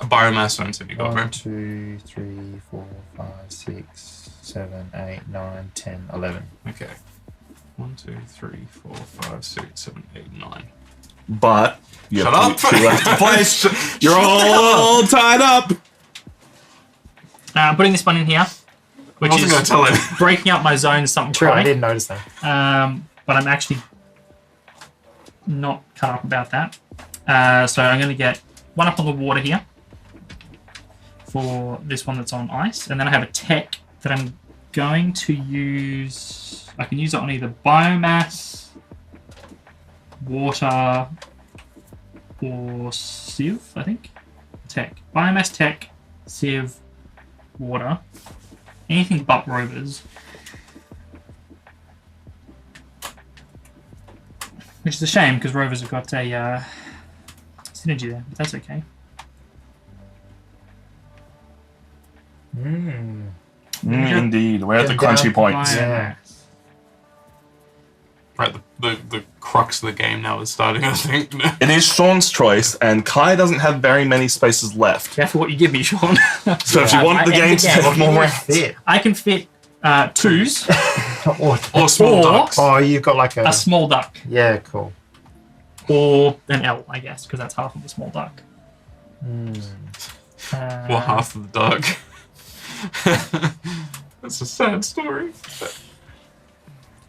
biomass zones have you got, bro? 1, 2, 3, 4, 5, 6, 7, 8, 9, 10, 11. Okay. 1, 2, 3, 4, 5, 6, 7, 8, 9. But you Shut have up. 2 left to place. You're all tied up. I'm putting this one in here, I which wasn't going is to tell him. breaking up my zone something True, I funny. didn't notice that. But I'm actually not cut up about that. So I'm going to get one up on the water here for this one that's on ice. And then I have a tech that I'm going to use. I can use it on either biomass, water, or sieve, I think. Tech. Biomass, tech, sieve, water. Anything but rovers. Which is a shame, because rovers have got a synergy there, but that's okay. Indeed. We're at the Get crunchy down. points. Yeah. Right, the crux of the game now is starting, I think. It is Sean's choice, and Kai doesn't have very many spaces left. Careful what you give me, Sean. So if you want the I game end to the game. take more rounds, Fit. I can fit 2s, Or small Or- ducks. Oh, you've got like a small duck, Yeah, cool. or an L, I guess, because that's half of a small duck. Well, half of the duck. That's a sad story.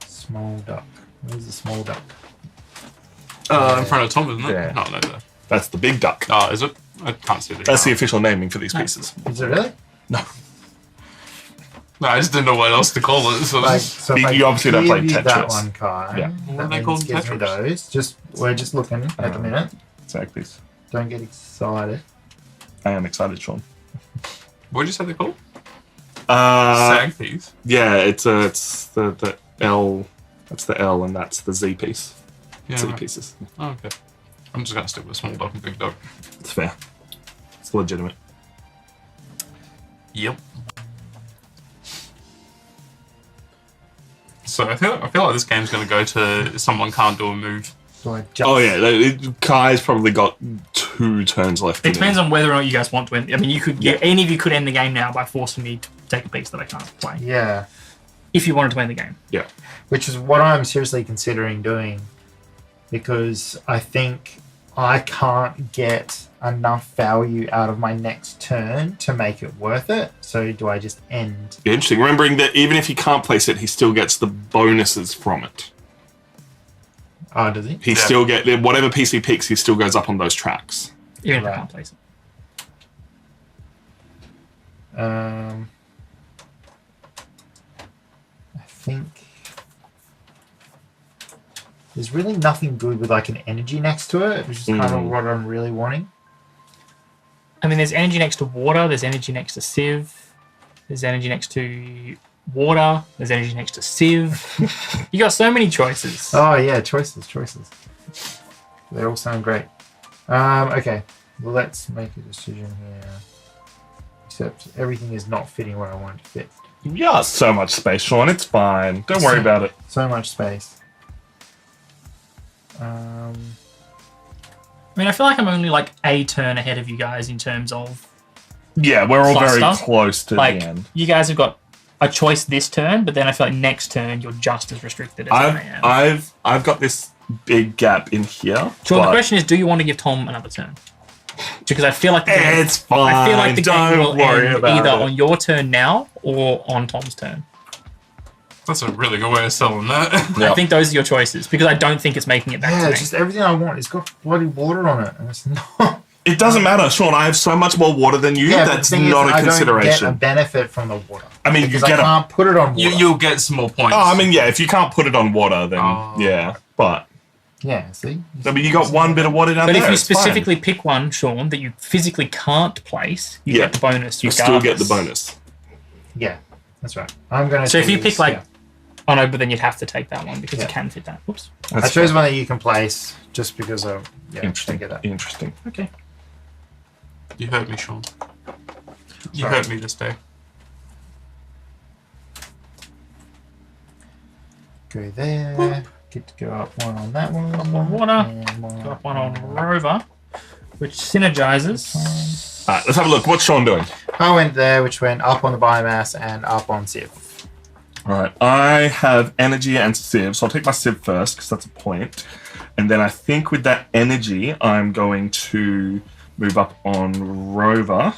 Small duck. Where's the small duck? In front of Tom, isn't it? Yeah. No, there. that's the big duck. Oh, is it? I can't see the That's the official naming for these pieces. Is it really? No. No, I just didn't know what else to call it. So Like, so if You I obviously don't give play you Tetris. that one, Kai. Yeah. What That are they means called, gives me Tetris? those. We're just looking at the minute. Sag piece. Don't get excited. I am excited, Sean. what did you say they're called? Sag. Sag piece. Yeah, it's the L. That's the L, and that's the Z piece. Yeah. Z Right. pieces. Oh, okay. I'm just gonna stick with small duck and big duck. It's fair. It's legitimate. Yep. So I feel like this game's going to go to someone can't do a move. So I just, Oh yeah, Kai's probably got 2 turns left. It depends on whether or not you guys want to end. I mean, you could. Any of you could end the game now by forcing me to take a piece that I can't play. Yeah. If you wanted to end the game. Yeah. Which is what I'm seriously considering doing, because I think I can't get enough value out of my next turn to make it worth it. So do I just end? Interesting. Remembering that even if he can't place it, he still gets the bonuses from it. Oh, does he? He still get whatever piece he picks. He still goes up on those tracks. Even if I Right. can't place it. I think there's really nothing good with like an energy next to it, which is kind of what I'm really wanting. I mean, there's energy next to water. There's energy next to Civ. There's energy next to water. There's energy next to Civ. You got so many choices. Oh yeah, choices. They all sound great. Okay, well, let's make a decision here. Except everything is not fitting where I want it to fit. Yeah, so much space, Sean. It's fine. Don't worry about it. So much space. I mean, I feel like I'm only like a turn ahead of you guys in terms of Yeah, we're all very Cluster. close to like the end. you guys have got a choice this turn, but then I feel like next turn you're just as restricted as I am. I've got this big gap in here. So the but question is, do you want to give Tom another turn? Because I feel like the game, it's fine. I feel like the game will Don't worry end about either it. on your turn now or on Tom's turn. That's a really good way of selling that. Yeah. I think those are your choices because I don't think it's making it back Yeah, to me. it's just everything I want. It's got bloody water on it, and it's not. It doesn't matter, Sean. I have so much more water than you. Yeah, but That's the thing not is, a I don't get a consideration. benefit from the water. I mean, Because you I get a. can't put it on water. You'll get some more points. Oh, I mean, yeah. If you can't put it on water, then Oh. yeah. But Yeah, see? I mean, you got one bit of water down But there. if you it's fine. specifically pick one, Sean, that you physically can't place, you Yeah. get the bonus. you still get the bonus. Yeah, that's right. I'm going to So if you pick like, yeah. oh no, but then you'd have to take that one because Yeah. you can fit that. Whoops. I chose one that you can place just because of, yeah, Interesting. I get that. Interesting. Okay. You hurt me, Sean. You Sorry. hurt me this day. Go there. Get to go up one on that one. Up on water. And one Got one on Rover, which synergizes. All right, let's have a look. What's Sean doing? I went there, which went up on the biomass and up on Civ. All right, I have energy and Civ, so I'll take my Civ first because that's a point. And then I think with that energy, I'm going to move up on Rover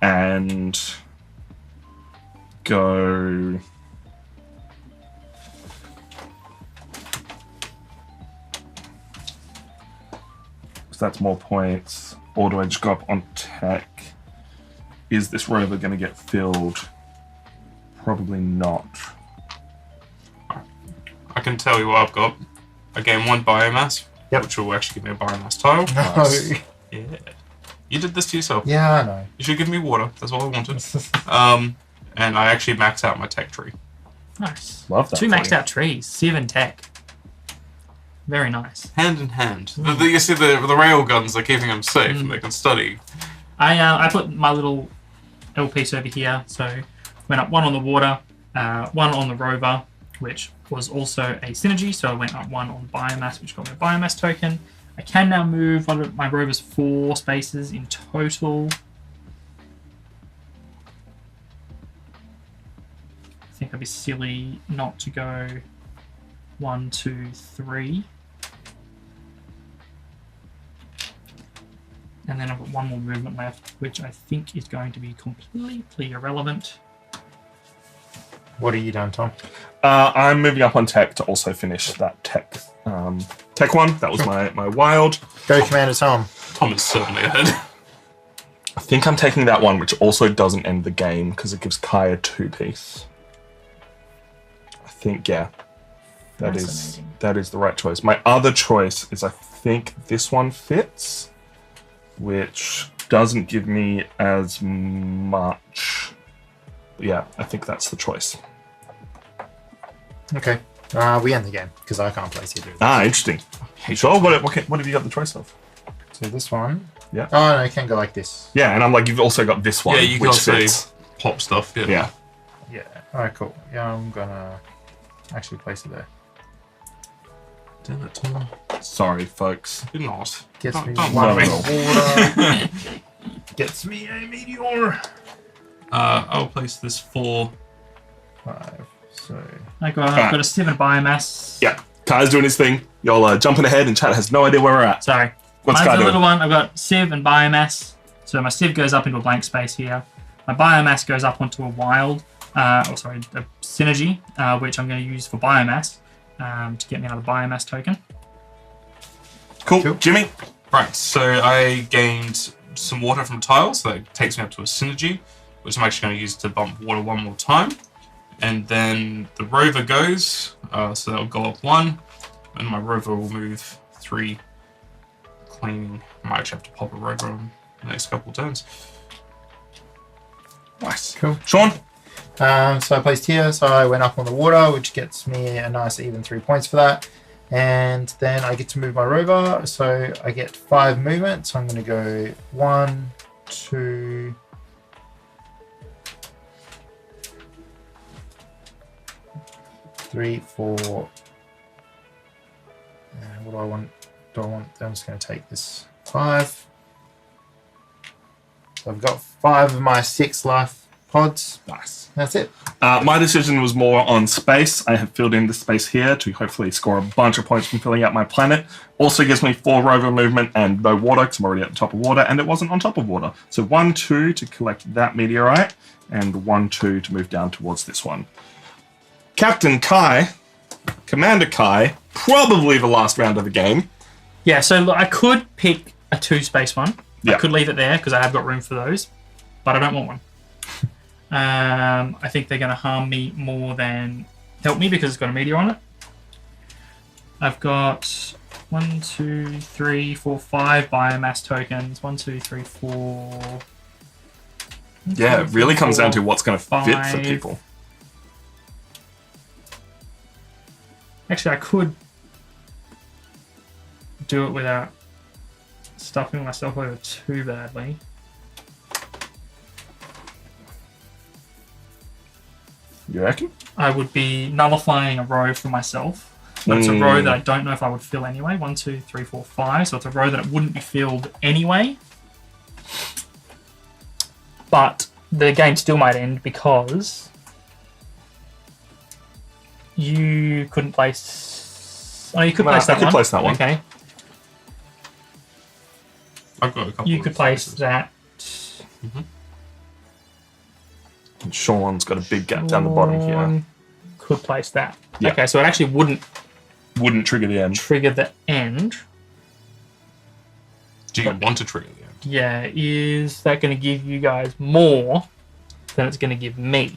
and go. So that's more points. Or do I just go up on tech? Is this Rover going to get filled? Probably not. I can tell you what I've got. I gain 1 biomass, Yep. which will actually give me a biomass tile. Nice. Yeah. You did this to yourself. Yeah, I know. You should give me water. That's all I wanted. And I actually maxed out my tech tree. Nice. Love that. 2 for maxed you. out trees. Civ and tech. Very nice. Hand in hand. You see, the rail guns are keeping them safe and they can study. I put my little L piece over here, so went up 1 on the water, 1 on the Rover, which was also a synergy, so I went up 1 on biomass, which got me a biomass token. I can now move my Rover's 4 spaces in total. I think I'd be silly not to go 1, 2, 3. And then I've got 1 more movement left, which I think is going to be completely irrelevant. What have you done, Tom? I'm moving up on tech to also finish that tech tech one. That was my wild. Go, Commander Tom. Tom is certainly ahead. I think I'm taking that one, which also doesn't end the game because it gives Kai a 2-piece. I think, yeah, Fascinating. that is the right choice. My other choice is I think this one fits, which doesn't give me as much. But yeah, I think that's the choice. Okay. We end the game because I can't place either. Ah, interesting. You sure? What have you got the choice of? So this one Yeah. Oh, no, you can go like this. Yeah, and I'm like, you've also got this one, Yeah, you can which also fits. pop stuff. Yeah. Yeah. Yeah. Alright, cool. Yeah, I'm gonna actually place it there. Damn it, Tom. Sorry, folks. You're not. Gets me Don't one worry. water. Gets me a meteor. I'll place this 4. 5. So I've got a 7 biomass. Yeah. Kai's doing his thing. Y'all jumping ahead, and chat has no idea where we're at. Sorry. What's Mine's Kai a doing? little one. I've got Civ and biomass. So my Civ goes up into a blank space here. My biomass goes up onto a wild, a synergy, which I'm going to use for biomass to get me another biomass token. Cool. Jimmy? Right, so I gained some water from tiles, so that takes me up to a synergy, which I'm actually going to use to bump water one more time. And then the rover goes, so that'll go up 1, and my rover will move 3, cleaning. I might actually have to pop a rover on the next couple of turns. Nice. cool. Sean? So I placed here, so I went up on the water, which gets me a nice even 3 points for that. And then I get to move my rover, so I get 5 movement. So I'm going to go 1, 2, 3, 4. What do I want? I'm just going to take this 5. So I've got 5 of my 6 life pods. Nice. That's it. My decision was more on space. I have filled in the space here to hopefully score a bunch of points from filling out my planet. Also gives me 4 rover movement and no water because I'm already at the top of water, and it wasn't on top of water. So 1, 2 to collect that meteorite, and 1, 2 to move down towards this one. Captain Kai, Commander Kai, probably the last round of the game. Yeah, so look, I could pick a 2 space one. Yeah. I could leave it there because I have got room for those, but I don't want one. I think they're going to harm me more than help me because it's got a meteor on it. I've got 1, 2, 3, 4, 5 biomass tokens. 1, 2, 3, 4. Yeah, it really comes down to what's going to fit for 5. people. Actually, I could do it without stuffing myself over too badly. You reckon? I would be nullifying a row for myself. But it's a row that I don't know if I would fill anyway. 1, 2, 3, 4, 5. So it's a row that it wouldn't be filled anyway. But the game still might end because you couldn't place. Oh, you could place that I could one. place that one. Okay. I've got a couple You of could place places. that. And Sean's got a big gap down the bottom here. Could place that. Yeah. Okay, so it actually wouldn't Wouldn't trigger the end. trigger the end. Do you want to trigger the end? Yeah, is that going to give you guys more than it's going to give me?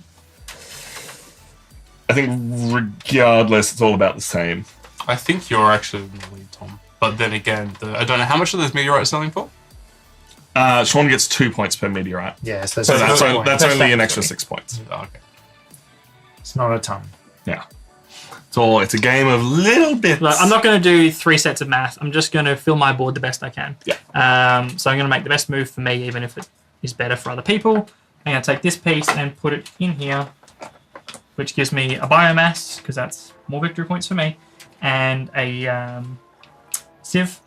I think regardless, it's all about the same. I think you're actually in the lead, Tom. But then again, I don't know how much are those meteorites selling for? Sean gets 2 points per meteorite. Yeah, So that's, that's only an extra 6 points. Oh, okay. It's not a ton. Yeah. It's a game of little bits. Look, I'm not going to do 3 sets of math. I'm just going to fill my board the best I can. Yeah. So I'm going to make the best move for me, even if it is better for other people. I'm going to take this piece and put it in here, which gives me a biomass, because that's more victory points for me, and a sieve.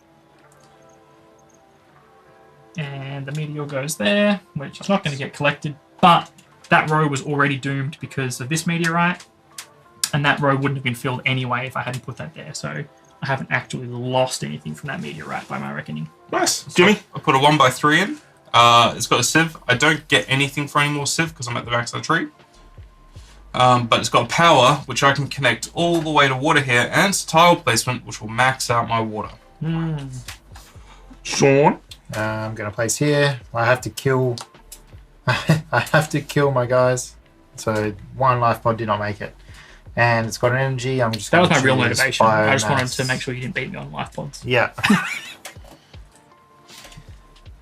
And the meteor goes there, which is not going to get collected, but that row was already doomed because of this meteorite, and that row wouldn't have been filled anyway if I hadn't put that there, so I haven't actually lost anything from that meteorite by my reckoning. Nice. Jimmy? I put a 1x3 in. It's got a sieve. I don't get anything for any more sieve because I'm at the max of the tree. But it's got power, which I can connect all the way to water here, and it's tile placement, which will max out my water. Sean? I'm gonna place here. I have to kill. I have to kill my guys. So 1 life pod did not make it, and it's got an energy. I'm just. That was gonna my real choose motivation. I just wanted biomass. to make sure you didn't beat me on life pods. Yeah.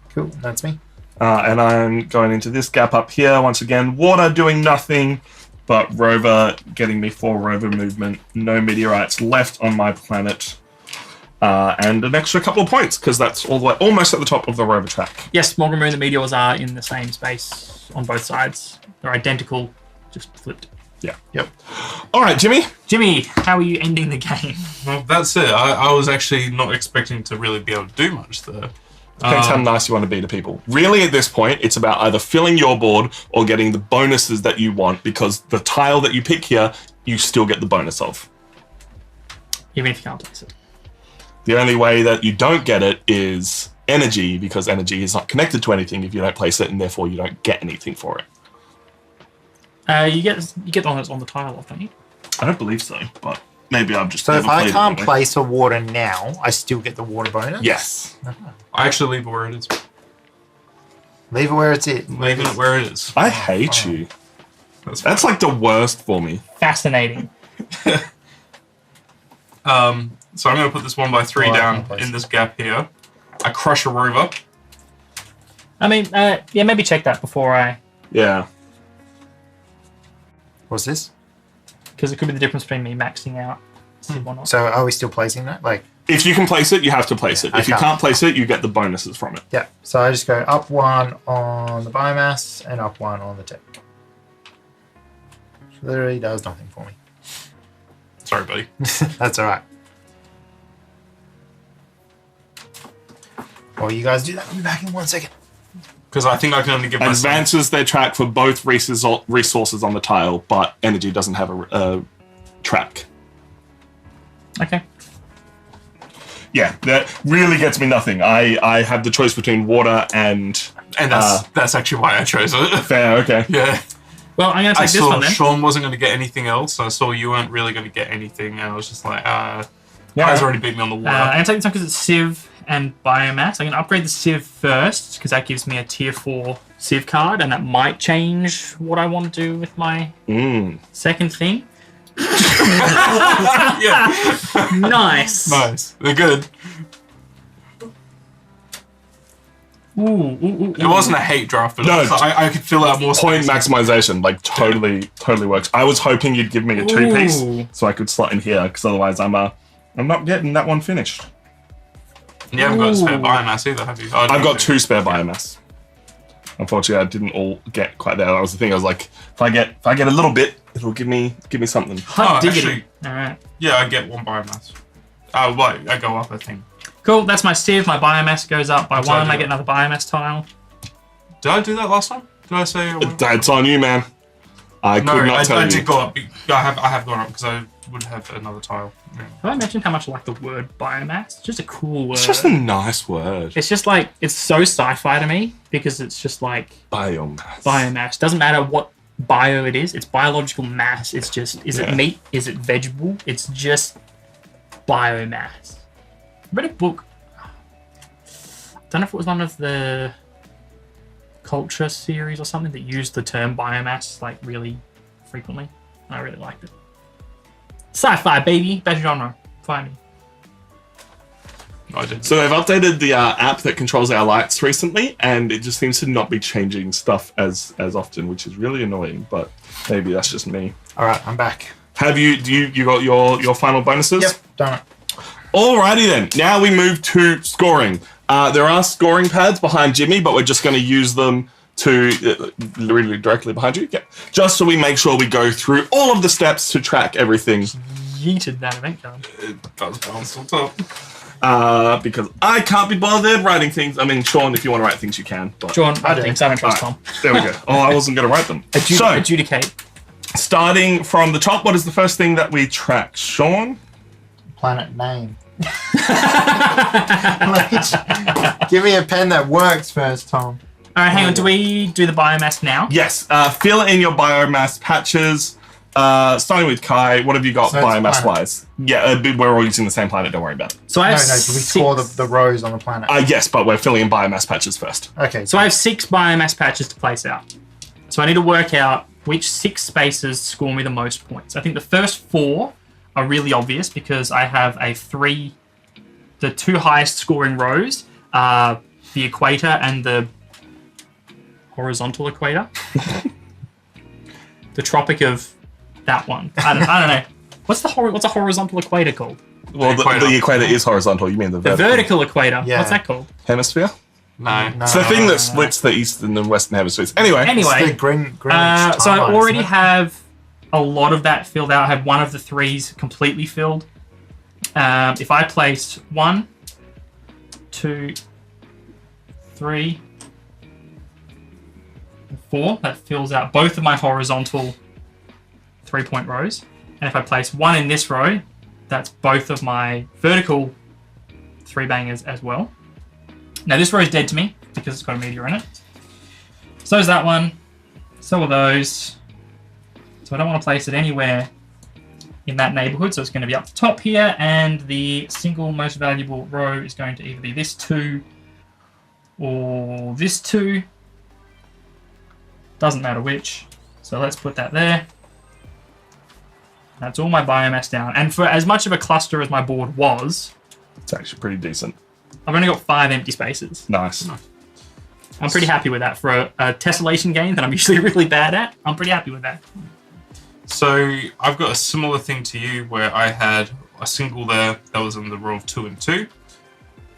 Cool. That's me. And I'm going into this gap up here. Once again, water doing nothing, but rover getting me 4 rover movement. No meteorites left on my planet. and an extra couple of points because that's all the way almost at the top of the rover track. Yes, Morgan and the meteors are in the same space on both sides. They're identical, just flipped. Yeah. Yep. All right, Jimmy. Jimmy, how are you ending the game? Well, that's it. I was actually not expecting to really be able to do much there. Depends how nice you want to be to people. Really, at this point, it's about either filling your board or getting the bonuses that you want because the tile that you pick here, you still get the bonus of. Even if you can't place it. The only way that you don't get it is energy because energy is not connected to anything if you don't place it and therefore you don't get anything for it. You get the one that's on the tile off, don't you? I don't believe so, but maybe I've just So never if I played it can't that way. place a water now, I still get the water bonus? Yes. I actually leave it where it is. Leave it where it's it. Leaving it where it is. I hate you. That's That's like the worst for me. Fascinating. So I'm going to put this 1x3 Oh, down okay. in this gap here. I crush a rover. I mean, yeah, maybe check that before Yeah. What's this? because it could be the difference between me maxing out Civ or not. So are we still placing that? Like, If you can place it, you have to place it. I If you can't. can't place it, you get the bonuses from it. yeah. So I just go up 1 on the biomass and up 1 on the tech. Which literally does nothing for me. Sorry, buddy. That's all right. Well, you guys do that. I'll be back in 1 second. Because I think I can only give myself... Advances their track for both resources on the tile, but energy doesn't have a track. Okay. Yeah, that really gets me nothing. I have the choice between water and... And that's actually why I chose it. Fair, okay. Yeah. Well, I'm going to I take this saw one then. Sean wasn't going to get anything else. I saw you weren't really going to get anything. And I was just like, Yeah. guys already beat me on the I'm water. going to take this one because it's Civ and Biomass. I'm going to upgrade the Civ first because that gives me a tier 4 Civ card and that might change what I want to do with my second thing. Yeah. Nice. Nice. They're good. Ooh. It wasn't a hate draft, but No, I could fill out more Point space. maximization, like totally works. I was hoping you'd give me a 2-piece Ooh. so I could slot in here, because otherwise I'm not getting that one finished. You haven't got a spare Ooh. biomass either, have you? Oh, I've got two. 2 spare biomass. Unfortunately, I didn't all get quite there. That was the thing. I was like, if I get a little bit, it'll give me something. Hot Oh, diggity. actually- Alright. Yeah, I get 1 biomass. Oh, wait, I go up, I think. Cool, that's my Civ. My Biomass goes up by That's how I 1. do I it. get another Biomass tile. Did I do that last time? Did I say... That's on you, man. I No, could not tell I you. did go up. I have gone up because I would have another tile. Yeah. Have I mentioned how much I like the word Biomass? It's just a cool word. It's just a nice word. It's just like, it's so sci-fi to me because it's just like Biomass. biomass. Doesn't matter what bio it is. It's biological mass. It's just, is Yeah. it meat? Is it vegetable? It's just biomass. I read a book. I don't know if it was one of the culture series or something that used the term biomass like really frequently. And I really liked it. Sci-fi, baby. Best genre. Find me. No, I didn't. So they've updated the app that controls our lights recently, and it just seems to not be changing stuff as often, which is really annoying. But maybe that's just me. All right, I'm back. Have you got your final bonuses? Yep, done it. Alrighty then. Now we move to scoring. There are scoring pads behind Jimmy, but we're just going to use them to really directly behind you. Yeah. Just so we make sure we go through all of the steps to track everything. Yeeted that event card. It does bounce on top. Because I can't be bothered writing things. I mean, Sean, if you want to write things, you can. But John, I do. think I don't trust Alright, Tom. there we go. Oh, I wasn't going to write them. So, Adjudicate. starting from the top, what is the first thing that we track? Sean? Planet name. Give me a pen that works first, Tom. All right, hang on. Do we do the biomass now? Yes. Fill in your biomass patches. Starting with Kai, what have you got So it's biomass-wise? Yeah, we're all using the same planet. Don't worry about it. So I No, have do we score the rows on the planet? Yes, but we're filling in biomass patches first. Okay, So I have 6 biomass patches to place out. So I need to work out which 6 spaces score me the most points. I think the first 4 are really obvious because I have the 2 highest scoring rows are the equator and the horizontal equator. The tropic of that one. I don't know. What's a horizontal equator called? Well, the equator is horizontal. You mean the The vertical vertical equator. Yeah. What's that called? hemisphere? No. No. It's the thing that splits the eastern and western hemispheres. Anyway. It's the Anyway, Greenwich so I timeline, already isn't it? have a lot of that filled out. I have one of the 3s completely filled. If I place 1, 2, 3, 4, that fills out both of my horizontal 3-point rows. And if I place 1 in this row, that's both of my vertical 3 bangers as well. Now this row is dead to me because it's got a meteor in it. So is that one. So are those. So I don't want to place it anywhere in that neighborhood, so it's going to be up the top here, and the single most valuable row is going to either be this 2 or this 2. Doesn't matter which. So let's put that there. That's all my biomass down. And for as much of a cluster as my board was, It's actually pretty decent. I've only got 5 empty spaces. Nice. I'm pretty happy with that. For a tessellation game that I'm usually really bad at, I'm pretty happy with that. So I've got a similar thing to you where I had a single there that was in the row of 2 and 2.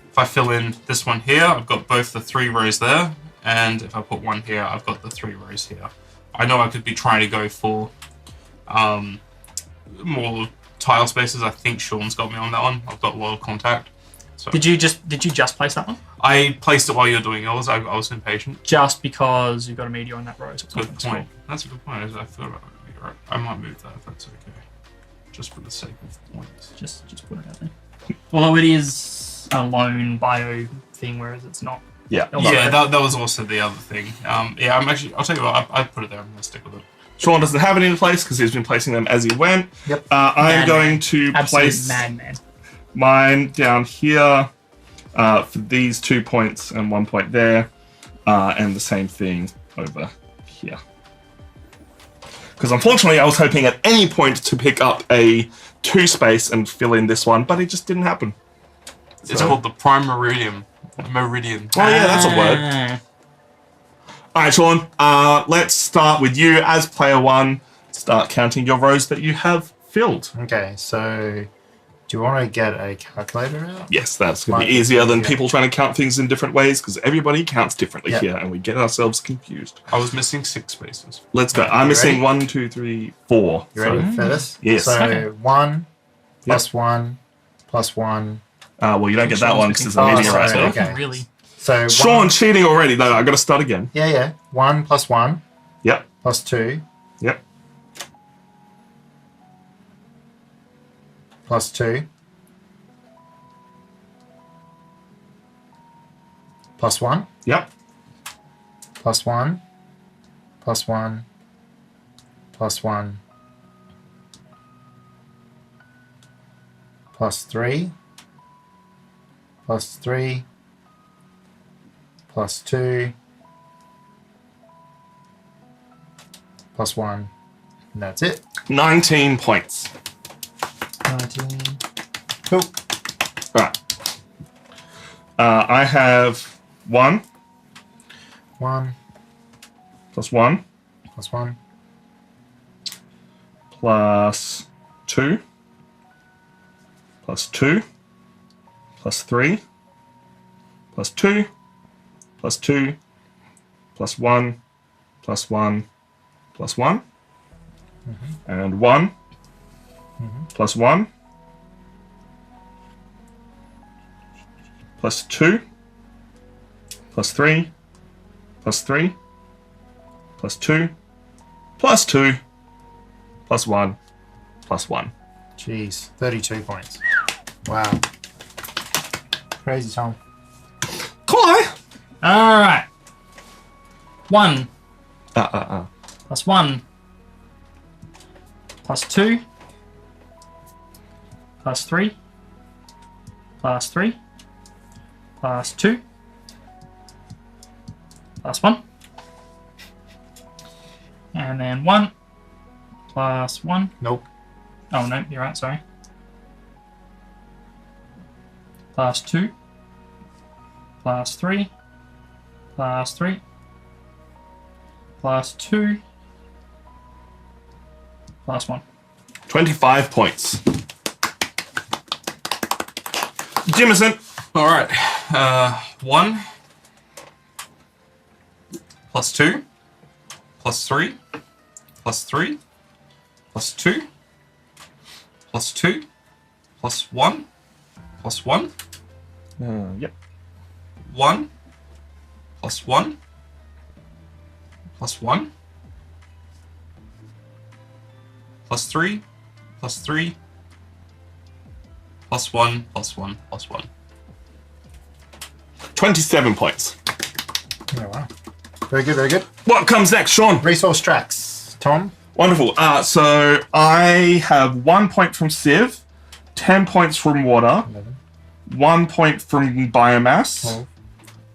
If I fill in this one here, I've got both the 3 rows there, and if I put 1 here, I've got the 3 rows here. I know I could be trying to go for more tile spaces. I think Sean's got me on that one. I've got a lot of contact. So Did you just place that one? I placed it while you're doing yours. I was impatient. Just because you've got a meteor in that row. So Good point. That's a good point. I thought about it. I might move that if that's okay. Just for the sake of points. Just put it out there. Although it is a lone bio thing, whereas it's not. Yeah. Yeah, that was also the other thing. Yeah, I'll tell you what, I put it there. I'm going to stick with it. Sean doesn't have any in place because he's been placing them as he went. Yep. I'm Madman. going to Absolute place madman. mine down here for these 2 points and 1 point there, and the same thing over here. Because unfortunately, I was hoping at any point to pick up a 2 space and fill in this one, but it just didn't happen. It's called the Prime Meridian. Meridian. Oh yeah, that's a word. Ah. All right, Sean. Let's start with you as player 1. Start counting your rows that you have filled. Okay, so do you want to get a calculator out? Yes, that's going to Might be be easier than easier. people trying to count things in different ways because everybody counts differently Yeah. here and we get ourselves confused. I was missing 6 spaces. Let's go. You I'm missing ready? 1, 2, 3, 4. You ready for this? Yes. So Okay. 1 plus 1 plus 1. Well, you don't get that Sean's one because there's a Oh, meteor sorry, right there. okay. Really? So Sean one, cheating already. No, I got to start again. yeah. 1 plus 1 Yep. plus 2 Yep. plus 2 plus 1 Yep. plus 1 plus 1 plus 1 plus 3 plus 3 plus 2 plus 1, and that's it. 19 points. 19. Cool. Right. I have 1 1 plus 1 plus 1 plus 2 plus 2 plus 3 plus 2 plus 2 plus 1 plus 1 plus 1 and 1 plus 1 plus 2 plus 3 plus 3 plus 2 plus 2 plus 1 plus 1. Jeez, 32 points. Wow. Crazy, Tom. Kai! All right. 1 Uh. plus 1 plus 2 plus 3 plus 3 plus 2 plus 1 and then 1 plus 1. Nope. Oh no, you're right, sorry. Plus 2 plus 3 plus 3 plus 2 plus 1. 25 points. Jimison. All right. 1 plus 2 plus 3 plus 3 plus 2 plus 2 plus 1 plus 1. Yep. 1 plus 1 plus 1 plus 3 plus 3 plus 1 plus 1 plus 1. 27 points. Oh, wow. Very good, very good. What comes next, Sean? Resource tracks. Tom? Wonderful. So I have 1 point from Civ, 10 points from water, 11, 1 point from biomass,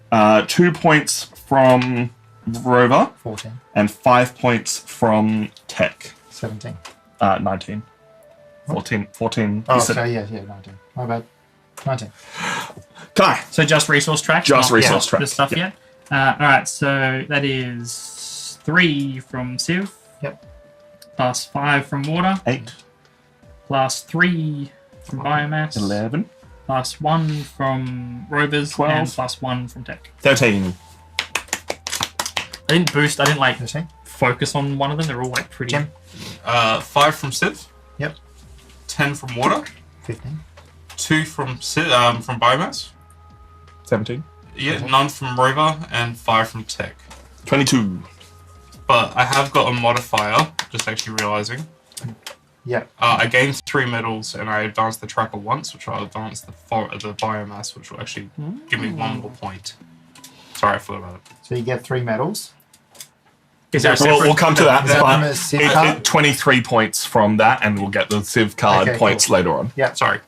12, 2 points from rover, 14, and 5 points from tech. 17. 19. 14. Oh, You said- okay, yeah, 19. My bad. 19. Kai. So just resource tracks? Just not resource the tracks, stuff yep. yet? Alright, so that is 3 from Civ. Yep. Plus 5 from water. 8. Plus 3 from biomass. 11. Plus 1 from rovers. 12. And plus 1 from tech. 13. I didn't like 13. focus on one of them. They're all like pretty. Jim? 5 from Civ. Yep. 10 from water. 15. 2 from from biomass. 17. Yeah, none from rover and 5 from tech. 22. But I have got a modifier. Just actually realizing. Yep. I gained 3 medals and I advanced the tracker once, which will advance the biomass, which will actually give me 1 more point. Sorry, I forgot about it. So you get 3 medals. Is there a We'll separate? come to that. Is that but from a Civ card? 23 points from that, and we'll get the Civ card Okay, points cool. later on. Yeah. Sorry.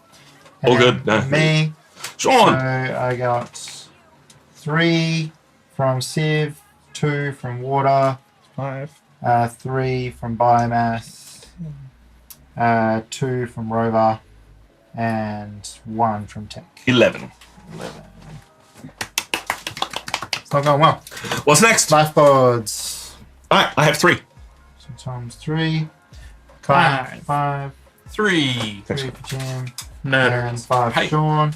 All And good, no. Me. Sean. So I got 3 from Civ, 2 from water, 5. 3 from biomass, 2 from rover, and 1 from tech. 11. 11. It's not going well. What's next? Lifeboards. Alright, I have 3. So times 3. Kai, 5. 5. 3. 3 for Jim. And Murders. 5 for Hey. Sean.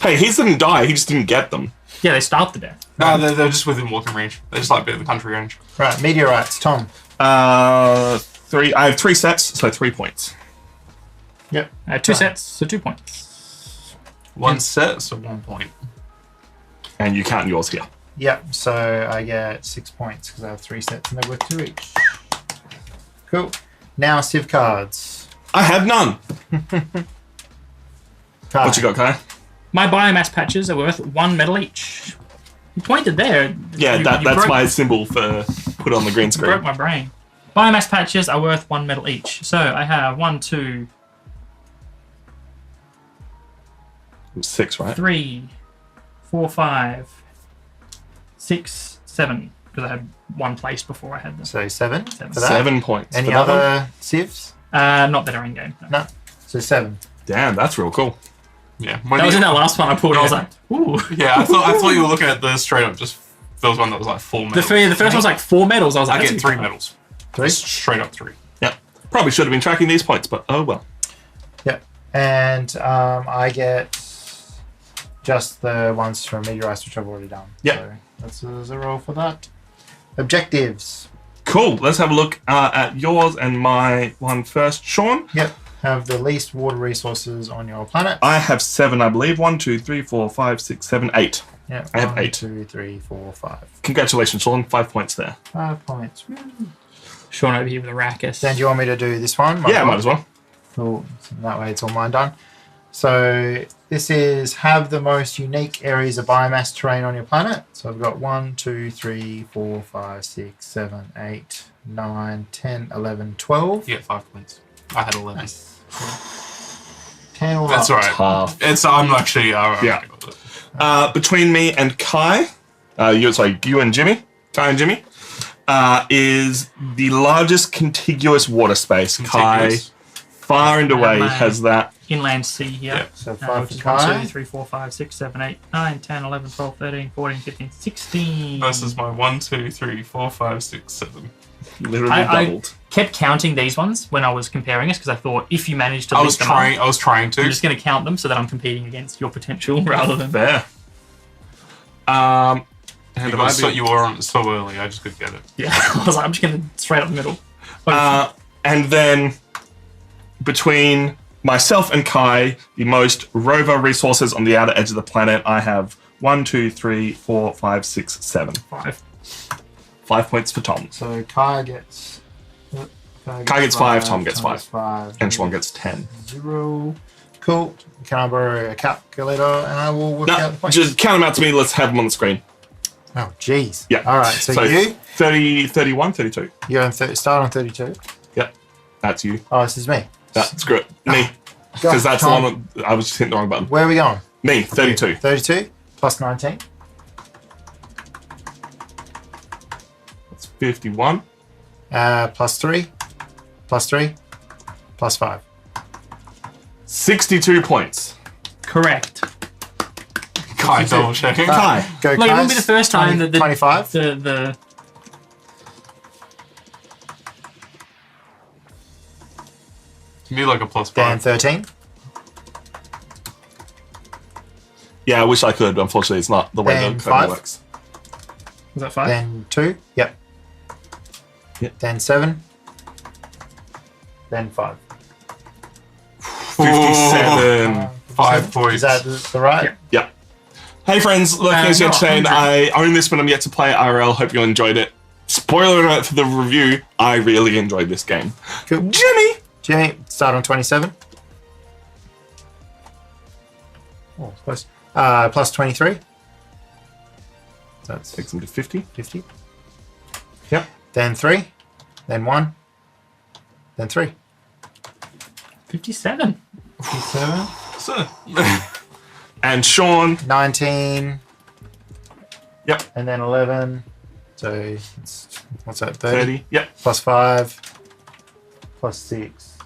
Hey, he didn't die, he just didn't get them. Yeah, they starved to death. No, they're just within walking range. They're just like a bit of the country range. Right, meteorites. Tom. 3. I have 3 sets, so 3 points. Yep. 2 sets, so 2 points. 1 set, so 1 point. And you count yours here. Yep, so I get 6 points because I have 3 sets and they're worth 2 each. Cool. Now Civ cards. I have none. Kai. What you got, Kai? My biomass patches are worth 1 medal each. You pointed there. Yeah, You that's broke- my symbol for put on the green you broke screen. my brain. Biomass patches are worth 1 medal each. So I have 1, 2, 6, right? 3, 4, 5, 6, 7. Because I had 1 place before I had this. So 7 Seven. for that. 7 points. Any for that one. other Civs? Not that are in game. No. No. So 7. Damn, that's real cool. Yeah. That was in that last one I pulled. I was like, ooh. Yeah, I thought you were looking at the straight up just. There was one that was like 4 medals. The first one was like 4 medals. I was like, I that's get a 3 good medals. 3? Just straight up 3. Yeah. Probably should have been tracking these points, but oh well. Yep. And I get just the ones from meteorites, which I've already done. Yeah. So that's a 0 for that. Objectives. Cool. Let's have a look at yours and my one first. Sean, Yep. Have the least water resources on your planet. I have 7, I believe. 1, 2, 3, 4, 5, 6, 7, 8. Yeah. I have 1, 8. 2, 3, 4, 5. Congratulations, Sean. 5 points there. 5 points. Woo. Sean over here with a racket. Then do you want me to do this one? Yeah, might as well. Cool. So that way it's all mine done. So this is have the most unique areas of biomass terrain on your planet. So I've got 1, 2, 3, 4, 5, 6, 7, 8, 9, 10, 11, 12. You get 5 points. I had 11. Nice. 10 all That's up. alright. Half. I'm actually. Yeah. Between me and Kai, you and Jimmy, Kai and Jimmy, is the largest contiguous water space. Contiguous. Kai, far and away, Mine. has that. inland sea here. Yeah. So 5 which for is Kai. 1, 2, 3, 4, 5, 6, 7, 8, 9, 10, 11, 12, 13, 14, 15, 16. Versus my 1, 2, 3, 4, 5, 6, 7. Literally I doubled. kept counting these ones when I was comparing us because I thought if you managed to I link was them trying. up, I was trying I'm to. just going to count them so that I'm competing against your potential rather than... There. And have I So been- you were on it so early. I just could get it. Yeah, I was like, I'm just going to straight up the middle. and then between myself and Kai, the most rover resources on the outer edge of the planet, I have 1, 2, 3, 4, 5, 6, 7. 5. 5 points for Tom. So Kai gets. Kai gets 5, Tom gets 5. 5. And Sean gets 10. 0. Cool. Can I borrow a calculator and I will work out No, the points? just count them out to me. Let's have them on the screen. Oh, jeez. Yeah. All right. So you 30, 31, 32. you're on start on 32. Yep. That's you. Oh, this is me. Screw it. Me. Because that's the Tom, one that I was just hitting the wrong button. Where are we going? Me, 32. 32 plus 19. That's 51. Plus 3. Plus 3. Plus 5. 62 points. Correct. Kai double checking. Kai. Go, Like, it wouldn't Kais. be the first time 20 that 25. the Give me like a plus Dan 5. 13. Yeah, I wish I could, but unfortunately it's not the way Then the code 5. works. Was that 5? Then 2. Yep. Yep. Then 7. Then 5. 57. 5 points. Is that the right? Yeah. Yeah. Hey friends, look, as you're not saying, 100. I own this, but I'm yet to play it IRL. Hope you enjoyed it. Spoiler alert for the review, I really enjoyed this game. Cool. Jimmy! Jimmy, start on 27. Oh, close. Plus 23. That's Takes them to 50. 50. Yep. Then 3. Then 1. Then 3. 57. 57. So, And Sean, 19. yep, And then 11. So, what's that? 30. 30, yep. Plus 5. Plus 6.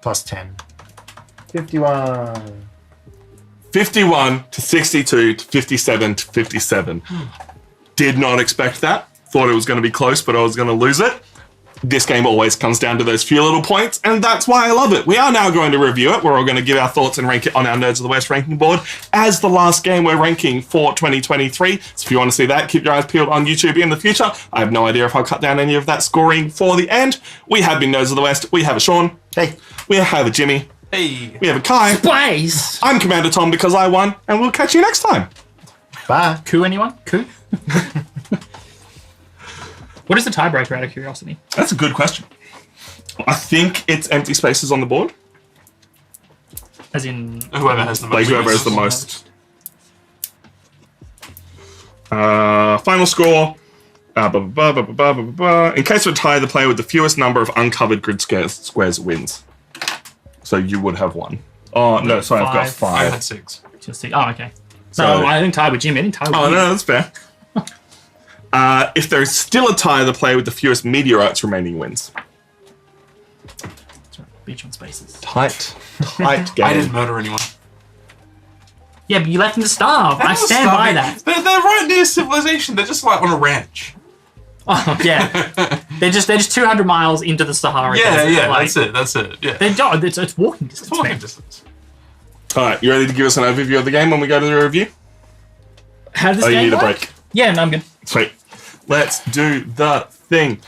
Plus 10. 51. 51 to 62 to 57 to 57. Did not expect that. Thought it was going to be close, but I was going to lose it. This game always comes down to those few little points, and that's why I love it. We are now going to review it. We're all going to give our thoughts and rank it on our Nerds of the West ranking board as the last game we're ranking for 2023. So if you want to see that, keep your eyes peeled on YouTube in the future. I have no idea if I'll cut down any of that scoring for the end. We have been Nerds of the West. We have a Sean. Hey. We have a Jimmy. hey. We have a Kai. Blaze! I'm Commander Tom because I won, and we'll catch you next time. Bye. Coup anyone? Coup? What is the tiebreaker out of curiosity? That's a good question. I think it's empty spaces on the board. As in... Whoever has the most. Like whoever has the most. Final score. In case of a tie, the player with the fewest number of uncovered grid squares wins. So you would have one. Oh, no, sorry, I've got Five. I 5. had 6. Just see. Oh, okay. So- No, I didn't tie with Jimmy. I didn't tie with Oh, you. no, that's fair. If there is still a tie, the player with the fewest meteorites remaining wins. That's right. Beach on spaces. Tight game. I didn't murder anyone. Yeah, but you left him to starve. I stand by that. They're right near civilization. They're just like on a ranch. Oh, yeah. they're just 200 miles into the Sahara. Yeah, Desert. yeah, Like, that's it. Yeah. it's walking distance, Walking man. distance. All right, you ready to give us an overview of the game when we go to the review? How does this Oh, you game need a work? break. Yeah, no, I'm good. Sweet. Let's do the thing.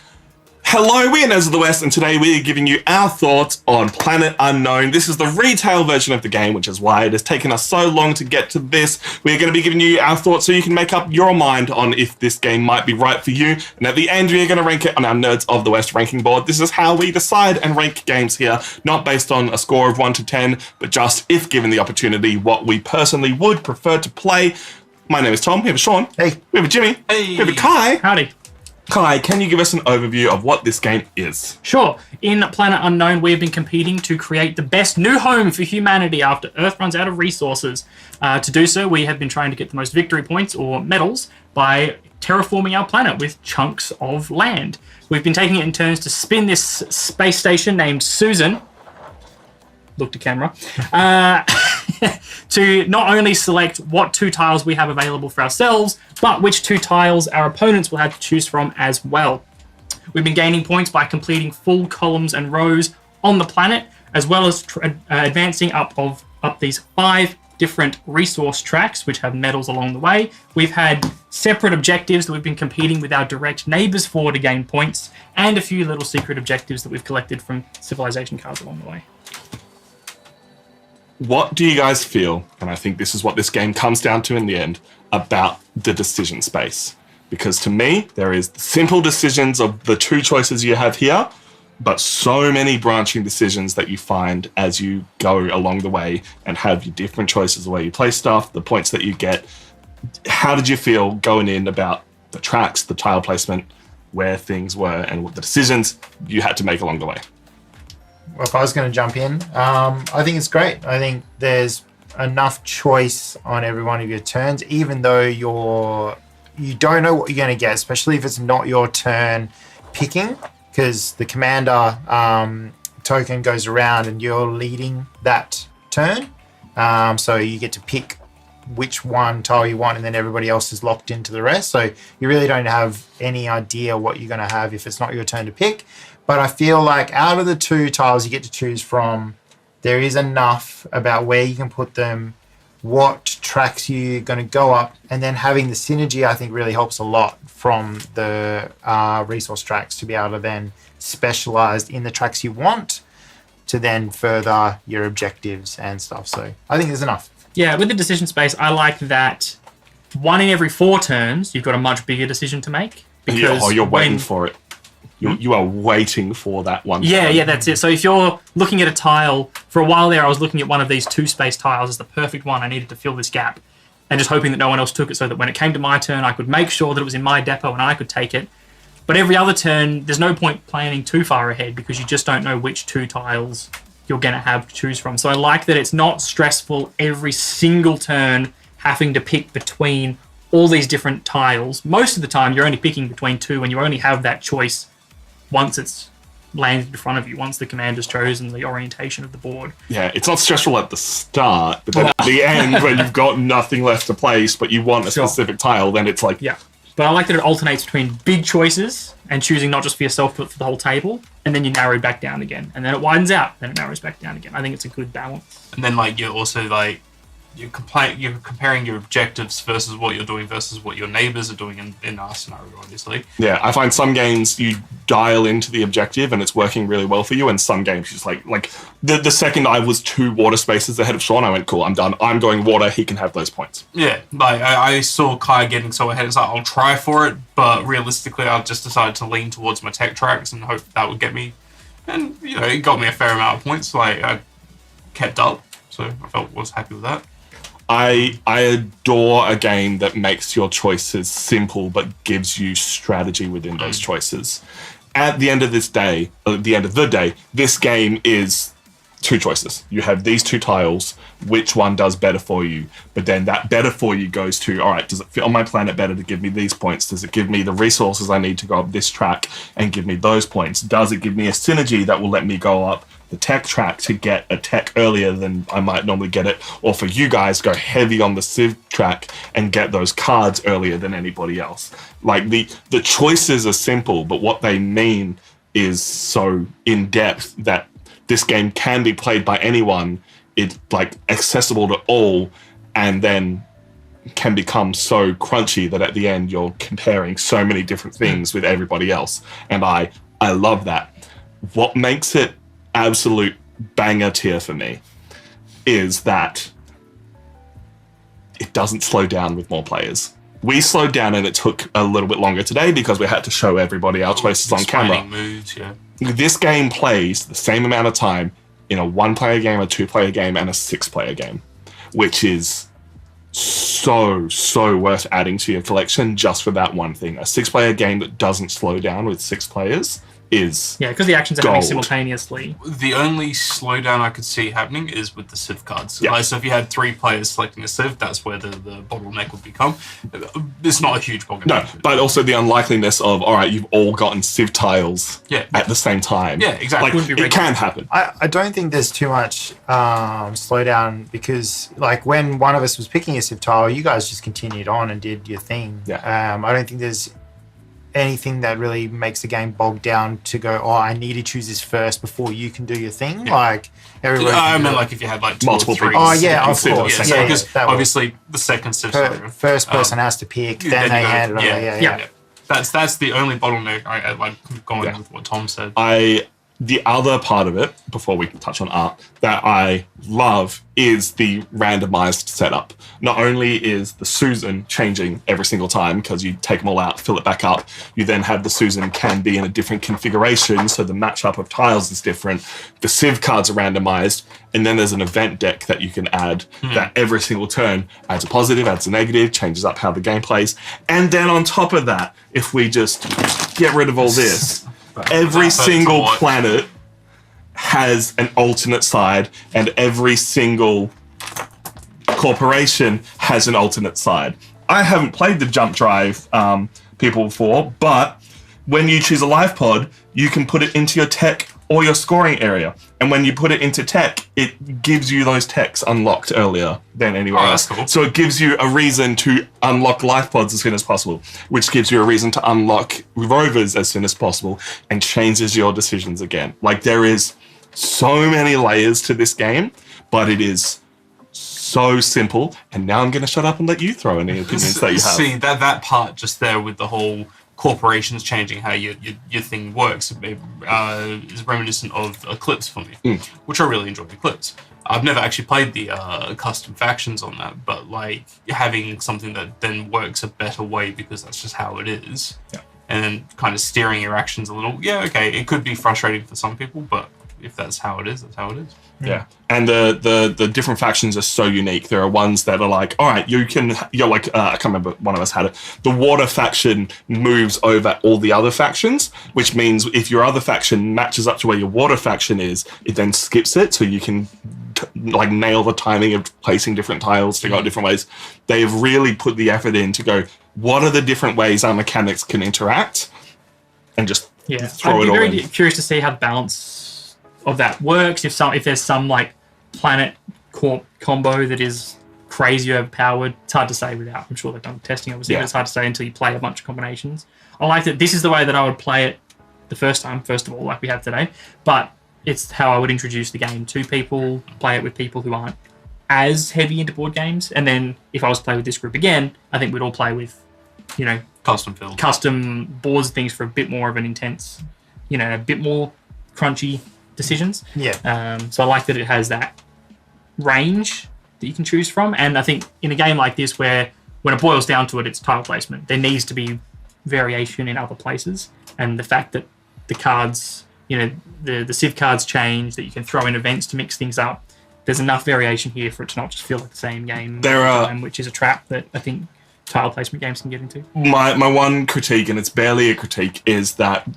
Hello, we are Nerds of the West, and today we are giving you our thoughts on Planet Unknown. This is the retail version of the game, which is why it has taken us so long to get to this. We are going to be giving you our thoughts so you can make up your mind on if this game might be right for you. And at the end, we are going to rank it on our Nerds of the West ranking board. This is how we decide and rank games here, not based on a score of 1 to 10, but just, if given the opportunity, what we personally would prefer to play. My name is Tom. We have a Sean. Hey. We have a Jimmy. Hey. We have a Kai. Howdy. Kai, can you give us an overview of what this game is? Sure. In Planet Unknown, we have been competing to create the best new home for humanity after Earth runs out of resources. To do so, we have been trying to get the most victory points or medals by terraforming our planet with chunks of land. We've been taking it in turns to spin this space station named Susan. look to camera, to not only select what 2 tiles we have available for ourselves, but which 2 tiles our opponents will have to choose from as well. We've been gaining points by completing full columns and rows on the planet, as well as advancing up these 5 different resource tracks, which have medals along the way. We've had separate objectives that we've been competing with our direct neighbors for to gain points, and a few little secret objectives that we've collected from civilization cards along the way. What do you guys feel, and I think this is what this game comes down to in the end, about the decision space? Because to me, there is the simple decisions of the 2 choices you have here, but so many branching decisions that you find as you go along the way and have your different choices, the way you play stuff, the points that you get. How did you feel going in about the tracks, the tile placement, where things were, and what the decisions you had to make along the way? Well, if I was going to jump in, I think it's great. I think there's enough choice on every one of your turns, even though you don't know what you're going to get, especially if it's not your turn picking, because the commander token goes around and you're leading that turn. So you get to pick which one tile you want, and then everybody else is locked into the rest. So you really don't have any idea what you're going to have if it's not your turn to pick. But I feel like out of the 2 tiles you get to choose from, there is enough about where you can put them, what tracks you're going to go up, and then having the synergy, I think, really helps a lot from the resource tracks to be able to then specialize in the tracks you want to then further your objectives and stuff. So I think there's enough. Yeah, with the decision space, I like that 1 in every 4 turns, you've got a much bigger decision to make. Because you're waiting for it. You are waiting for that one. Yeah, that's it. So if you're looking at a tile, for a while there I was looking at one of these 2 space tiles as the perfect one. I needed to fill this gap and just hoping that no one else took it, so that when it came to my turn I could make sure that it was in my depot and I could take it. But every other turn, there's no point planning too far ahead because you just don't know which 2 tiles you're going to have to choose from. So I like that it's not stressful every single turn having to pick between all these different tiles. Most of the time you're only picking between 2 and you only have that choice once it's landed in front of you, once the commander's chosen the orientation of the board. Yeah, it's not stressful at the start, but then at the end when you've got nothing left to place but you want a specific tile, then it's like... Yeah, but I like that it alternates between big choices and choosing not just for yourself but for the whole table, and then you narrow back down again, and then it widens out, then it narrows back down again. I think it's a good balance. And then like you're also like you're comparing your objectives versus what you're doing versus what your neighbors are doing in our scenario, obviously. Yeah, I find some games you dial into the objective and it's working really well for you, and some games just like the second I was 2 water spaces ahead of Sean, I went, cool, I'm done. I'm going water, he can have those points. Yeah, like I saw Kai getting so ahead, it's like, I'll try for it, but realistically I just decided to lean towards my tech tracks and hope that would get me, and it got me a fair amount of points. Like I kept up, so I was happy with that. I adore a game that makes your choices simple but gives you strategy within those choices. At the end of the day, this game is 2 choices. You have these 2 tiles, which one does better for you? But then that better for you goes to, all right, does it fit on my planet better to give me these points? Does it give me the resources I need to go up this track and give me those points? Does it give me a synergy that will let me go up the tech track to get a tech earlier than I might normally get it? Or for you guys, go heavy on the civ track and get those cards earlier than anybody else. Like the choices are simple, but what they mean is so in depth that this game can be played by anyone. It's like accessible to all, and then can become so crunchy that at the end you're comparing so many different things with everybody else. And I love that. What makes it absolute banger tier for me is that it doesn't slow down with more players. We slowed down and it took a little bit longer today because we had to show everybody our choices on camera. Moves, yeah. This game plays the same amount of time in a 1-player game, a 2-player game, and a 6-player game, which is so worth adding to your collection just for that one thing. A 6-player game that doesn't slow down with 6 players is because the actions are happening gold. simultaneously. The only slowdown I could see happening is with the Civ cards. Yeah. Like, so if you had 3 players selecting a Civ, that's where the bottleneck would become. It's not a huge bottleneck. No, but also the unlikeliness of, all right, you've all gotten Civ tiles at the same time. Yeah, exactly. Like, it can happen. I don't think there's too much slowdown because, like, when one of us was picking a Civ tile, you guys just continued on and did your thing. Yeah. I don't think there's anything that really makes the game bogged down to go, oh, I need to choose this first before you can do your thing. Yeah. Like, everybody. I mean, like, if you had, like, 2 Multiple or 3. people. Oh, yeah, of Civ course. at the Because that was- obviously the second Civ first person has to pick, then they hand it over. Yeah. That's the only bottleneck. I like going with what Tom said. The other part of it, before we touch on art, that I love is the randomized setup. Not only is the Susan changing every single time because you take them all out, fill it back up, you then have the Susan can be in a different configuration, so the matchup of tiles is different. The Civ cards are randomized, and then there's an event deck that you can add that every single turn adds a positive, adds a negative, changes up how the game plays. And then on top of that, if we just get rid of all this, every single planet has an alternate side, and every single corporation has an alternate side. I haven't played the jump drive people before, but when you choose a life pod, you can put it into your tech or your scoring area. And when you put it into tech, it gives you those techs unlocked earlier than anywhere else. That's cool. So it gives you a reason to unlock life pods as soon as possible, which gives you a reason to unlock rovers as soon as possible and changes your decisions again. Like, there is so many layers to this game, but it is so simple. And now I'm going to shut up and let you throw any opinions that you have. See, that part just there with the whole corporations changing how your thing works is reminiscent of Eclipse for me, which I really enjoy Eclipse. I've never actually played the custom factions on that, but like having something that then works a better way because that's just how it is, and then kind of steering your actions a little. Yeah, okay, it could be frustrating for some people, but if that's how it is, that's how it is. Yeah, and the different factions are so unique. There are ones that are like, all right, you're like, I can't remember, one of us had it. The water faction moves over all the other factions, which means if your other faction matches up to where your water faction is, it then skips it, so you can like nail the timing of placing different tiles to go different ways. They've really put the effort in to go, what are the different ways our mechanics can interact, and just throw it all in. I'd be very curious to see how the balance of that works. If there's some like planet corp combo that is crazy overpowered, it's hard to say without. I'm sure they've done testing obviously, but it's hard to say until you play a bunch of combinations. I like that this is the way that I would play it the first time, first of all, like we have today. But it's how I would introduce the game to people, play it with people who aren't as heavy into board games, and then if I was to play with this group again, I think we'd all play with, custom boards and things for a bit more of an intense, a bit more crunchy decisions. So I like that it has that range that you can choose from, and I think in a game like this where when it boils down to it, it's tile placement, there needs to be variation in other places, and the fact that the cards, the Civ cards change, that you can throw in events to mix things up, there's enough variation here for it to not just feel like the same game which is a trap that I think tile placement games can get into. My one critique, and it's barely a critique, is that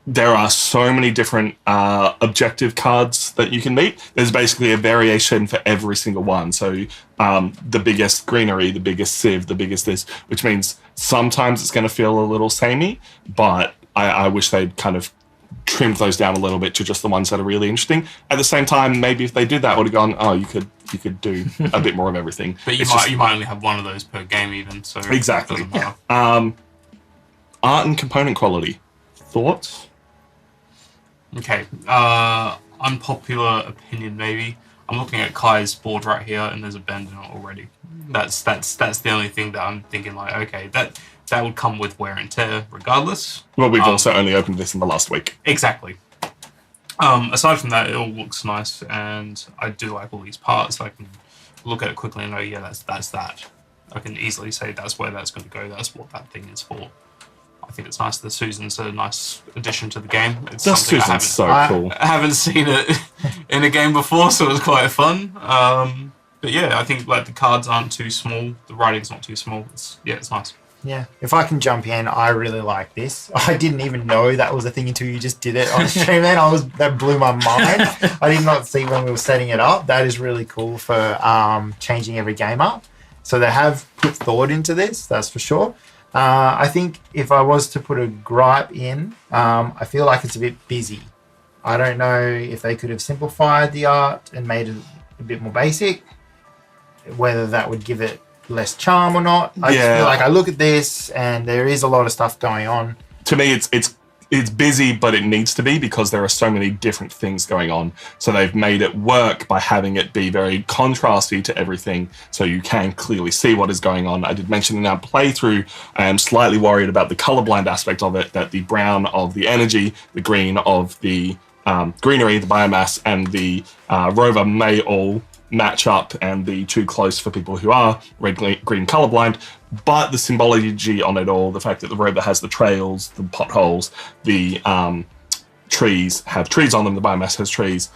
there are so many different objective cards that you can meet. There's basically a variation for every single one. So the biggest greenery, the biggest Civ, the biggest this, which means sometimes it's going to feel a little samey, but I wish they'd kind of trimmed those down a little bit to just the ones that are really interesting. At the same time, maybe if they did that, would have gone, oh, you could do a bit more of everything. But you might only have one of those per game even, so exactly. It doesn't matter. Art and component quality. Thoughts? Okay, unpopular opinion maybe. I'm looking at Kai's board right here, and there's a bend in it already. That's the only thing that I'm thinking like, okay, that would come with wear and tear regardless. Well, we've also only opened this in the last week. Exactly. Aside from that, it all looks nice, and I do like all these parts. I can look at it quickly and know, yeah, that's that. I can easily say that's where that's going to go. That's what that thing is for. I think it's nice. The Susan's a nice addition to the game. It's The something Susan's so cool. I haven't seen it in a game before, so it was quite fun. But yeah, I think like the cards aren't too small. The writing's not too small. It's nice. Yeah, if I can jump in, I really like this. I didn't even know that was a thing until you just did it on stream. Then that blew my mind. I did not see when we were setting it up. That is really cool for changing every game up. So they have put thought into this, that's for sure. I think if I was to put a gripe in, I feel like it's a bit busy. I don't know if they could have simplified the art and made it a bit more basic, whether that would give it less charm or not. I just feel like I look at this and there is a lot of stuff going on. To me, it's busy, but it needs to be because there are so many different things going on. So they've made it work by having it be very contrasty to everything, so you can clearly see what is going on. I did mention in our playthrough, I am slightly worried about the colorblind aspect of it, that the brown of the energy, the green of the greenery, the biomass, and the rover may all match up and be too close for people who are red, green colorblind. But the symbology on it all, the fact that the rover has the trails, the potholes, the trees have trees on them, the biomass has trees,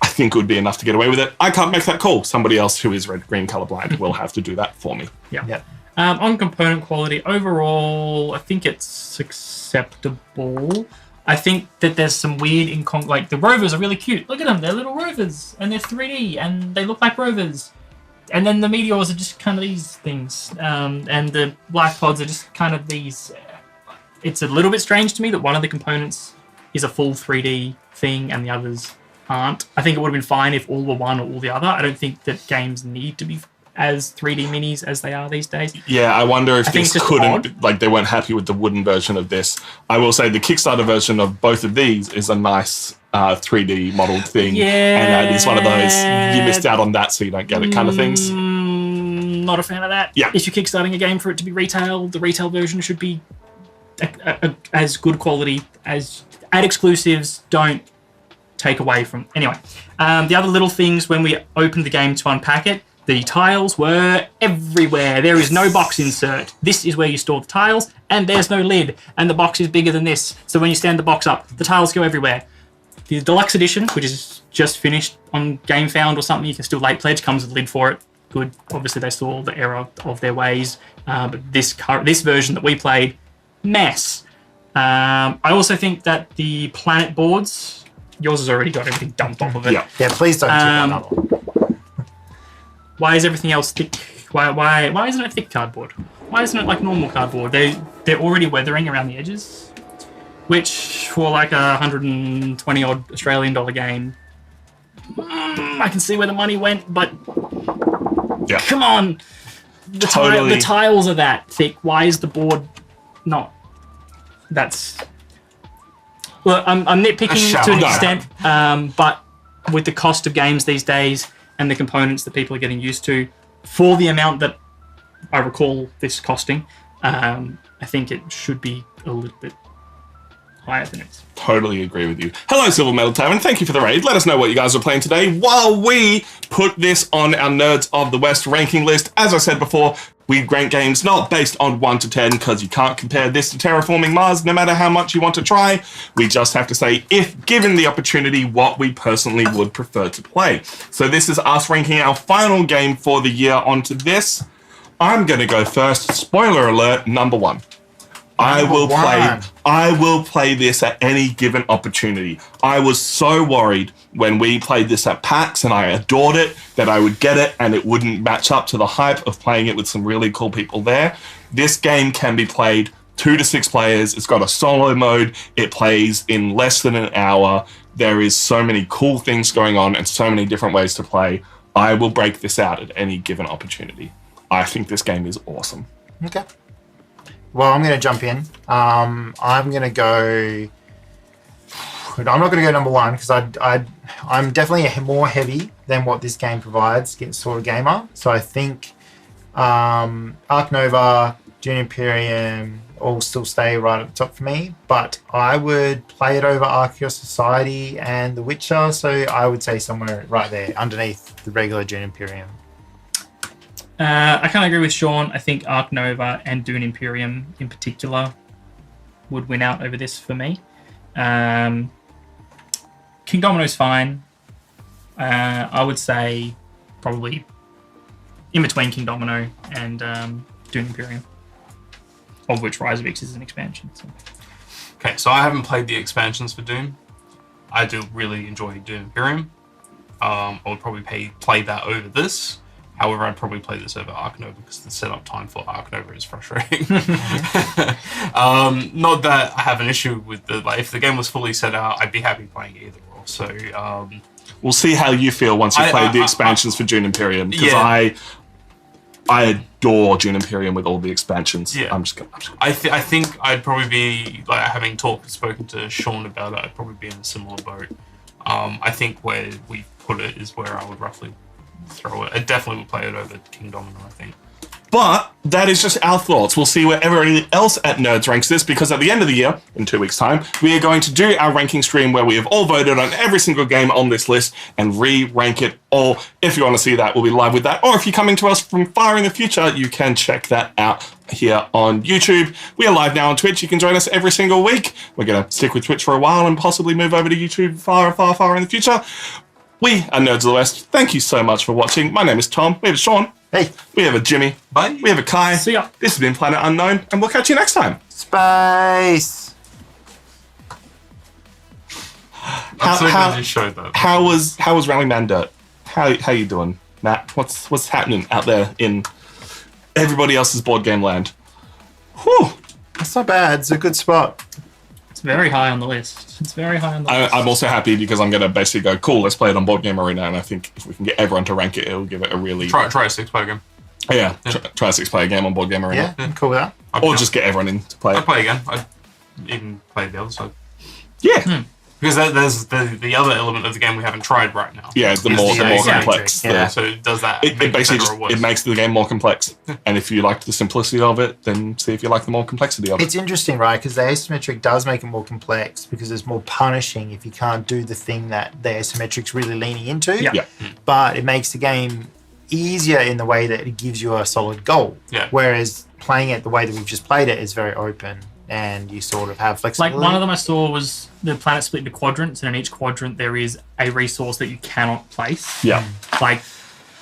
I think it would be enough to get away with it. I can't make that call. Somebody else who is red, green colorblind will have to do that for me. Yeah. On component quality, overall, I think it's acceptable. I think that there's some weird like the rovers are really cute. Look at them, they're little rovers and they're 3D and they look like rovers. And then the meteors are just kind of these things, and the black pods are just kind of these. It's a little bit strange to me that one of the components is a full 3D thing and the others aren't. I think it would have been fine if all were one or all the other. I don't think that games need to be as 3D minis as they are these days. Yeah, I wonder if this couldn't, like they weren't happy with the wooden version of this. I will say the Kickstarter version of both of these is a nice 3D modeled thing. Yeah. And that is one of those, you missed out on that so you don't get it kind of things. Not a fan of that. Yeah. If you're kickstarting a game for it to be retail, the retail version should be as good quality as add exclusives, don't take away from. Anyway, the other little things when we opened the game to unpack it, the tiles were everywhere. There is no box insert. This is where you store the tiles, and there's no lid, and the box is bigger than this. So when you stand the box up, the tiles go everywhere. The deluxe edition, which is just finished on GameFound or something, you can still late pledge, comes with a lid for it. Good. Obviously, they saw the error of their ways. But this version that we played, mess. I also think that the planet boards, yours has already got everything dumped off of it. Yeah, please don't do another one. Why is everything else thick? Why isn't it thick cardboard? Why isn't it like normal cardboard? They're already weathering around the edges, which for like a $120 odd Australian dollar game, I can see where the money went, but come on, the tiles are that thick. Why is the board not? That's I'm nitpicking to an extent, but with the cost of games these days and the components that people are getting used to, for the amount that I recall this costing, I think it should be a little bit higher than it is. Totally agree with you. Hello, Silver Medal Tavern. Thank you for the raid. Let us know what you guys are playing today while we put this on our Nerds of the West ranking list. As I said before, we rank games not based on 1 to 10 because you can't compare this to Terraforming Mars no matter how much you want to try. We just have to say, if given the opportunity, what we personally would prefer to play. So this is us ranking our final game for the year onto this. I'm going to go first. Spoiler alert, number 1. I will play this at any given opportunity. I was so worried when we played this at PAX and I adored it that I would get it and it wouldn't match up to the hype of playing it with some really cool people there. This game can be played 2 to 6 players. It's got a solo mode. It plays in less than an hour. There is so many cool things going on and so many different ways to play. I will break this out at any given opportunity. I think this game is awesome. Okay. Well, I'm going to jump in. I'm going to go... I'm not going to go number 1 because I'm definitely more heavy than what this game provides, sort of gamer. So I think Ark Nova, Dune Imperium all still stay right at the top for me. But I would play it over Archaeos Society and The Witcher. So I would say somewhere right there underneath the regular Dune Imperium. I kind of agree with Sean. I think Ark Nova and Dune Imperium in particular would win out over this for me. King Domino's fine. I would say probably in between King Domino and Dune Imperium. of which Rise of X is an expansion. So. Okay, so I haven't played the expansions for Doom. I do really enjoy Doom Imperium. I would probably play that over this. However, I'd probably play this over Ark Nova because the setup time for Ark Nova is frustrating. Not that I have an issue with if the game was fully set out, I'd be happy playing either or. So we'll see how you feel once you've played the expansions for Dune Imperium, because Yeah. I adore Dune Imperium with all the expansions. Yeah. I think I'd probably be having spoken to Sean about it. I'd probably be in a similar boat. I think where we put it is where I would roughly throw it. I definitely would play it over King Domino, I think. But that is just our thoughts. We'll see where everybody else at Nerds ranks this, because at the end of the year, in 2 weeks' time, we are going to do our ranking stream where we have all voted on every single game on this list and re-rank it all. If you want to see that, we'll be live with that. Or if you're coming to us from far in the future, you can check that out here on YouTube. We are live now on Twitch. You can join us every single week. We're going to stick with Twitch for a while and possibly move over to YouTube far, far, far in the future. We are Nerds of the West. Thank you so much for watching. My name is Tom. We have a Sean. Hey. We have a Jimmy. Bye. We have a Kai. See ya. This has been Planet Unknown, and we'll catch you next time. Space. I'm so glad you showed that. How was Rallyman Dirt? How you doing, Matt? What's happening out there in everybody else's board game land? Whew. That's not bad. It's a good spot. It's very high on the list. It's very high on the list. I'm also happy because I'm going to basically go, cool, let's play it on Board Game Arena, and I think if we can get everyone to rank it, it'll give it a really... Try a 6-player game. Yeah, try a 6-player game on Board Game Arena. Yeah, cool with that. Or just get everyone in to play I'd it. play again. I'd even play the other side. Yeah. Because there's the other element of the game we haven't tried right now. Yeah, the more complex. Yeah. So does that It make basically it better or worse? it makes the game more complex. And if you liked the simplicity of it, then see if you like the more complexity of it. It's interesting, right? Because the asymmetric does make it more complex because it's more punishing if you can't do the thing that the asymmetric's really leaning into. Yeah. Yeah. But it makes the game easier in the way that it gives you a solid goal. Yeah. Whereas playing it the way that we've just played it is very open and you sort of have flexibility. Like one of them I saw was the planet split into quadrants, and in each quadrant there is a resource that you cannot place. Yeah. Like,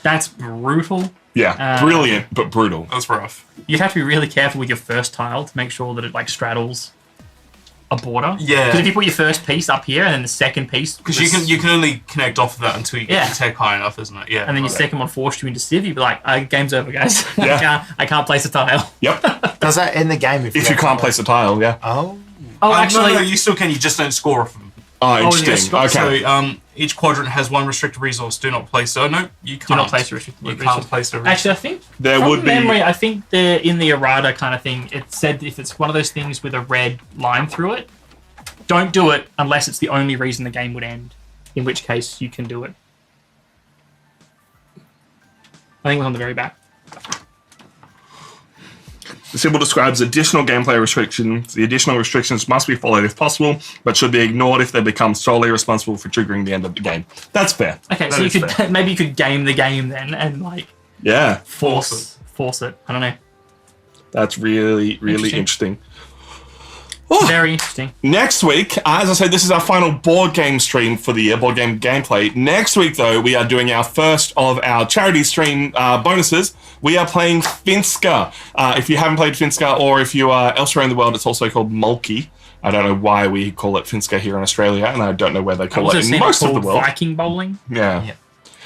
that's brutal. Yeah. Brilliant, but brutal. That's rough. You have to be really careful with your first tile to make sure that it straddles a border. Yeah. Because if you put your first piece up here and then the second piece, Because you can only connect off of that until you get your tech high enough, isn't it? Yeah. and then your second one forced you into Civ, you'd be like, game's over, guys. Yeah. I can't place a tile. Yep. Does that end the game if If you can't place a tile, yeah. Oh. Oh, actually, no, you still can. You just don't score off them. Oh, yeah, interesting. Okay. So each quadrant has one restricted resource. Do not place. Oh no, you can't. do not place a restricted You resource. can't place a restricted. Actually, I think There from would be- memory, I think they're in the errata kind of thing. It said if it's one of those things with a red line through it, don't do it unless it's the only reason the game would end. In which case, you can do it. I think it was on the very back. The symbol describes additional gameplay restrictions. The additional restrictions must be followed if possible, but should be ignored if they become solely responsible for triggering the end of the game. That's fair. Okay, That so you is could fair. maybe you could game the game then and Yeah, force it. I don't know. that's really, really interesting. Very interesting. Next week, as I said, this is our final board game stream for the year, board game gameplay. Next week, though, we are doing our first of our charity stream bonuses. We are playing Finska. If you haven't played Finska, or if you are elsewhere in the world, it's also called Mulki. I don't know why we call it Finska here in Australia, and I don't know where they call it in most of the world. Viking bowling. Yeah.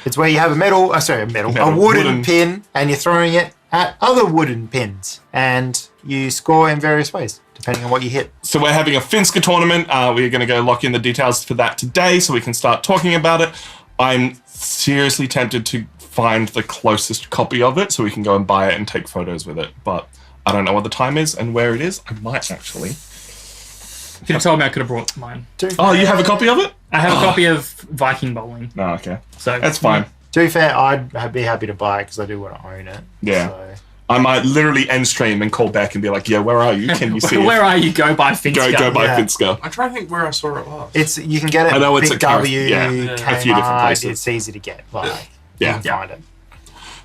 It's where you have a wooden pin, and you're throwing it at other wooden pins, and you score in various ways, depending on what you hit. So we're having a Finska tournament. We're going to go lock in the details for that today so we can start talking about it. I'm seriously tempted to find the closest copy of it so we can go and buy it and take photos with it. But I don't know what the time is and where it is. I might actually. If you'd have told me, I could have brought mine. Oh, you have a copy of it? I have a copy of Viking bowling. No, okay. So That's fine. To be fair, I'd be happy to buy it because I do want to own it. Yeah. So. I might literally end stream and call back and be like, yeah, where are you? Can you see Where it? are you? Go buy Finska. Go buy Yeah. Finska. I try to think where I saw it last. You can get it. I know it's Big at W, a few different Kmart, places. It's easy to get. Like, Yeah. you can find it.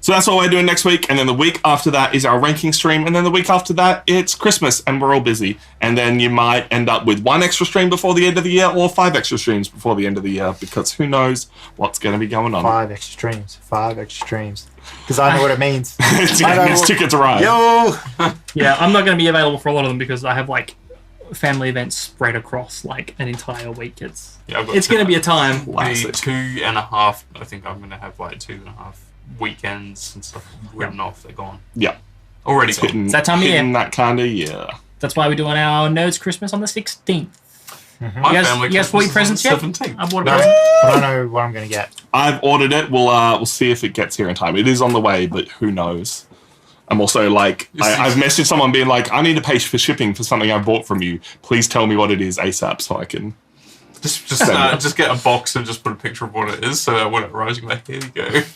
So that's what we're doing next week, and then the week after that is our ranking stream, and then the week after that it's Christmas, and we're all busy. And then you might end up with 1 extra stream before the end of the year, or 5 extra streams before the end of the year, because who knows what's going to be going on. 5 extra streams. 5 extra streams. Because I know what it means. It's Ticket to Ride. Yo! Yeah, I'm not going to be available for a lot of them because I have like family events spread across like an entire week. It's going to be a time. The Classic. 2.5. I think I'm going to have like 2.5 weekends and stuff written off. They're gone. Yeah. Already gone. Hitting, It's that time of year. hitting that kind of year. That's why we're doing our Nerds Christmas on the 16th. My You guys, family you guys bought your Christmas presents is yet? on the 17th. I bought a No, present. I don't know what I'm going to get. I've ordered it. We'll see if it gets here in time. It is on the way, but who knows? I'm also like, I've messaged someone being like, I need to pay for shipping for something I bought from you. Please tell me what it is ASAP so I can. Just get a box and just put a picture of what it is, so that when it arrives, you can be like, here you go.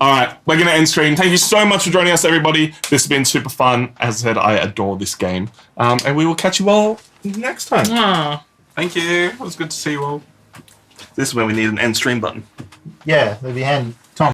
All right, we're going to end stream. Thank you so much for joining us, everybody. This has been super fun. As I said, I adore this game. And we will catch you all next time. Aw. Thank you. It was good to see you all. This is when we need an end stream button. Yeah, that'd be handy.